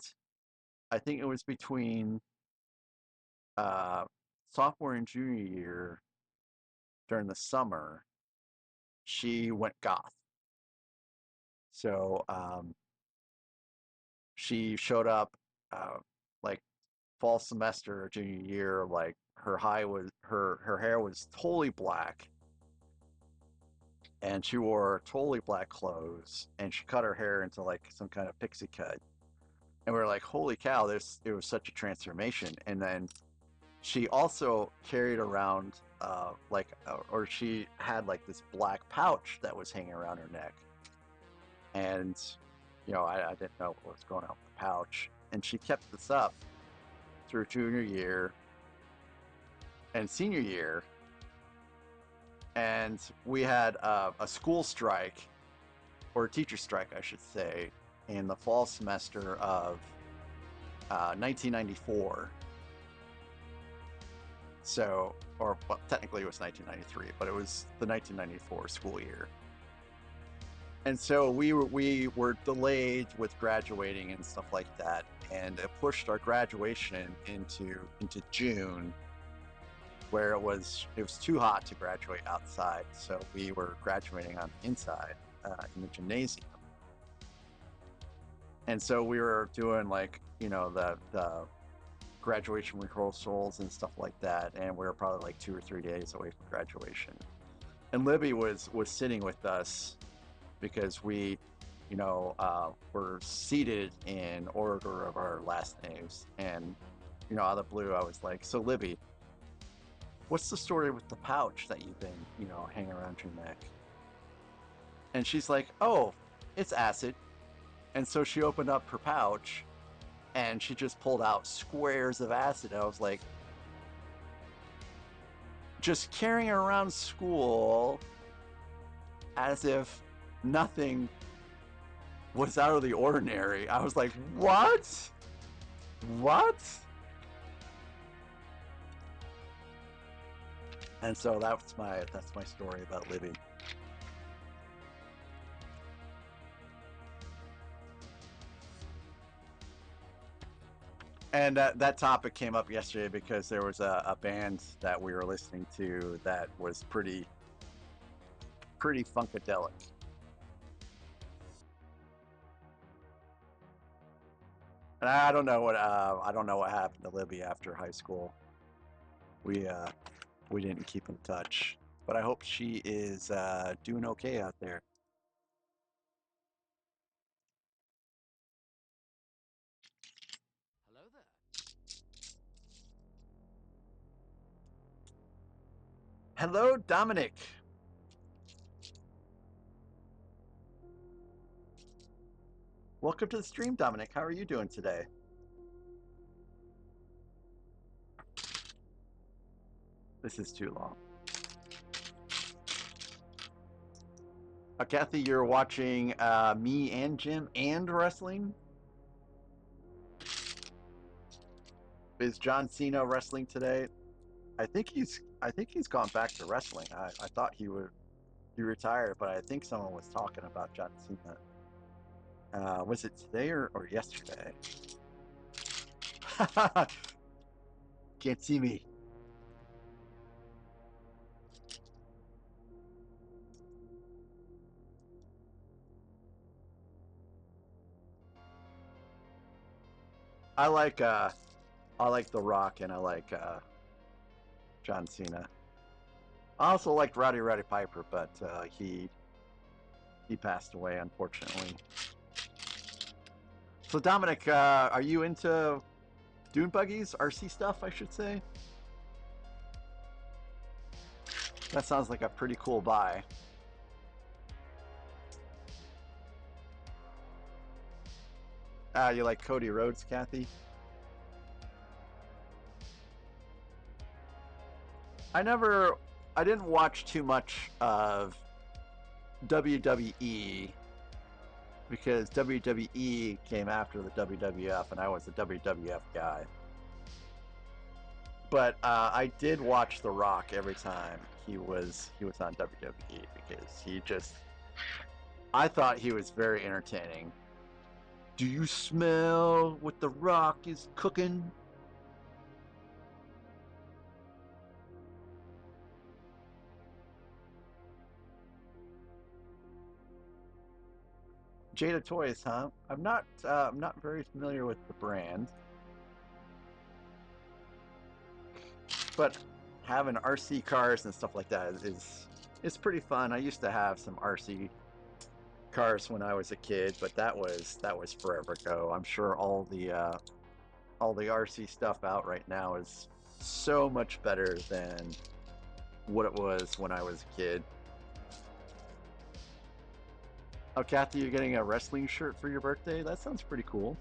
I think it was between uh, sophomore and junior year during the summer, she went goth. So she showed up like fall semester junior year, like her hair was totally black, and she wore totally black clothes, and she cut her hair into like some kind of pixie cut, and we were like, holy cow, it was such a transformation. And then she also carried around or she had like this black pouch that was hanging around her neck, and I didn't know what was going on with the pouch, and she kept this up through junior year and senior year. And we had a school strike, or a teacher strike I should say, in the fall semester of 1994. So, or well, technically it was 1993, but it was the 1994 school year. And so we were delayed with graduating and stuff like that, and it pushed our graduation into June, where it was too hot to graduate outside, so we were graduating on the inside in the gymnasium. And so we were doing like the graduation rehearsals and stuff like that, and we were probably like 2 or 3 days away from graduation. And Libby was sitting with us because we were seated in order of our last names. And out of the blue, I was like, so Libby, what's the story with the pouch that you've been hanging around your neck? And she's like, oh, it's acid. And so she opened up her pouch and she just pulled out squares of acid. I was like, just carrying around school as if nothing was out of the ordinary. I was like, what? What? And so that's my story about Libby. And that topic came up yesterday because there was a band that we were listening to that was pretty funkadelic. And I don't know what happened to Libby after high school. We didn't keep in touch, but I hope she is doing okay out there. Hello there. Hello, Dominic. Welcome to the stream, Dominic. How are you doing today? This is too long. Kathy, you're watching me and Jim and wrestling? Is John Cena wrestling today? I think he's gone back to wrestling. I thought he retired, but I think someone was talking about John Cena. Was it today or yesterday? Can't see me. I like The Rock and I like John Cena. I also liked Roddy Piper, but he passed away, unfortunately. So Dominic, are you into dune buggies, RC stuff, I should say? That sounds like a pretty cool buy. You like Cody Rhodes, Kathy? I didn't watch too much of WWE because WWE came after the WWF and I was a WWF guy. But I did watch The Rock every time he was on WWE because I thought he was very entertaining. Do you smell what The Rock is cooking? Jada Toys, huh? I'm not very familiar with the brand, but having RC cars and stuff like that is pretty fun. I used to have some RC cars when I was a kid, but that was forever ago. I'm sure all the RC stuff out right now is so much better than what it was when I was a kid. Oh, Kathy, you're getting a wrestling shirt for your birthday? That sounds pretty cool.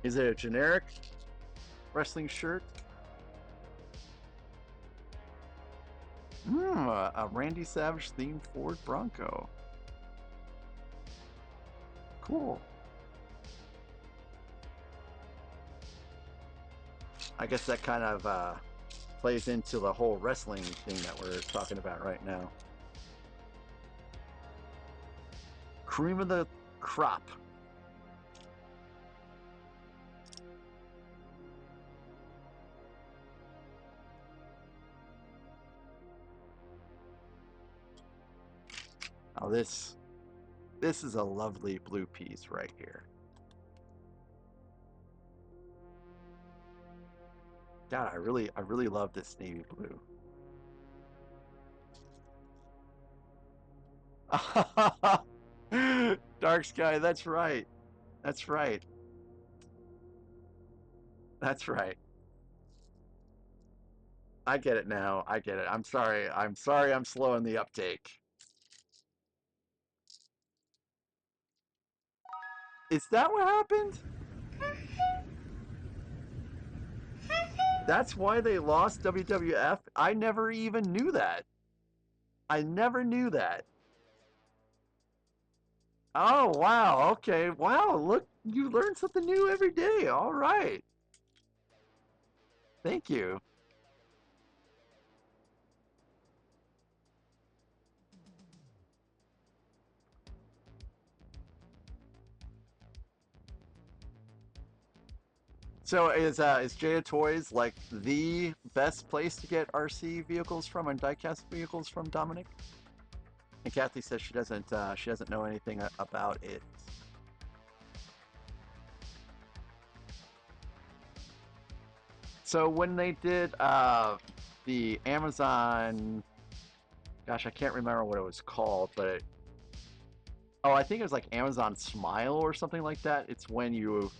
Is it a generic wrestling shirt? A Randy Savage themed Ford Bronco. Cool. I guess that kind of plays into the whole wrestling thing that we're talking about right now. Cream of the crop. Oh, this is a lovely blue piece right here. God, I really love this navy blue. Dark sky, that's right. That's right. That's right. I get it now. I get it. I'm sorry. I'm slow in the uptake. Is that what happened? That's why they lost WWF? I never even knew that. I never knew that. Oh, wow. Okay. Wow. Look, you learn something new every day. All right. Thank you. So is Jaya Toys like the best place to get RC vehicles from and diecast vehicles from, Dominic? And Kathy says she doesn't know anything about it. So when they did the Amazon, gosh, I can't remember what it was called, but oh, I think it was like Amazon Smile or something like that. It's when you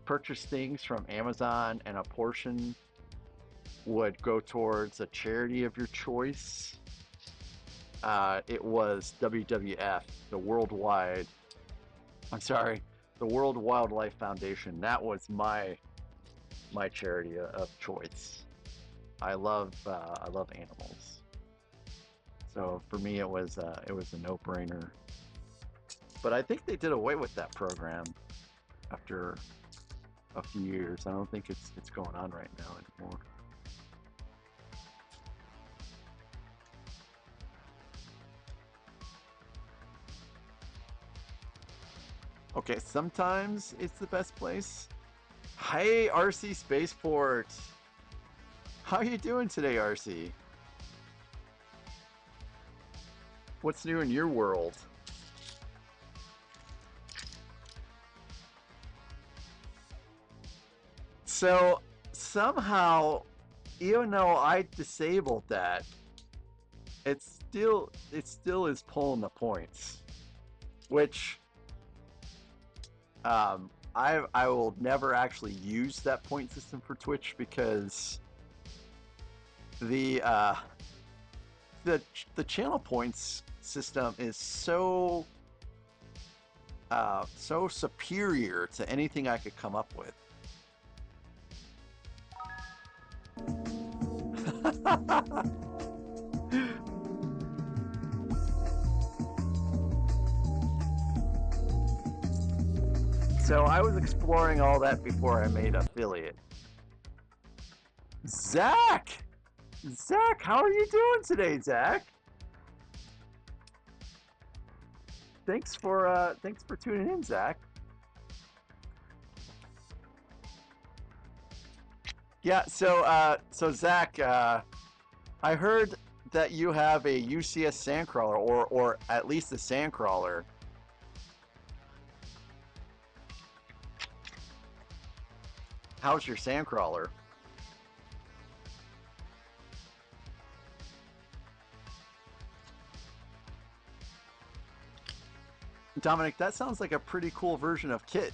purchase things from Amazon and a portion would go towards a charity of your choice. It was WWF, the Worldwide. I'm sorry, the World Wildlife Foundation. That was my charity of choice. I love animals, so for me it was a no-brainer. But I think they did away with that program after a few years. I don't think it's going on right now anymore. Okay, sometimes it's the best place. Hey, RC Spaceport. How you doing today, RC? What's new in your world? So somehow, even though I disabled that, it still is pulling the points, which I will never actually use that point system for Twitch because the uh, the the channel points system is so superior to anything I could come up with. So I was exploring all that before I made affiliate. Zach! Zach, how are you doing today, Zach? Thanks for tuning in, Zach. Yeah, so Zach, I heard that you have a UCS sandcrawler, or at least a sandcrawler. How's your sandcrawler? Dominic, that sounds like a pretty cool version of Kit.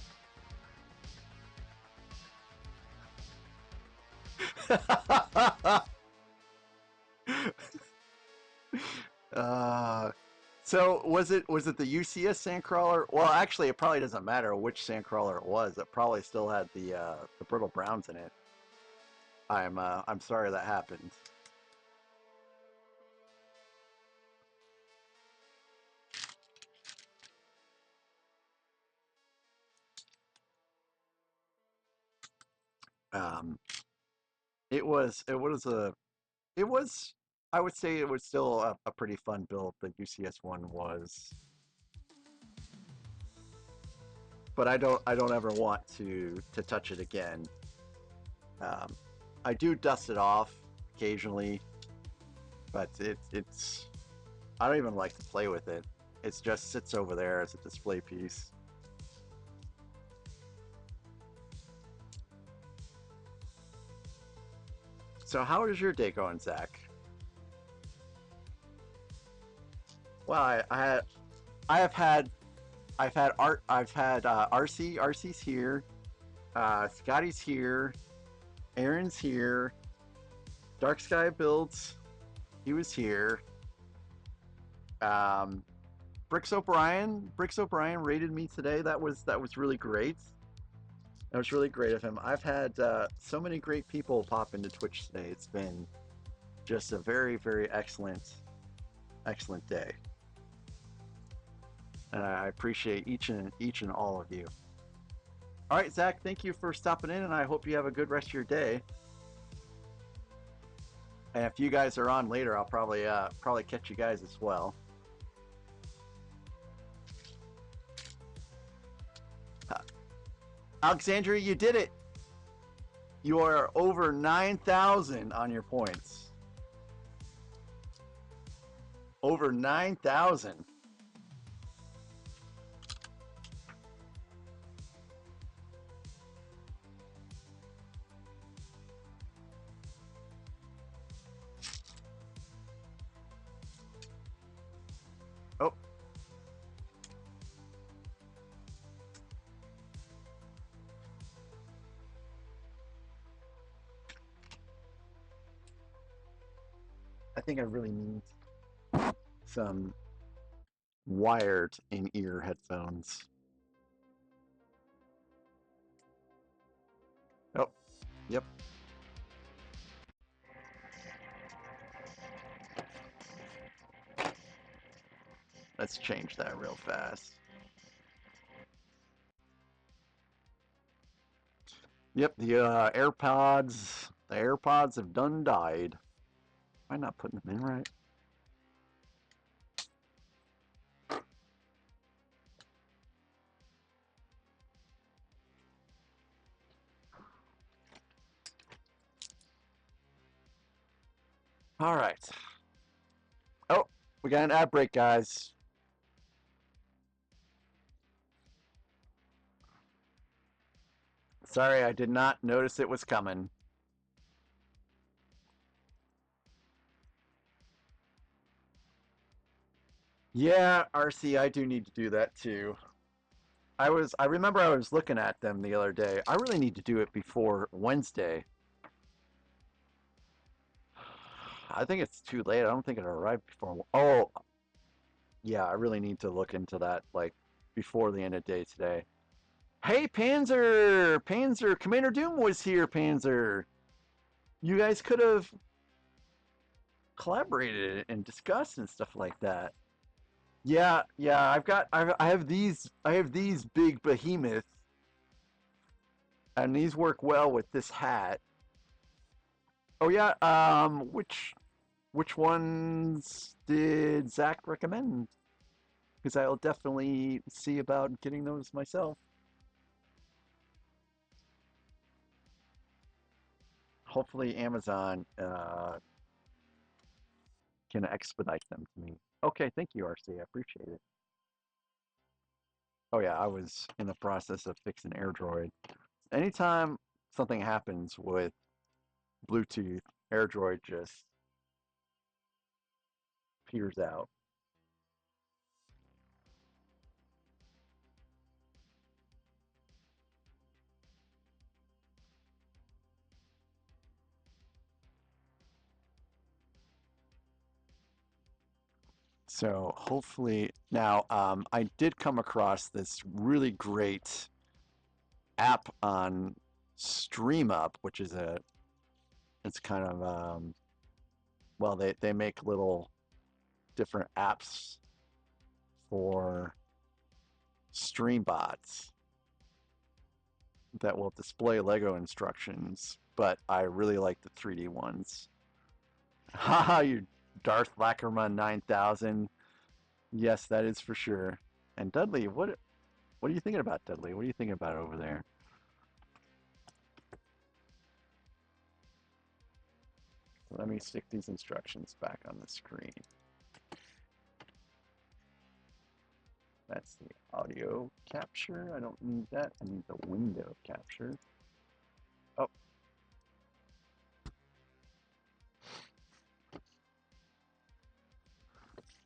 uh, so was it the UCS sandcrawler? Well, actually, it probably doesn't matter which sandcrawler it was. It probably still had the brittle browns in it. I'm sorry that happened. Um, it was I would say it was still a pretty fun build. The UCS one was, but I don't ever want to touch it again. Um, I do dust it off occasionally, but it's I don't even like to play with it. It just sits over there as a display piece. So how is your day going, Zach? Well, I have had I've had RC's here, Scotty's here, Aaron's here, Dark Sky Builds, he was here. Um, Bricks O'Brien rated me today. That was really great. That was really great of him. I've had so many great people pop into Twitch today. It's been just a very excellent day. And I appreciate each and all of you. All right, Zach, thank you for stopping in, and I hope you have a good rest of your day. And if you guys are on later, I'll probably catch you guys as well. Alexandria, you did it. You are over 9,000 on your points. Over 9,000. Oh. I think I really need some wired in-ear headphones. Oh, yep. Let's change that real fast. Yep, the AirPods have done died. Am I not putting them in right? All right. Oh, we got an ad break, guys. Sorry, I did not notice it was coming. Yeah, RC, I do need to do that too. I remember I was looking at them the other day. I really need to do it before Wednesday. I think it's too late. I don't think it'll arrive before. Oh, yeah, I really need to look into that like before the end of the day today. Hey, Panzer! Panzer! Commander Doom was here, Panzer! You guys could have collaborated and discussed and stuff like that. Yeah, yeah, I have these big behemoths, and these work well with this hat. Oh yeah, which ones did Zach recommend? Because I'll definitely see about getting those myself. Hopefully Amazon can expedite them to me. Okay, thank you, RC. I appreciate it. Oh yeah, I was in the process of fixing AirDroid. Anytime something happens with Bluetooth, AirDroid just peters out. So hopefully now I did come across this really great app on StreamUp, which is it's kind of well they make little different apps for stream bots that will display Lego instructions, but I really like the 3D ones. Haha, you Darth Lackerman 9000. Yes, that is for sure. And Dudley, what are you thinking about, Dudley? What are you thinking about over there? Let me stick these instructions back on the screen. That's the audio capture. I don't need that. I need the window capture. Oh.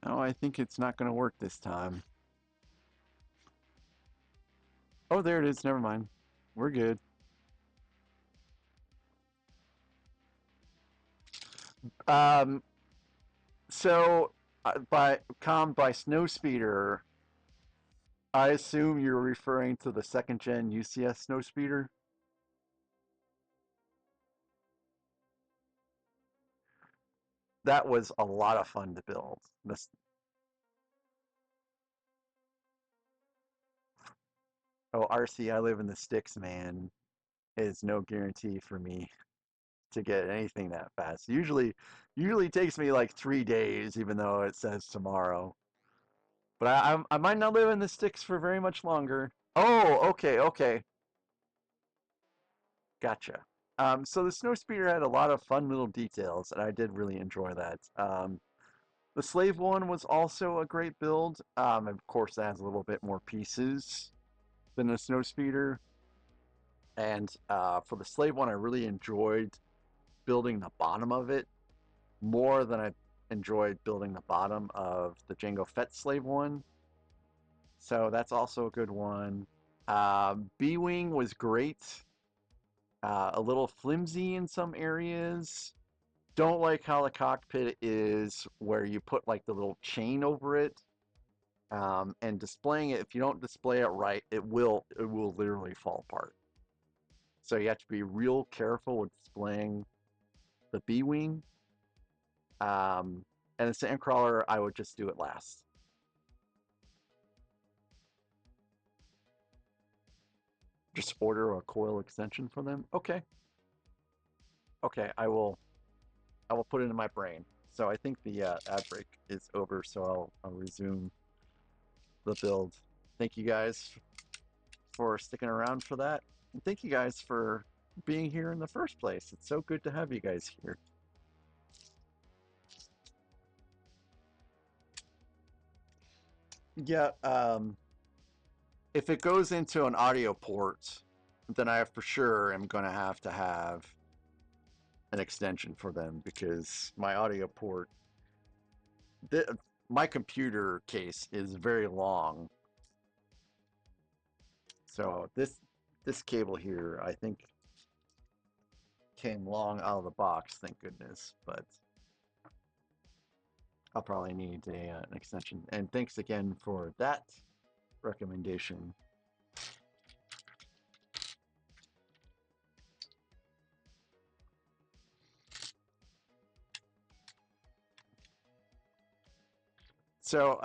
Oh, I think it's not going to work this time. Oh, there it is. Never mind. We're good. Um, so by Snowspeeder, I assume you're referring to the second gen UCS Snowspeeder. That was a lot of fun to build. Oh, RC, I live in the sticks, man. Is no guarantee for me to get anything that fast. Usually takes me like 3 days, even though it says tomorrow. But I might not live in the sticks for very much longer. Oh, okay, okay. Gotcha. So the Snowspeeder had a lot of fun little details, and I did really enjoy that. The Slave one was also a great build. Of course, it has a little bit more pieces than the Snowspeeder. And for the Slave one, I really enjoyed building the bottom of it more than I enjoyed building the bottom of the Jango Fett Slave one. So that's also a good one. B-Wing was great. A little flimsy in some areas. Don't like how the cockpit is where you put like the little chain over it. And displaying it, if you don't display it right, it will literally fall apart. So you have to be real careful with displaying the B-Wing. And the Sandcrawler, I would just do it last. Just order a coil extension for them. Okay. Okay, I will put it in my brain. So I think the ad break is over, so I'll resume the build. Thank you guys for sticking around for that. And thank you guys for being here in the first place. It's so good to have you guys here. Yeah, if it goes into an audio port, then I for sure am going to have an extension for them because my audio port, my computer case is very long. So this cable here, I think, came long out of the box, thank goodness. But I'll probably need an extension. And thanks again for that recommendation. So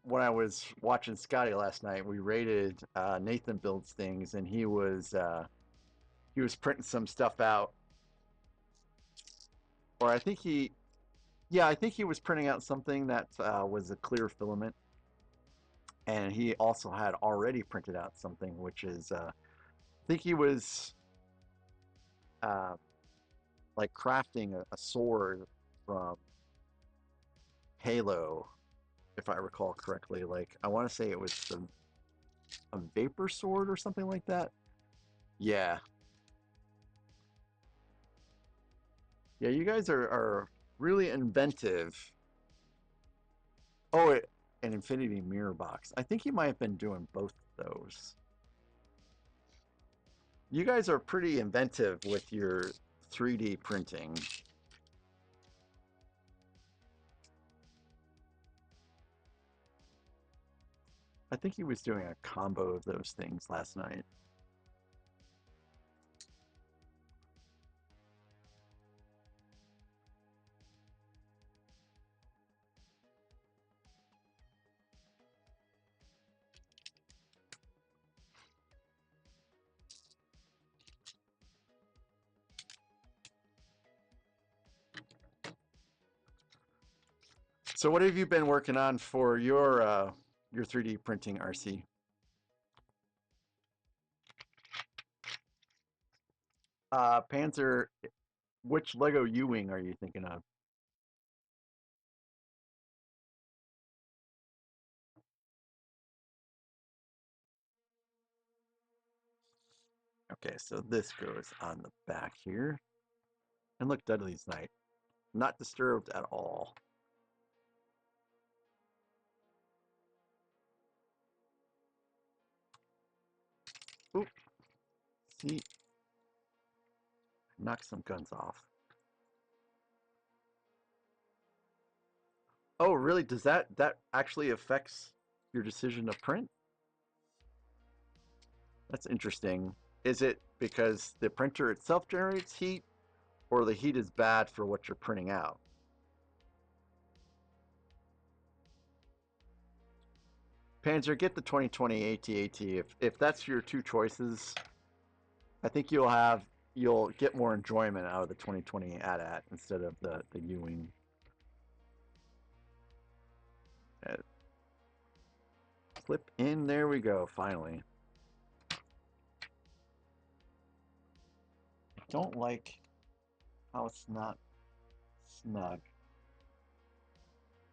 when I was watching Scotty last night, we rated Nathan Builds Things, and he was printing some stuff out, or I think he was printing out something that was a clear filament, and he also had already printed out something which is I think he was like crafting a sword from Halo, if I recall correctly. Like I want to say it was a vapor sword or something like that. Yeah. Yeah, you guys are really inventive. Oh, an infinity mirror box. I think you might have been doing both of those. You guys are pretty inventive with your 3D printing. I think he was doing a combo of those things last night. So what have you been working on for your 3D printing, RC? Panzer, which Lego U-Wing are you thinking of? Okay, so this goes on the back here. And look, Dudley's Night. Not disturbed at all. Oop. See? Knock some guns off. Oh, really? Does that actually affects your decision to print? That's interesting. Is it because the printer itself generates heat, or the heat is bad for what you're printing out? Panzer, get the 2020 AT-AT. If that's your two choices, I think you'll get more enjoyment out of the 2020 AT-AT instead of the Ewing. Flip in, there we go, finally. I don't like how it's not snug.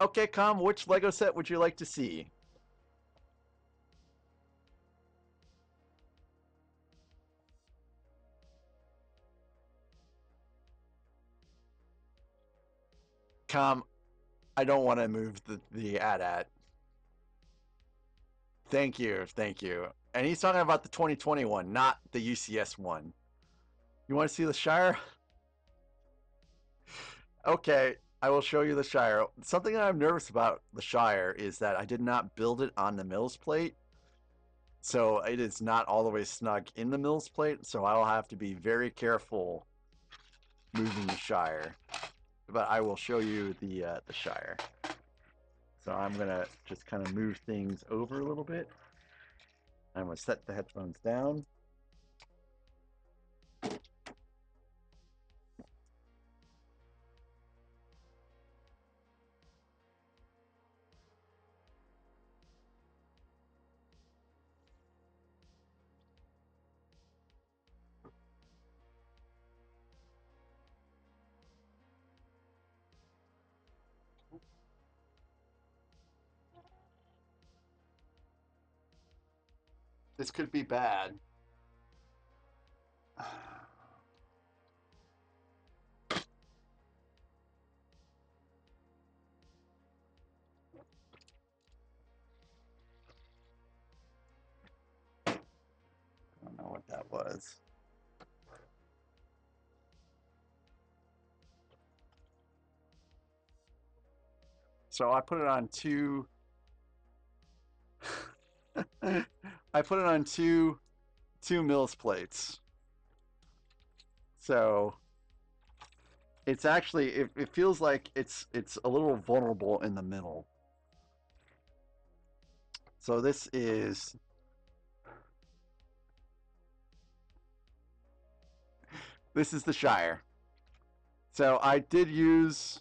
Okay, Com, which Lego set would you like to see? Com, I don't want to move the AT-AT. Thank you, thank you. And he's talking about the 2020 one, not the UCS one. You want to see the Shire? Okay, I will show you the Shire. Something that I'm nervous about the Shire is that I did not build it on the Mills plate. So it is not all the way snug in the Mills plate, so I'll have to be very careful moving the Shire. But I will show you the Shire. So I'm gonna just kind of move things over a little bit. I'm gonna set the headphones down. This could be bad. I don't know what that was. So I put it on two. I put it on two Mills plates. So it's actually it feels like it's a little vulnerable in the middle. So this is the Shire. So I did use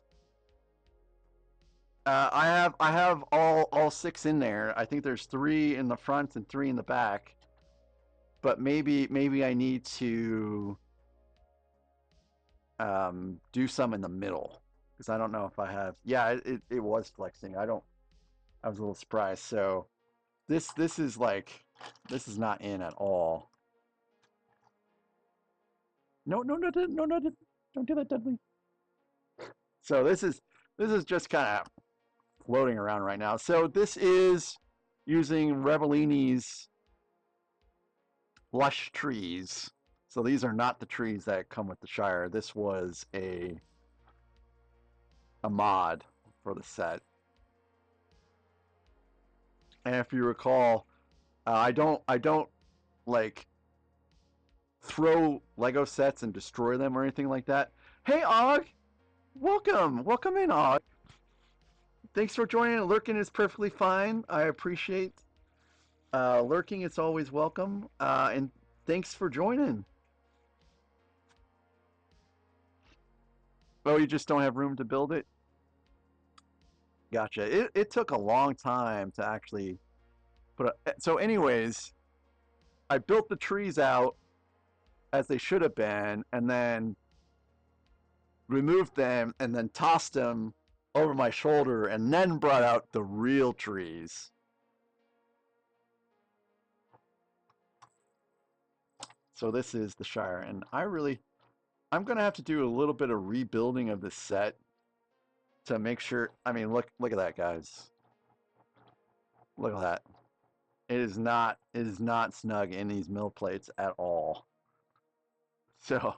I have all six in there. I think there's 3 in the front and 3 in the back. But maybe I need to do some in the middle because I don't know if I have. Yeah, it was flexing. I was a little surprised. So this is like this is not in at all. No, don't do that, Dudley. So this is just kind of floating around right now. So this is using Revellini's lush trees. So these are not the trees that come with the Shire. This was a mod for the set. And if you recall, I don't like throw Lego sets and destroy them or anything like that. Hey Og, welcome in Og. Thanks for joining. Lurking is perfectly fine. I appreciate lurking. It's always welcome. And thanks for joining. Oh, you just don't have room to build it? Gotcha. It took a long time to actually put a, so anyways, I built the trees out as they should have been and then removed them and then tossed them over my shoulder and then brought out the real trees. So this is the Shire, and I'm gonna have to do a little bit of rebuilding of this set to make sure. I mean, look at that, guys. Look at that. It is not snug in these mill plates at all. So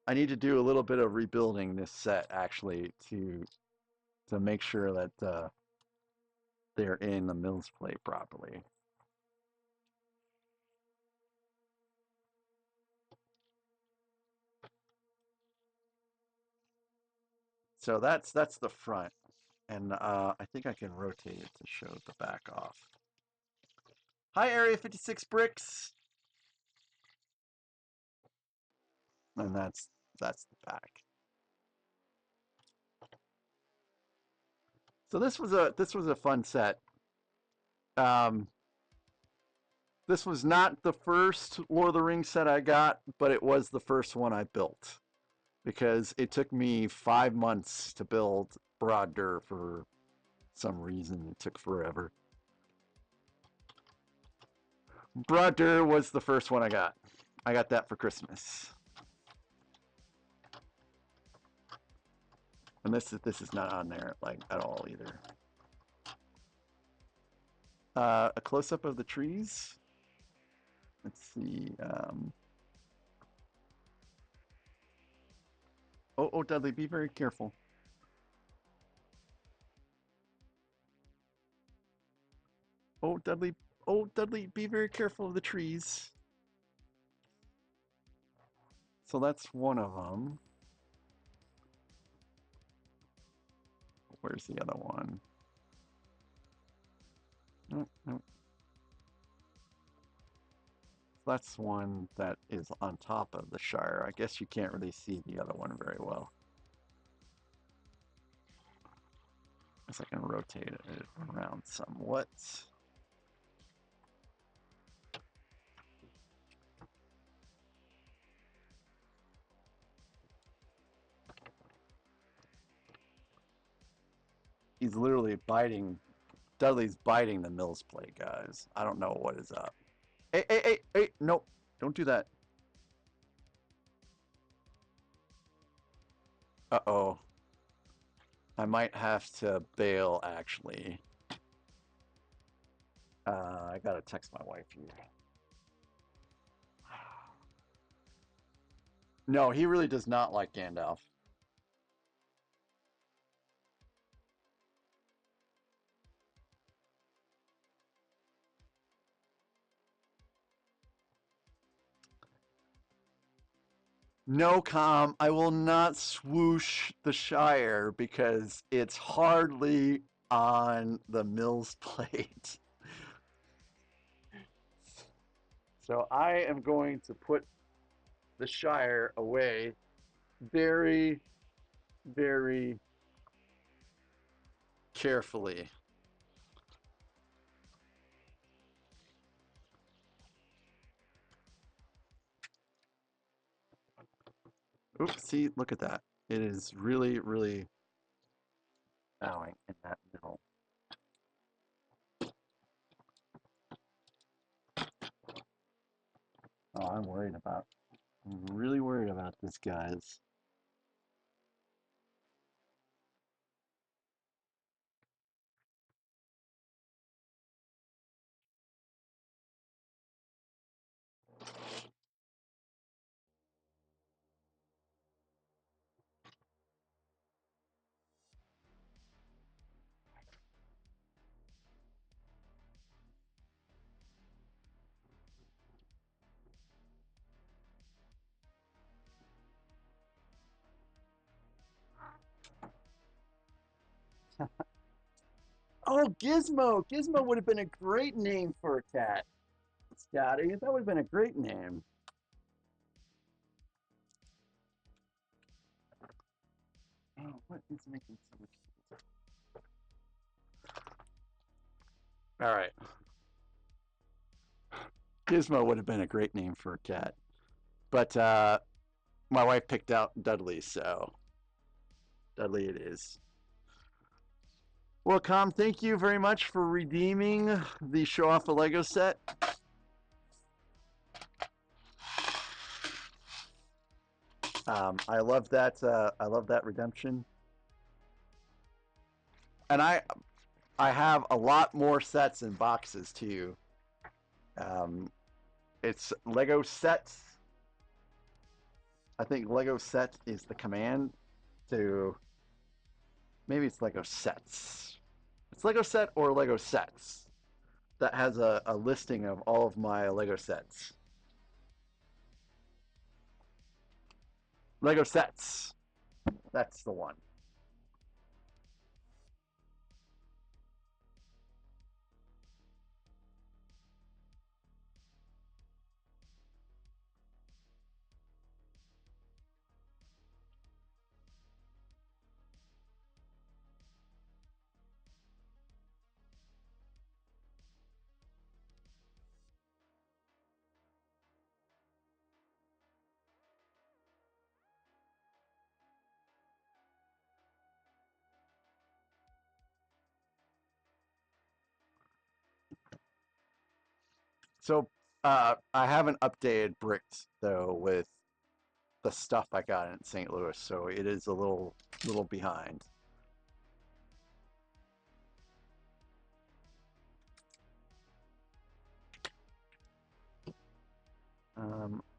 I need to do a little bit of rebuilding this set actually to make sure that they're in the mills plate properly. So that's the front, and I think I can rotate it to show the back off. Hi, Area 56 Bricks. And that's the back. So this was a fun set. This was not the first Lord of the Rings set I got, but it was the first one I built because it took me 5 months to build Broader for some reason. It took forever. Broader was the first one I got. I got that for Christmas. And this is not on there like at all either. A close up of the trees. Let's see. Oh, Dudley, be very careful. Oh, Dudley, be very careful of the trees. So that's one of them. Where's the other one? Nope, nope. That's one that is on top of the Shire. I guess you can't really see the other one very well. Guess I can rotate it around somewhat. He's literally biting. Dudley's biting the Mills plate, guys. I don't know what is up. Hey, nope. Don't do that. Uh-oh. I might have to bail, actually. I gotta text my wife here. No, he really does not like Gandalf. No, Com, I will not swoosh the Shire because it's hardly on the Mills plate. So I am going to put the Shire away very, very carefully. Oops, see, look at that. It is really, really bowing in that middle. Oh, I'm really worried about this, guys. Oh, Gizmo! Gizmo would have been a great name for a cat. Scotty, that would have been a great name. Oh, what is making so much sense? All right. Gizmo would have been a great name for a cat. But my wife picked out Dudley, so Dudley it is. Well, Com, thank you very much for redeeming the Show Off a Lego set. I love that. I love that redemption. And I have a lot more sets and boxes too. It's Lego sets. I think Lego set is the command to. Maybe it's Lego sets. It's Lego set or Lego sets. That has a listing of all of my Lego sets. Lego sets. That's the one. So I haven't updated Bricks though with the stuff I got in St. Louis, so it is a little behind.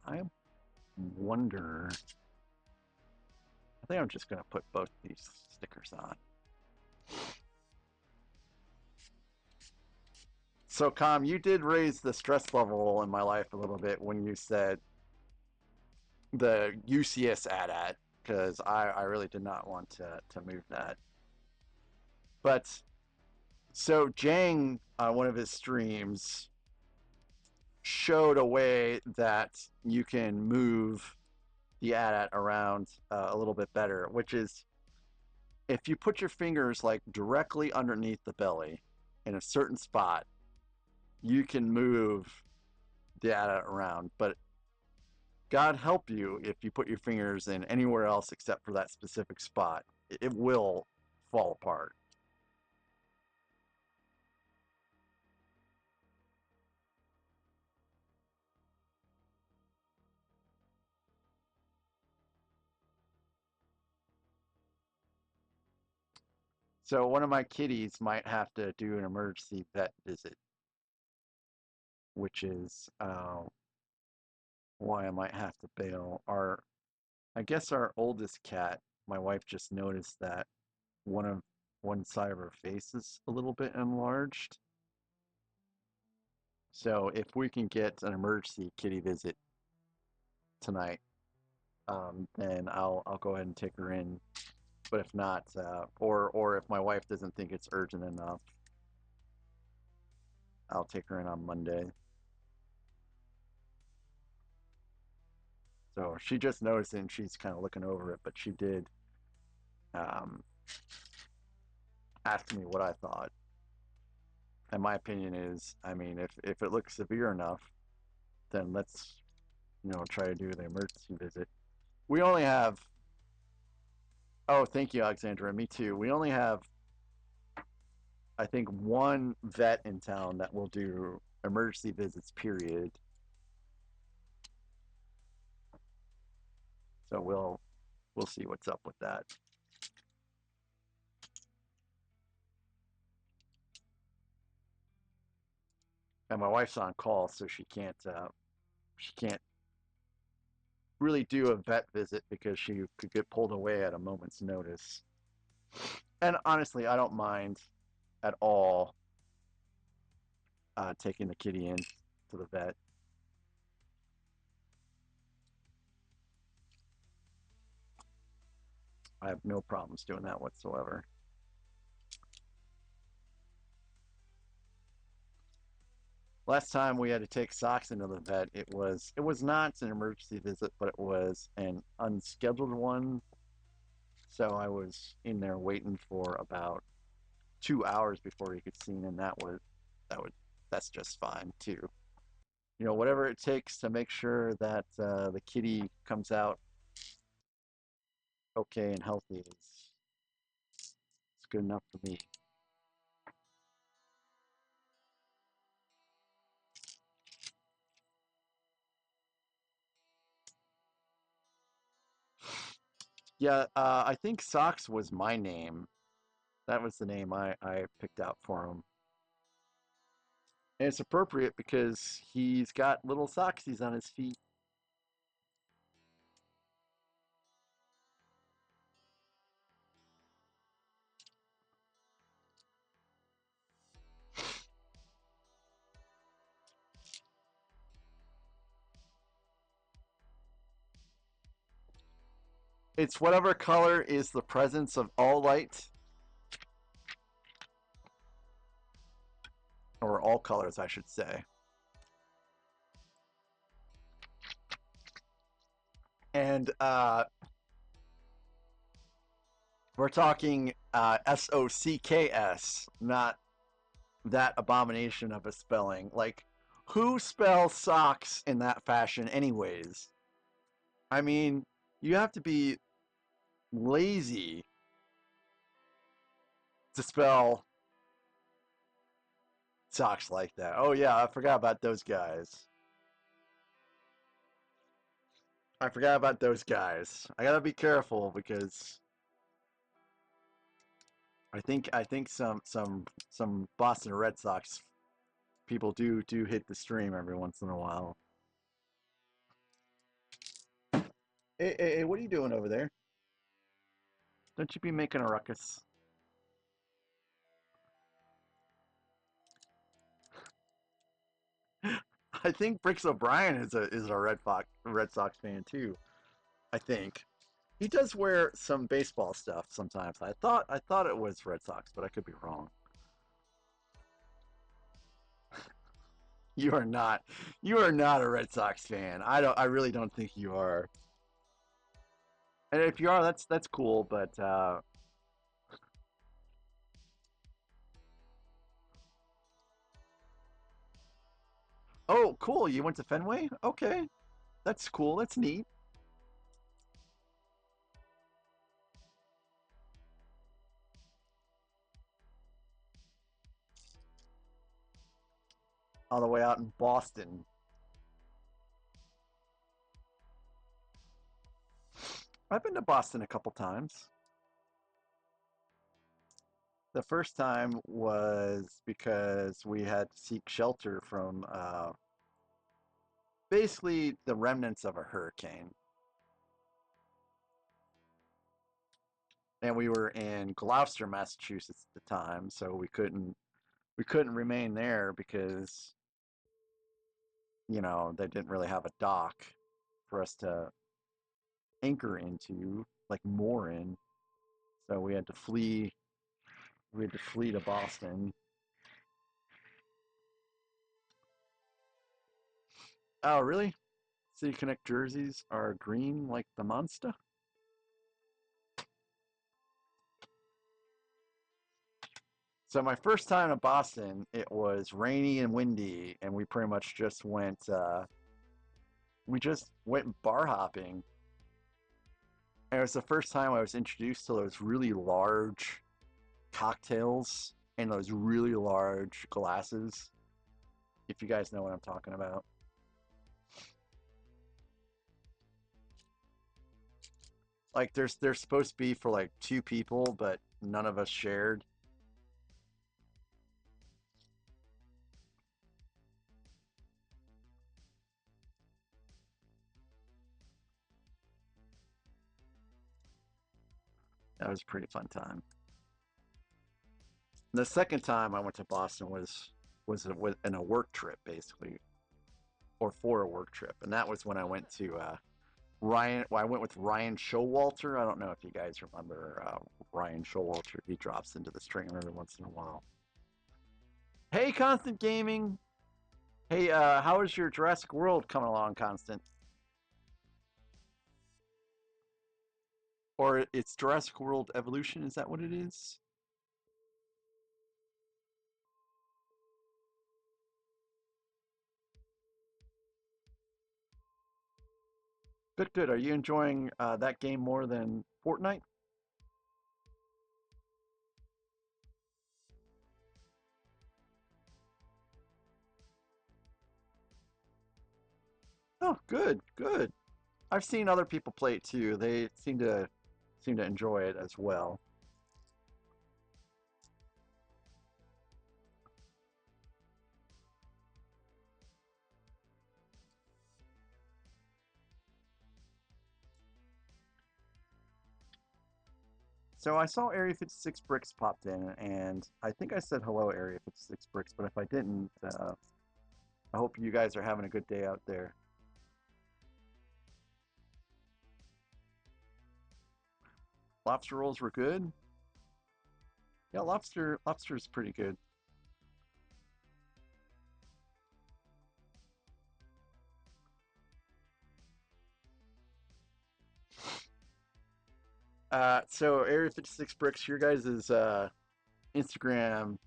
I wonder. I think I'm just gonna put both these stickers on. So, Com, you did raise the stress level in my life a little bit when you said the UCS AT-AT, because I really did not want to move that. But, so Jang, on one of his streams, showed a way that you can move the AT-AT around a little bit better, which is if you put your fingers like directly underneath the belly in a certain spot, you can move the AT-AT around. But God help you if you put your fingers in anywhere else except for that specific spot. It will fall apart. So one of my kitties might have to do an emergency vet visit, which is why I might have to bail. I guess our oldest cat, my wife just noticed that one side of her face is a little bit enlarged. So if we can get an emergency kitty visit tonight, then I'll go ahead and take her in. But if not, or if my wife doesn't think it's urgent enough, I'll take her in on Monday. So she just noticed it and she's kind of looking over it, but she did ask me what I thought. And my opinion is, I mean, if it looks severe enough, then let's, try to do the emergency visit. We only have, oh, thank you, Alexandra. Me too. We only have, I think, one vet in town that will do emergency visits, period. So we'll see what's up with that. And my wife's on call, so she can't really do a vet visit because she could get pulled away at a moment's notice. And honestly, I don't mind at all taking the kitty in to the vet. I have no problems doing that whatsoever. Last time we had to take Socks into the vet, it was not an emergency visit, but it was an unscheduled one. So I was in there waiting for about 2 hours before he could see him, and that's just fine too. Whatever it takes to make sure that the kitty comes out okay and healthy is good enough for me. Yeah, I think Socks was my name. That was the name I picked out for him. And it's appropriate because he's got little socksies on his feet. It's whatever color is the presence of all light. Or all colors, I should say. And we're talking SOCKS, not that abomination of a spelling. Like, who spells socks in that fashion anyways? I mean, you have to be lazy to spell Sox like that. Oh yeah, I forgot about those guys. I forgot about those guys. I gotta be careful because I think some Boston Red Sox people do hit the stream every once in a while. Hey, what are you doing over there? Don't you be making a ruckus? I think Bricks O'Brien is a Red Sox fan too. I think he does wear some baseball stuff sometimes. I thought it was Red Sox, but I could be wrong. You are not. You are not a Red Sox fan. I really don't think you are. And if you are, that's cool. But oh, cool. You went to Fenway. Okay, that's cool. That's neat. All the way out in Boston. I've been to Boston a couple times. The first time was because we had to seek shelter from basically the remnants of a hurricane. And we were in Gloucester, Massachusetts at the time, so we couldn't remain there because they didn't really have a dock for us to anchor into, like moor in. So we had to flee. We had to flee to Boston. Oh, really? City Connect jerseys are green like the monster? So my first time in Boston, it was rainy and windy, and we pretty much just went. We just went bar hopping, and it was the first time I was introduced to those really large cocktails in those really large glasses. If you guys know what I'm talking about. Like there's supposed to be for like two people, but none of us shared. That was a pretty fun time. The second time I went to Boston was in a work trip basically, or for a work trip, and that was when I went to Ryan. Well, I went with Ryan Showalter. I don't know if you guys remember Ryan Showalter. He drops into the stream every once in a while. Hey, Constant Gaming. Hey, how is your Jurassic World coming along, Constant? Or it's Jurassic World Evolution? Is that what it is? Good, good. Are you enjoying that game more than Fortnite? Oh, good, good. I've seen other people play it too. They seem to enjoy it as well. So I saw Area 56 Bricks popped in, and I think I said hello, Area 56 Bricks, but if I didn't, I hope you guys are having a good day out there. Lobster rolls were good. Yeah, lobster's pretty good. So Area 56 Bricks, your guys' Instagram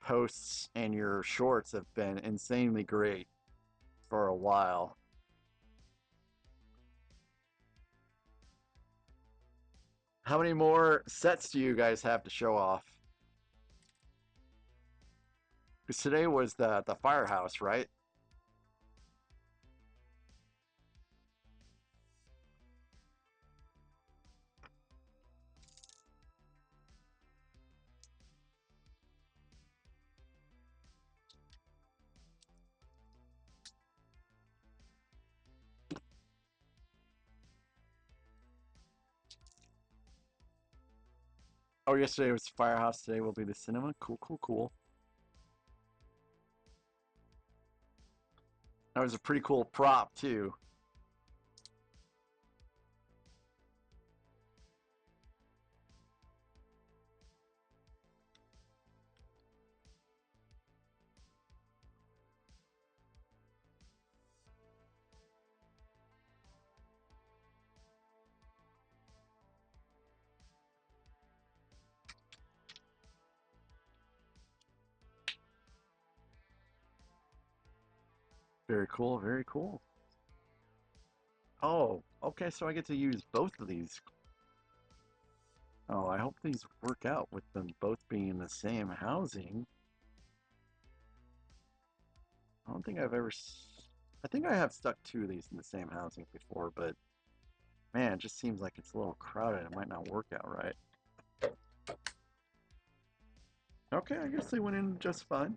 posts and your shorts have been insanely great for a while. How many more sets do you guys have to show off? Because today was the firehouse, right? Oh, yesterday was firehouse. Today will be the cinema. Cool, cool, cool. That was a pretty cool prop too. Very cool, very cool. Oh, okay, so I get to use both of these. Oh, I hope these work out with them both being in the same housing. I don't think I've ever... I think I have stuck two of these in the same housing before, but man, it just seems like it's a little crowded. It might not work out right. Okay, I guess they went in just fine.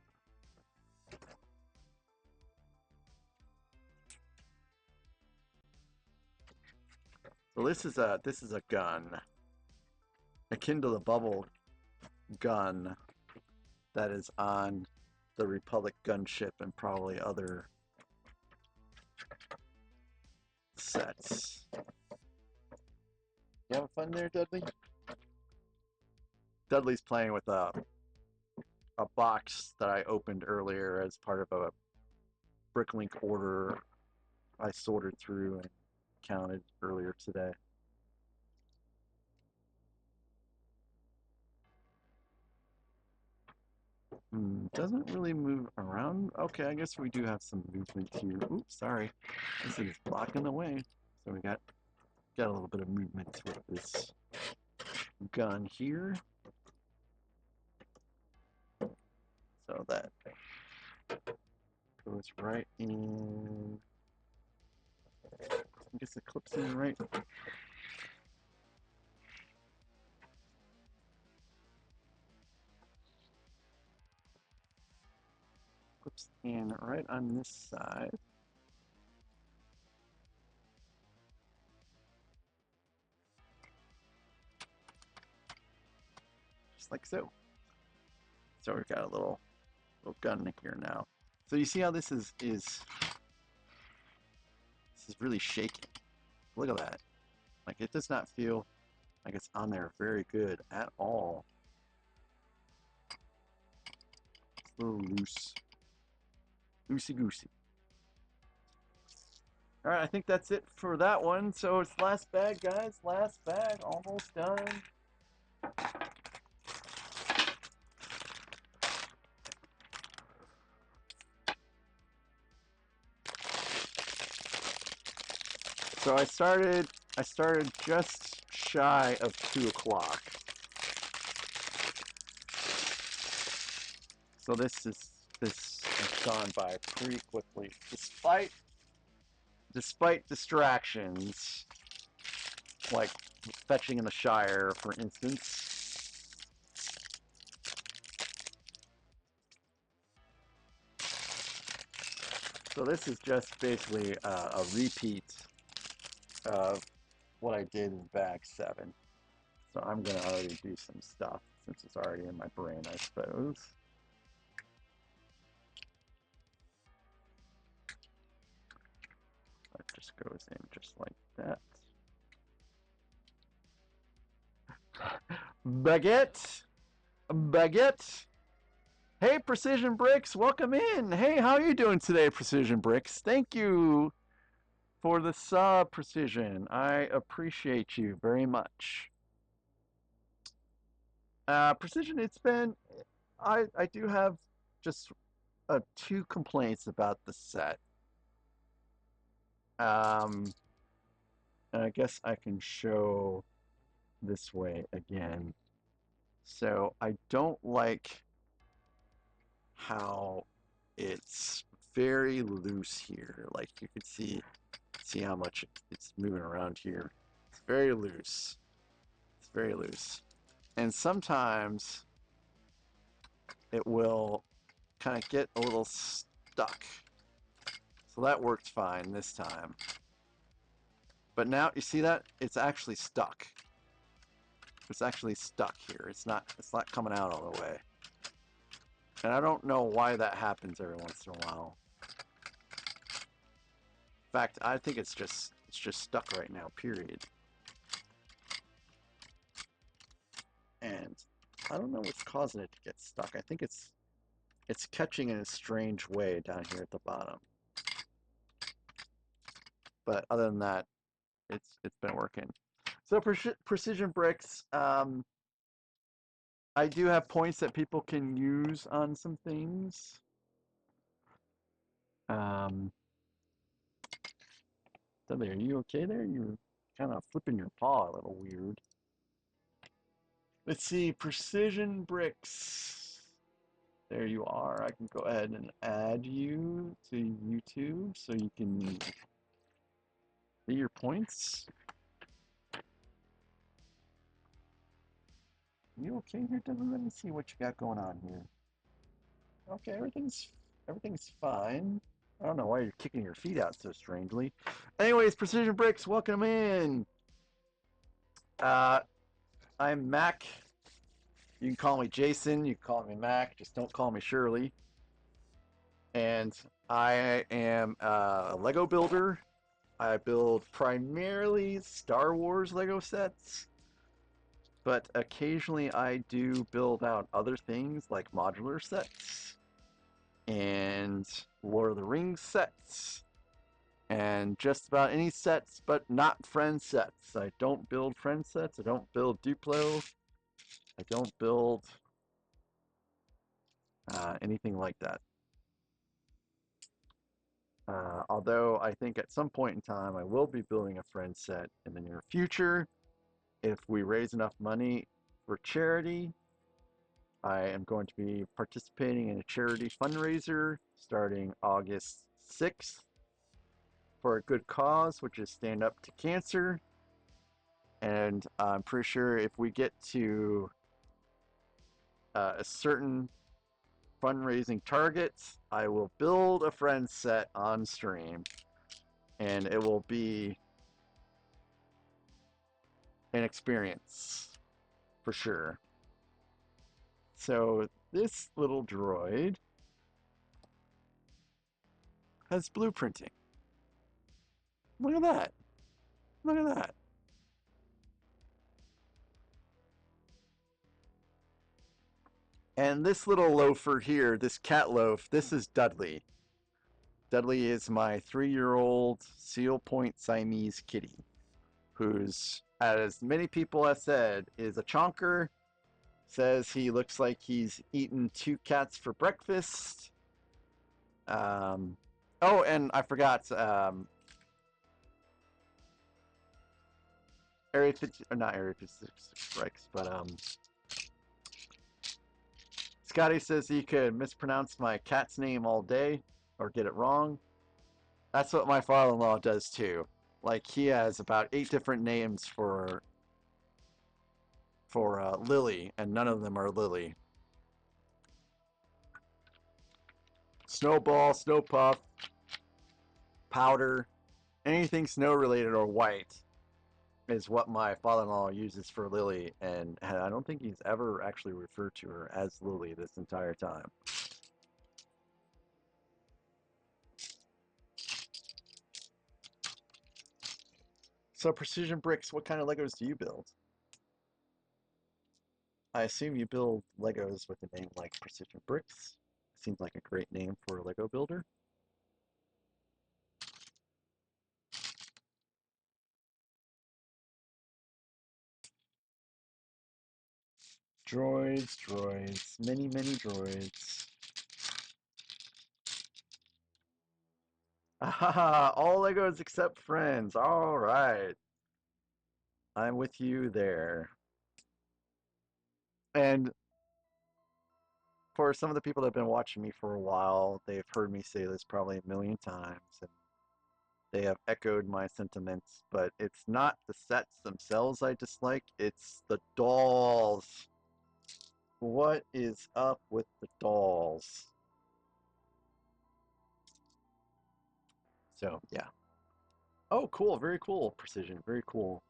So this is a gun akin to the bubble gun that is on the Republic gunship and probably other sets. You having fun there, Dudley? Dudley's playing with a box that I opened earlier as part of a Bricklink order I sorted through and counted earlier today. Doesn't really move around. Okay, I guess we do have some movement here. Oops, sorry. This is blocking the way. So we got a little bit of movement with this gun here. So that goes right in. I guess it clips in right. Clips in right on this side. Just like so. So we've got a little gun here now. So you see how this is really shaking. Look at that. Like it does not feel like it's on there very good at all. It's a little loose. Loosey goosey. Alright, I think that's it for that one. So it's last bag, guys. Last bag. Almost done. So I started just shy of 2 o'clock. So this has gone by pretty quickly, despite distractions, like fetching in the Shire, for instance. So this is just basically a repeat of what I did in bag 7. So I'm gonna already do some stuff since it's already in my brain, I suppose. It just goes in just like that. Baguette! Baguette! Hey, Precision Bricks, welcome in! Hey, how are you doing today, Precision Bricks? Thank you for the sub, Precision. I appreciate you very much. Precision, it's been... I do have just 2 complaints about the set. And I guess I can show this way again. So I don't like how it's very loose here. Like you can see how much it's moving around here. It's very loose. It's very loose. And sometimes it will kind of get a little stuck. So that worked fine this time. But now you see that? It's actually stuck. It's actually stuck here. It's not coming out all the way. And I don't know why that happens every once in a while. In fact, I think it's just stuck right now, period. And I don't know what's causing it to get stuck. I think it's catching in a strange way down here at the bottom. But other than that, it's been working. So precision bricks, I do have points that people can use on some things. Dudley, are you okay there? You're kind of flipping your paw a little weird. Let's see, precision bricks. There you are. I can go ahead and add you to YouTube so you can see your points. You okay here, Dudley? Let me see what you got going on here. Okay, everything's fine. I don't know why you're kicking your feet out so strangely. Anyways, Precision Bricks, welcome in. I'm Mac. You can call me Jason. You can call me Mac. Just don't call me Shirley. And I am a Lego builder. I build primarily Star Wars Lego sets. But occasionally I do build out other things like modular sets and Lord of the Rings sets and just about any sets but not friend sets. I don't build friend sets. I don't build Duplo. I don't build anything like that. Although I think at some point in time I will be building a friend set in the near future. If we raise enough money for charity, I am going to be participating in a charity fundraiser starting August 6th for a good cause, which is Stand Up to Cancer. And I'm pretty sure if we get to a certain fundraising target, I will build a friend set on stream. And it will be an experience for sure. So this little droid has blueprinting. Look at that. Look at that. And this little loafer here, this cat loaf, this is Dudley. Dudley is my 3-year-old Seal Point Siamese kitty, who's, as many people have said, is a chonker. Says he looks like he's eaten 2 cats for breakfast. Oh, and I forgot, Area 50, or not Area 56 strikes, but Scotty says he could mispronounce my cat's name all day or get it wrong. That's what my father-in-law does too. Like he has about 8 different names for Lily, and none of them are Lily. Snowball, Snowpuff, Powder, anything snow related or white is what my father-in-law uses for Lily, and I don't think he's ever actually referred to her as Lily this entire time. So Precision Bricks, what kind of Legos do you build? I assume you build Legos with a name like Precision Bricks. Seems like a great name for a Lego builder. Droids, many droids. Ah, all Legos except friends. All right. I'm with you there. And for some of the people that have been watching me for a while, they've heard me say this probably a million times, and they have echoed my sentiments, but it's not the sets themselves I dislike, it's the dolls. What is up with the dolls? So, yeah. Oh, cool. Very cool, Precision. Very cool.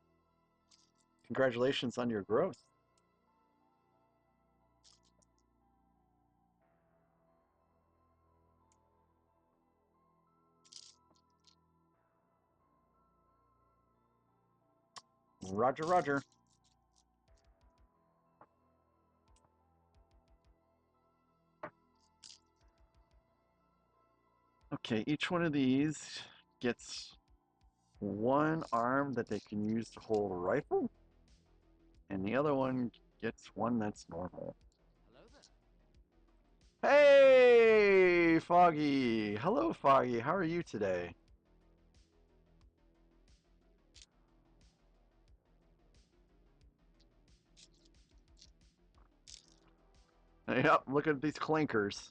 Congratulations on your growth. Roger, roger. Okay, each one of these gets one arm that they can use to hold a rifle, and the other one gets one that's normal. Hey, Foggy! Hello, Foggy. How are you today? Yep, look at these clankers.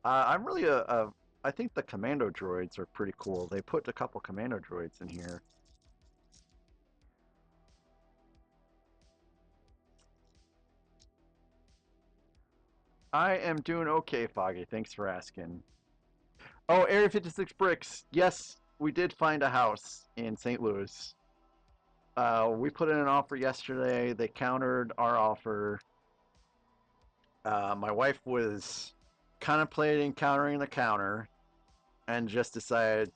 I'm really I think the Commando droids are pretty cool. They put a couple Commando droids in here. I am doing okay, Foggy. Thanks for asking. Oh, Area 56 bricks. Yes, we did find a house in St. Louis. We put in an offer yesterday. They countered our offer. My wife was contemplating countering the counter and just decided,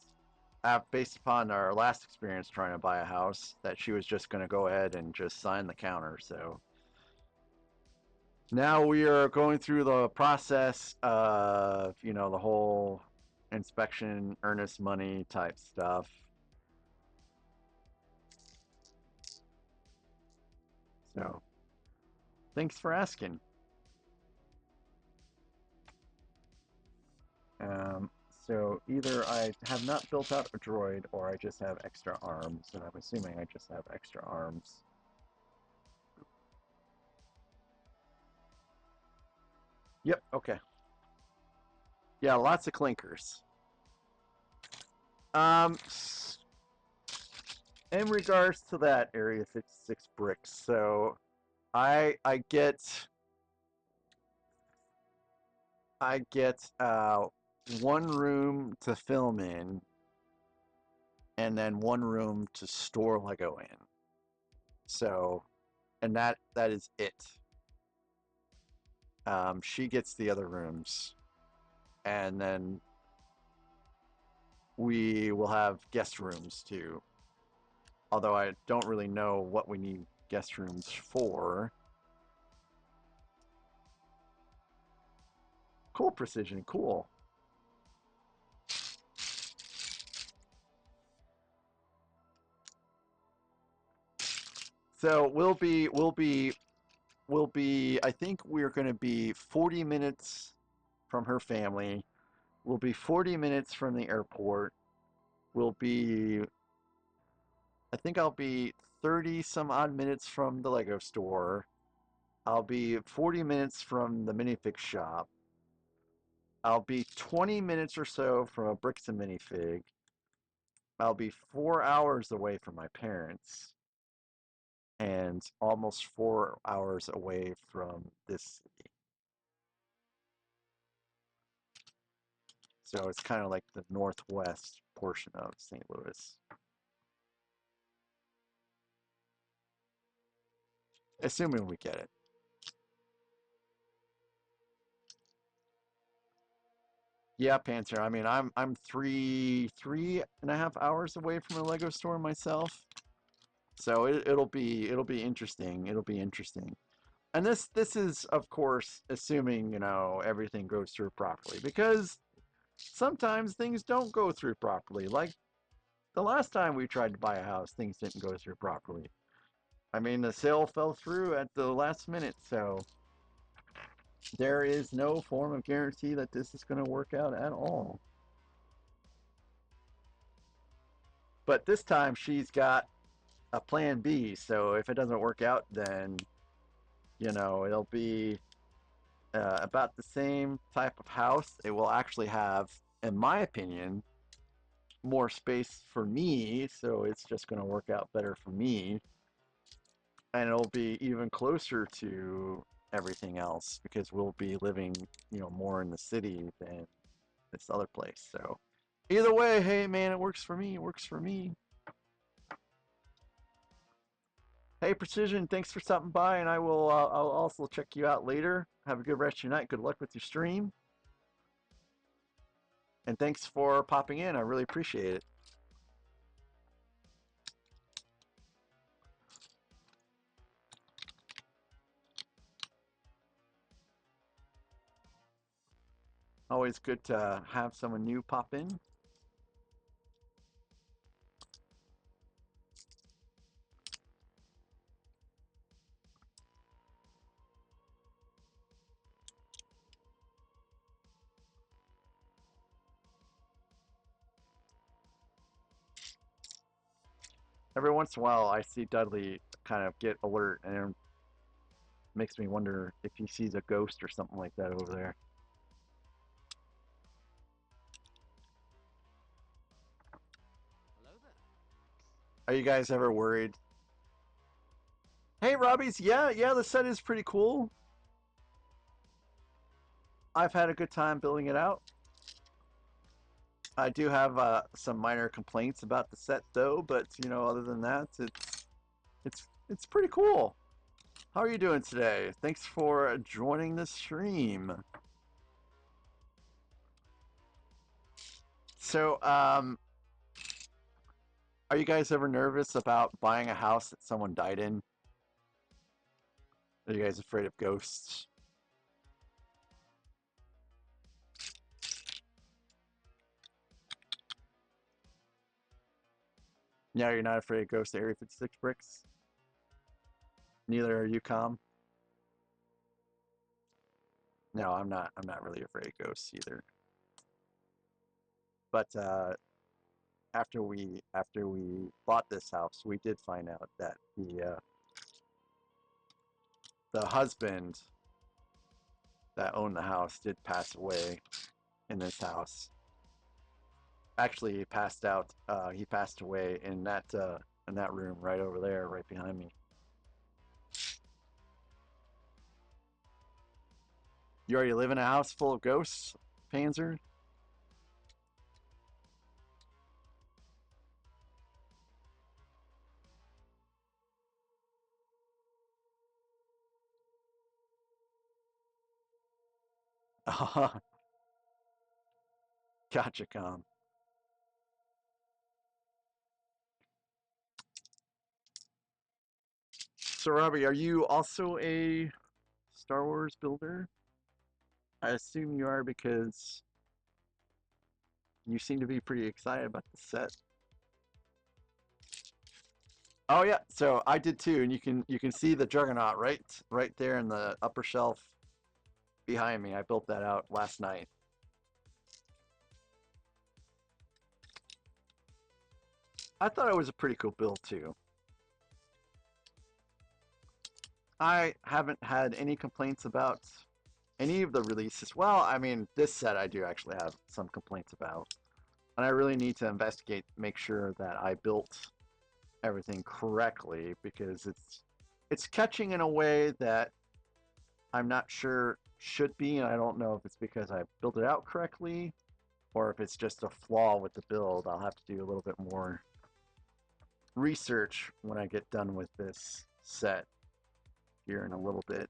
based upon our last experience trying to buy a house, that she was just going to go ahead and just sign the counter. So now we are going through the process of, the whole inspection, earnest money type stuff. So, thanks for asking. Um, so either I have not built out a droid or I just have extra arms, and I'm assuming I just have extra arms. Yep, okay. Yeah, lots of clinkers. Um, in regards to that Area 56 bricks, so I get one room to film in, and then one room to store Lego in. So, and that is it. She gets the other rooms, and then we will have guest rooms too. Although I don't really know what we need guest rooms for. Cool, Precision, cool. So I think we're going to be 40 minutes from her family. We'll be 40 minutes from the airport. I think I'll be 30 some odd minutes from the Lego store. I'll be 40 minutes from the minifig shop. I'll be 20 minutes or so from a bricks and minifig. I'll be 4 hours away from my parents and almost 4 hours away from this city. So it's kind of like the northwest portion of St. Louis. Assuming we get it. Yeah, Panther. I mean, I'm three and a half hours away from a Lego store myself, so it'll be interesting. It'll be interesting. And this is of course assuming everything goes through properly, because sometimes things don't go through properly. Like the last time we tried to buy a house, things didn't go through properly. I mean, the sale fell through at the last minute, so there is no form of guarantee that this is going to work out at all. But this time she's got a plan B, so if it doesn't work out, then it'll be about the same type of house. It will actually have, in my opinion, more space for me, so it's just going to work out better for me. And it'll be even closer to everything else because we'll be living, more in the city than this other place. So either way, hey man, it works for me. It works for me. Hey Precision, thanks for stopping by, and I'll also check you out later. Have a good rest of your night. Good luck with your stream. And thanks for popping in. I really appreciate it. Always good to have someone new pop in. Every once in a while, I see Dudley kind of get alert, and it makes me wonder if he sees a ghost or something like that over there. Hello there. Are you guys ever worried? Hey, Robbie's, yeah, the set is pretty cool. I've had a good time building it out. I do have some minor complaints about the set though, but other than that, it's pretty cool. How are you doing today? Thanks for joining the stream. So, are you guys ever nervous about buying a house that someone died in? Are you guys afraid of ghosts? Yeah, you're not afraid of ghosts, Area 56 bricks? Neither are you, Com? No, I'm not really afraid of ghosts either. But after we bought this house, we did find out that the husband that owned the house did pass away in this house. Actually, he passed out. He passed away in that room right over there, right behind me. You already live in a house full of ghosts, Panzer? Gotcha, Com. So, Robbie, are you also a Star Wars builder? I assume you are because you seem to be pretty excited about the set. Oh yeah, so I did too, and you can see the Juggernaut right there in the upper shelf behind me. I built that out last night. I thought it was a pretty cool build too. I haven't had any complaints about any of the releases. Well, I mean, this set I do actually have some complaints about. And I really need to investigate, make sure that I built everything correctly because it's catching in a way that I'm not sure should be, and I don't know if it's because I built it out correctly or if it's just a flaw with the build. I'll have to do a little bit more research when I get done with this set here in a little bit.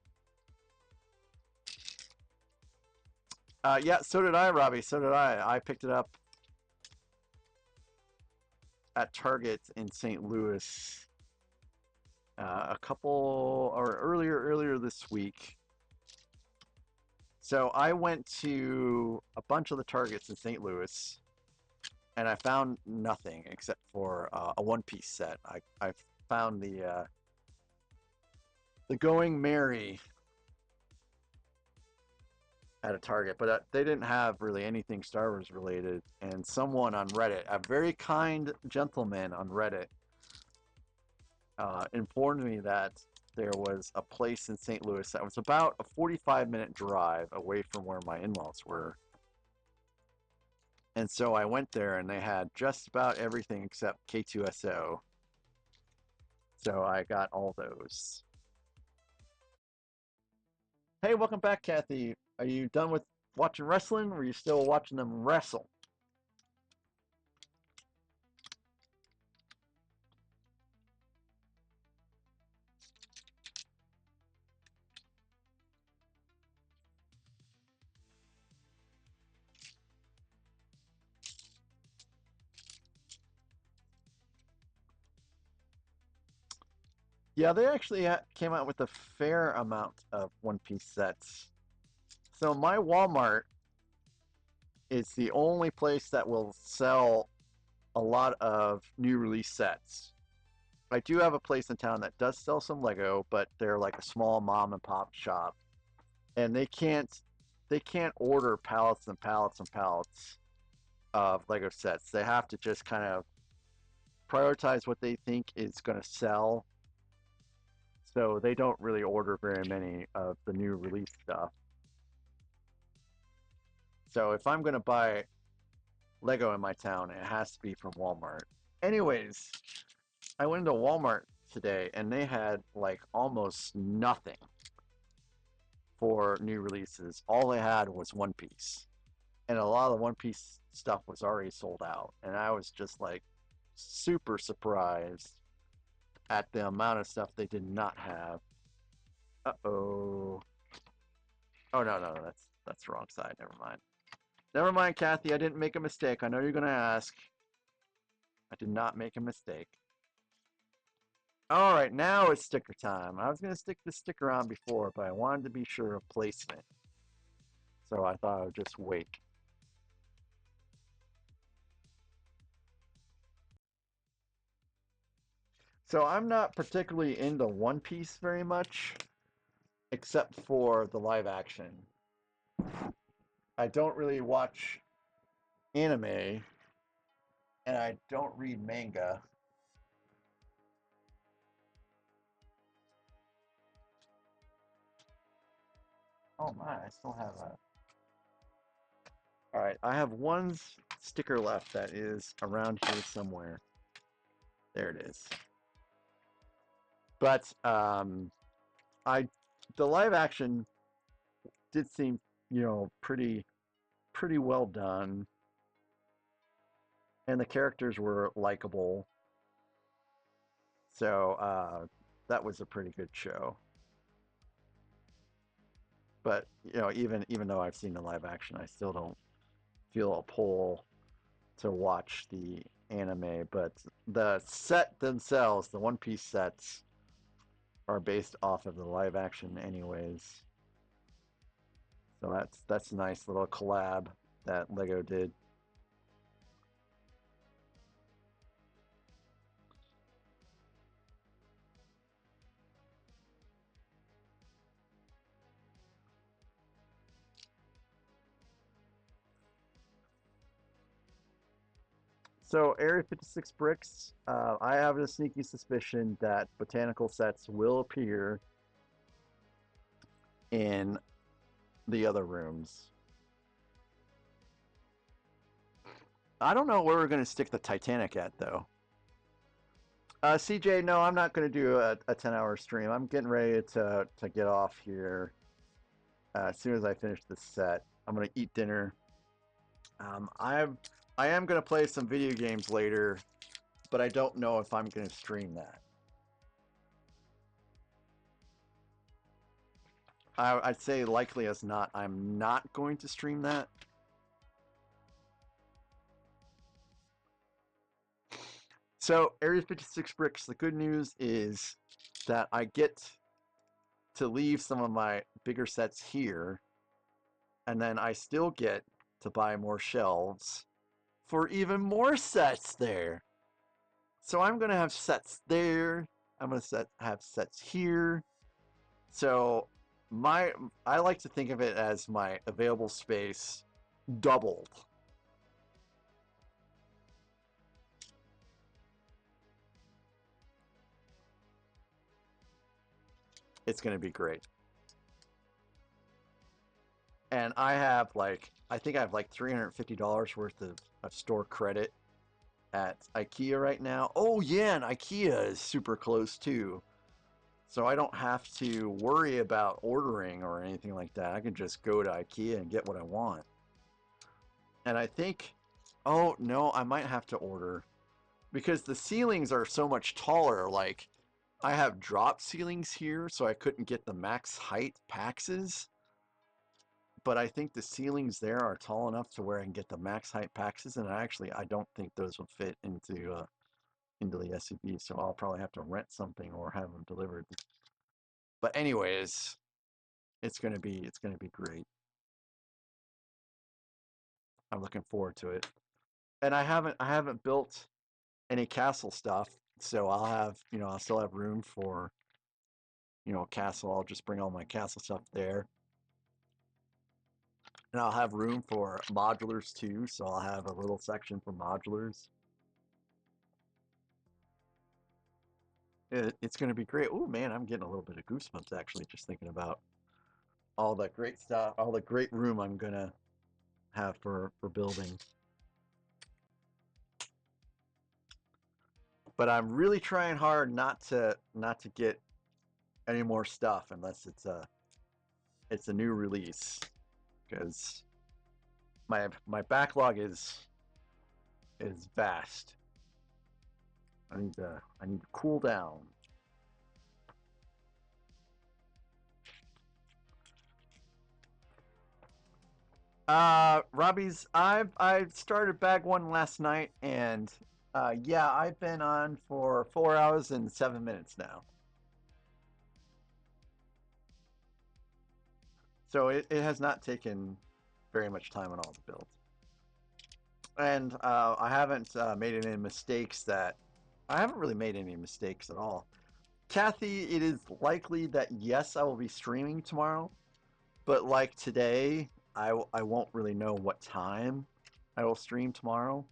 Yeah, so did I, Robbie. So did I. I picked it up at Target in St. Louis a couple or earlier this week. So I went to a bunch of the Targets in St. Louis, and I found nothing except for a one-piece set. I found the Going Merry at a Target, but they didn't have really anything Star Wars related. And someone on Reddit, a very kind gentleman on Reddit, informed me that there was a place in St. Louis that was about a 45-minute drive away from where my in-laws were. And so I went there and they had just about everything except K2SO. So I got all those. Hey, welcome back, Kathy. Are you done with watching wrestling, or are you still watching them wrestle? Yeah, they actually came out with a fair amount of One Piece sets. So my Walmart is the only place that will sell a lot of new release sets. I do have a place in town that does sell some Lego, but they're like a small mom and pop shop, and they can't order pallets and pallets and pallets of Lego sets. They have to just kind of prioritize what they think is going to sell. So they don't really order very many of the new release stuff. So if I'm going to buy Lego in my town, it has to be from Walmart. Anyways, I went into Walmart today and they had like almost nothing for new releases. All they had was One Piece. And a lot of the One Piece stuff was already sold out. And I was just like super surprised at the amount of stuff they did not have. Uh-oh. Oh, no, that's the wrong side. Never mind. Never mind, Kathy. I didn't make a mistake. I know you're going to ask. I did not make a mistake. All right, now it's sticker time. I was going to stick the sticker on before, but I wanted to be sure of placement. So I thought I would just wait. So I'm not particularly into One Piece very much, except for the live action. I don't really watch anime, and I don't read manga. Oh my, I still have a... All right, I have one sticker left that is around here somewhere. There it is. But the live action did seem, pretty well done, and the characters were likable. So that was a pretty good show. But even though I've seen the live action, I still don't feel a pull to watch the anime. But the set themselves, the One Piece sets, are based off of the live action anyways. So that's a nice little collab that Lego did. So Area 56 bricks, I have a sneaky suspicion that botanical sets will appear in the other rooms. I don't know where we're going to stick the Titanic at, though. CJ, no, I'm not going to do a 10-hour stream. I'm getting ready to get off here as soon as I finish this set. I'm going to eat dinner. I am going to play some video games later, but I don't know if I'm going to stream that. I'd say likely as not, I'm not going to stream that. So Area 56 bricks, the good news is that I get to leave some of my bigger sets here, and then I still get to buy more shelves for even more sets there. So I'm going to have sets there. I'm going to have sets here. So I like to think of it as my available space doubled. It's going to be great. And I have like, I think I have like $350 worth of store credit at IKEA right now. Oh yeah, and IKEA is super close too. So I don't have to worry about ordering or anything like that. I can just go to IKEA and get what I want. And I think, oh no, I might have to order because the ceilings are so much taller. Like I have drop ceilings here, so I couldn't get the max height paxes. But I think the ceilings there are tall enough to where I can get the max height paxes, and I don't think those will fit into the SUV. So I'll probably have to rent something or have them delivered. But anyways, it's gonna be great. I'm looking forward to it. And I haven't built any castle stuff, so I'll still have room for a castle. I'll just bring all my castle stuff there. And I'll have room for modulars too, so I'll have a little section for modulars. It's going to be great. Oh man, I'm getting a little bit of goosebumps actually just thinking about all that great stuff, all the great room I'm going to have for building. But I'm really trying hard not to get any more stuff unless it's a new release, because my backlog is vast. I need to cool down. Robbie's, I started bag one last night, and yeah, I've been on for 4 hours and 7 minutes now. So it has not taken very much time on all the builds. And I haven't made any mistakes I haven't really made any mistakes at all. Kathy, it is likely that yes, I will be streaming tomorrow, but like today, I won't really know what time I will stream tomorrow.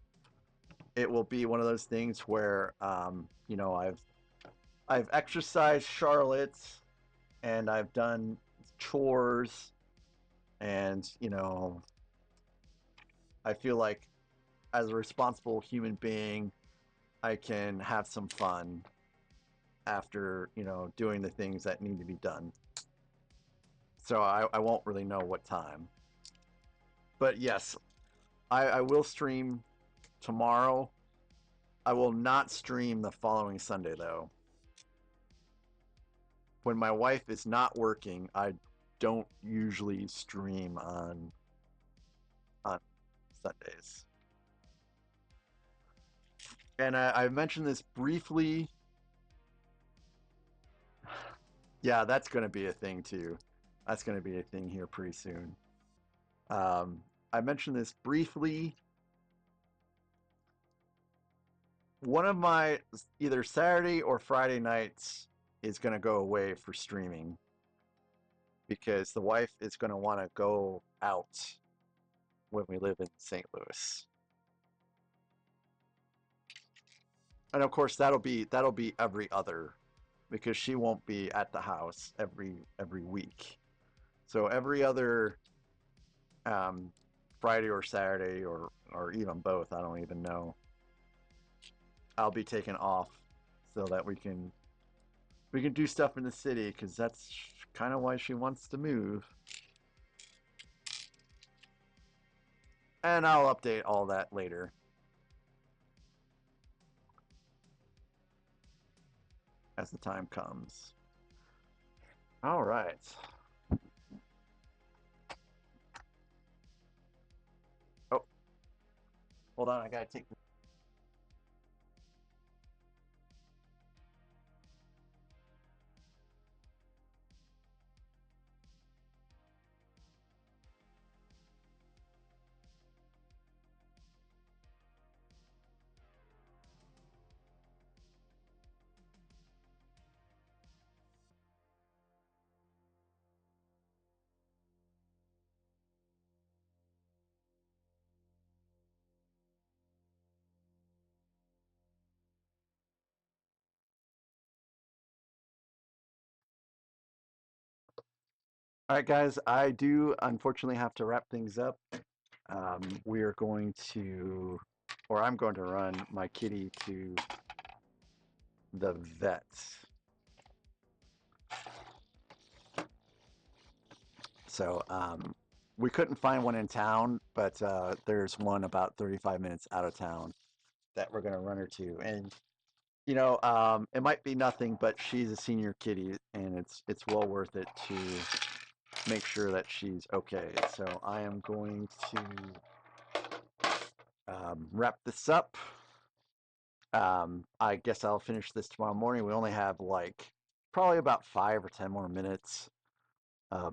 It will be one of those things where, I've exercised Charlotte, and I've done chores, and I feel like as a responsible human being, I can have some fun after doing the things that need to be done. So I won't really know what time. But yes, I will stream tomorrow. I will not stream the following Sunday though. When my wife is not working, I don't usually stream on Sundays. And I mentioned this briefly. Yeah, that's going to be a thing too. That's going to be a thing here pretty soon. I mentioned this briefly. One of my either Saturday or Friday nights is going to go away for streaming because the wife is going to want to go out when we live in St. Louis. And of course that'll be every other, because she won't be at the house every week. So every other Friday or Saturday or even both, I don't even know, I'll be taken off so that we can do stuff in the city, because that's kind of why she wants to move. And I'll update all that later. As the time comes. All right. Oh, hold on. I gotta take. All right, guys, I do unfortunately have to wrap things up. We're going to, or I'm going to run my kitty to the vet. So we couldn't find one in town, but there's one about 35 minutes out of town that we're going to run her to. And it might be nothing, but she's a senior kitty, and it's well worth it to make sure that she's okay. So I am going to wrap this up. I guess I'll finish this tomorrow morning. We only have like probably about 5 or 10 more minutes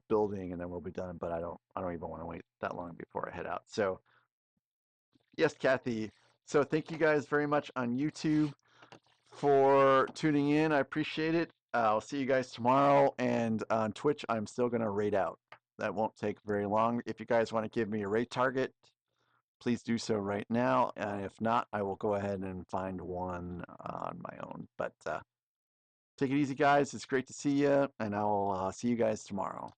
building, and then we'll be done. But I don't even want to wait that long before I head out. So yes, Kathy. So thank you guys very much on YouTube for tuning in. I appreciate it. I'll see you guys tomorrow, and on Twitch, I'm still gonna raid out. That won't take very long. If you guys want to give me a raid target, please do so right now. And if not, I will go ahead and find one on my own. But take it easy, guys. It's great to see you, and I'll see you guys tomorrow.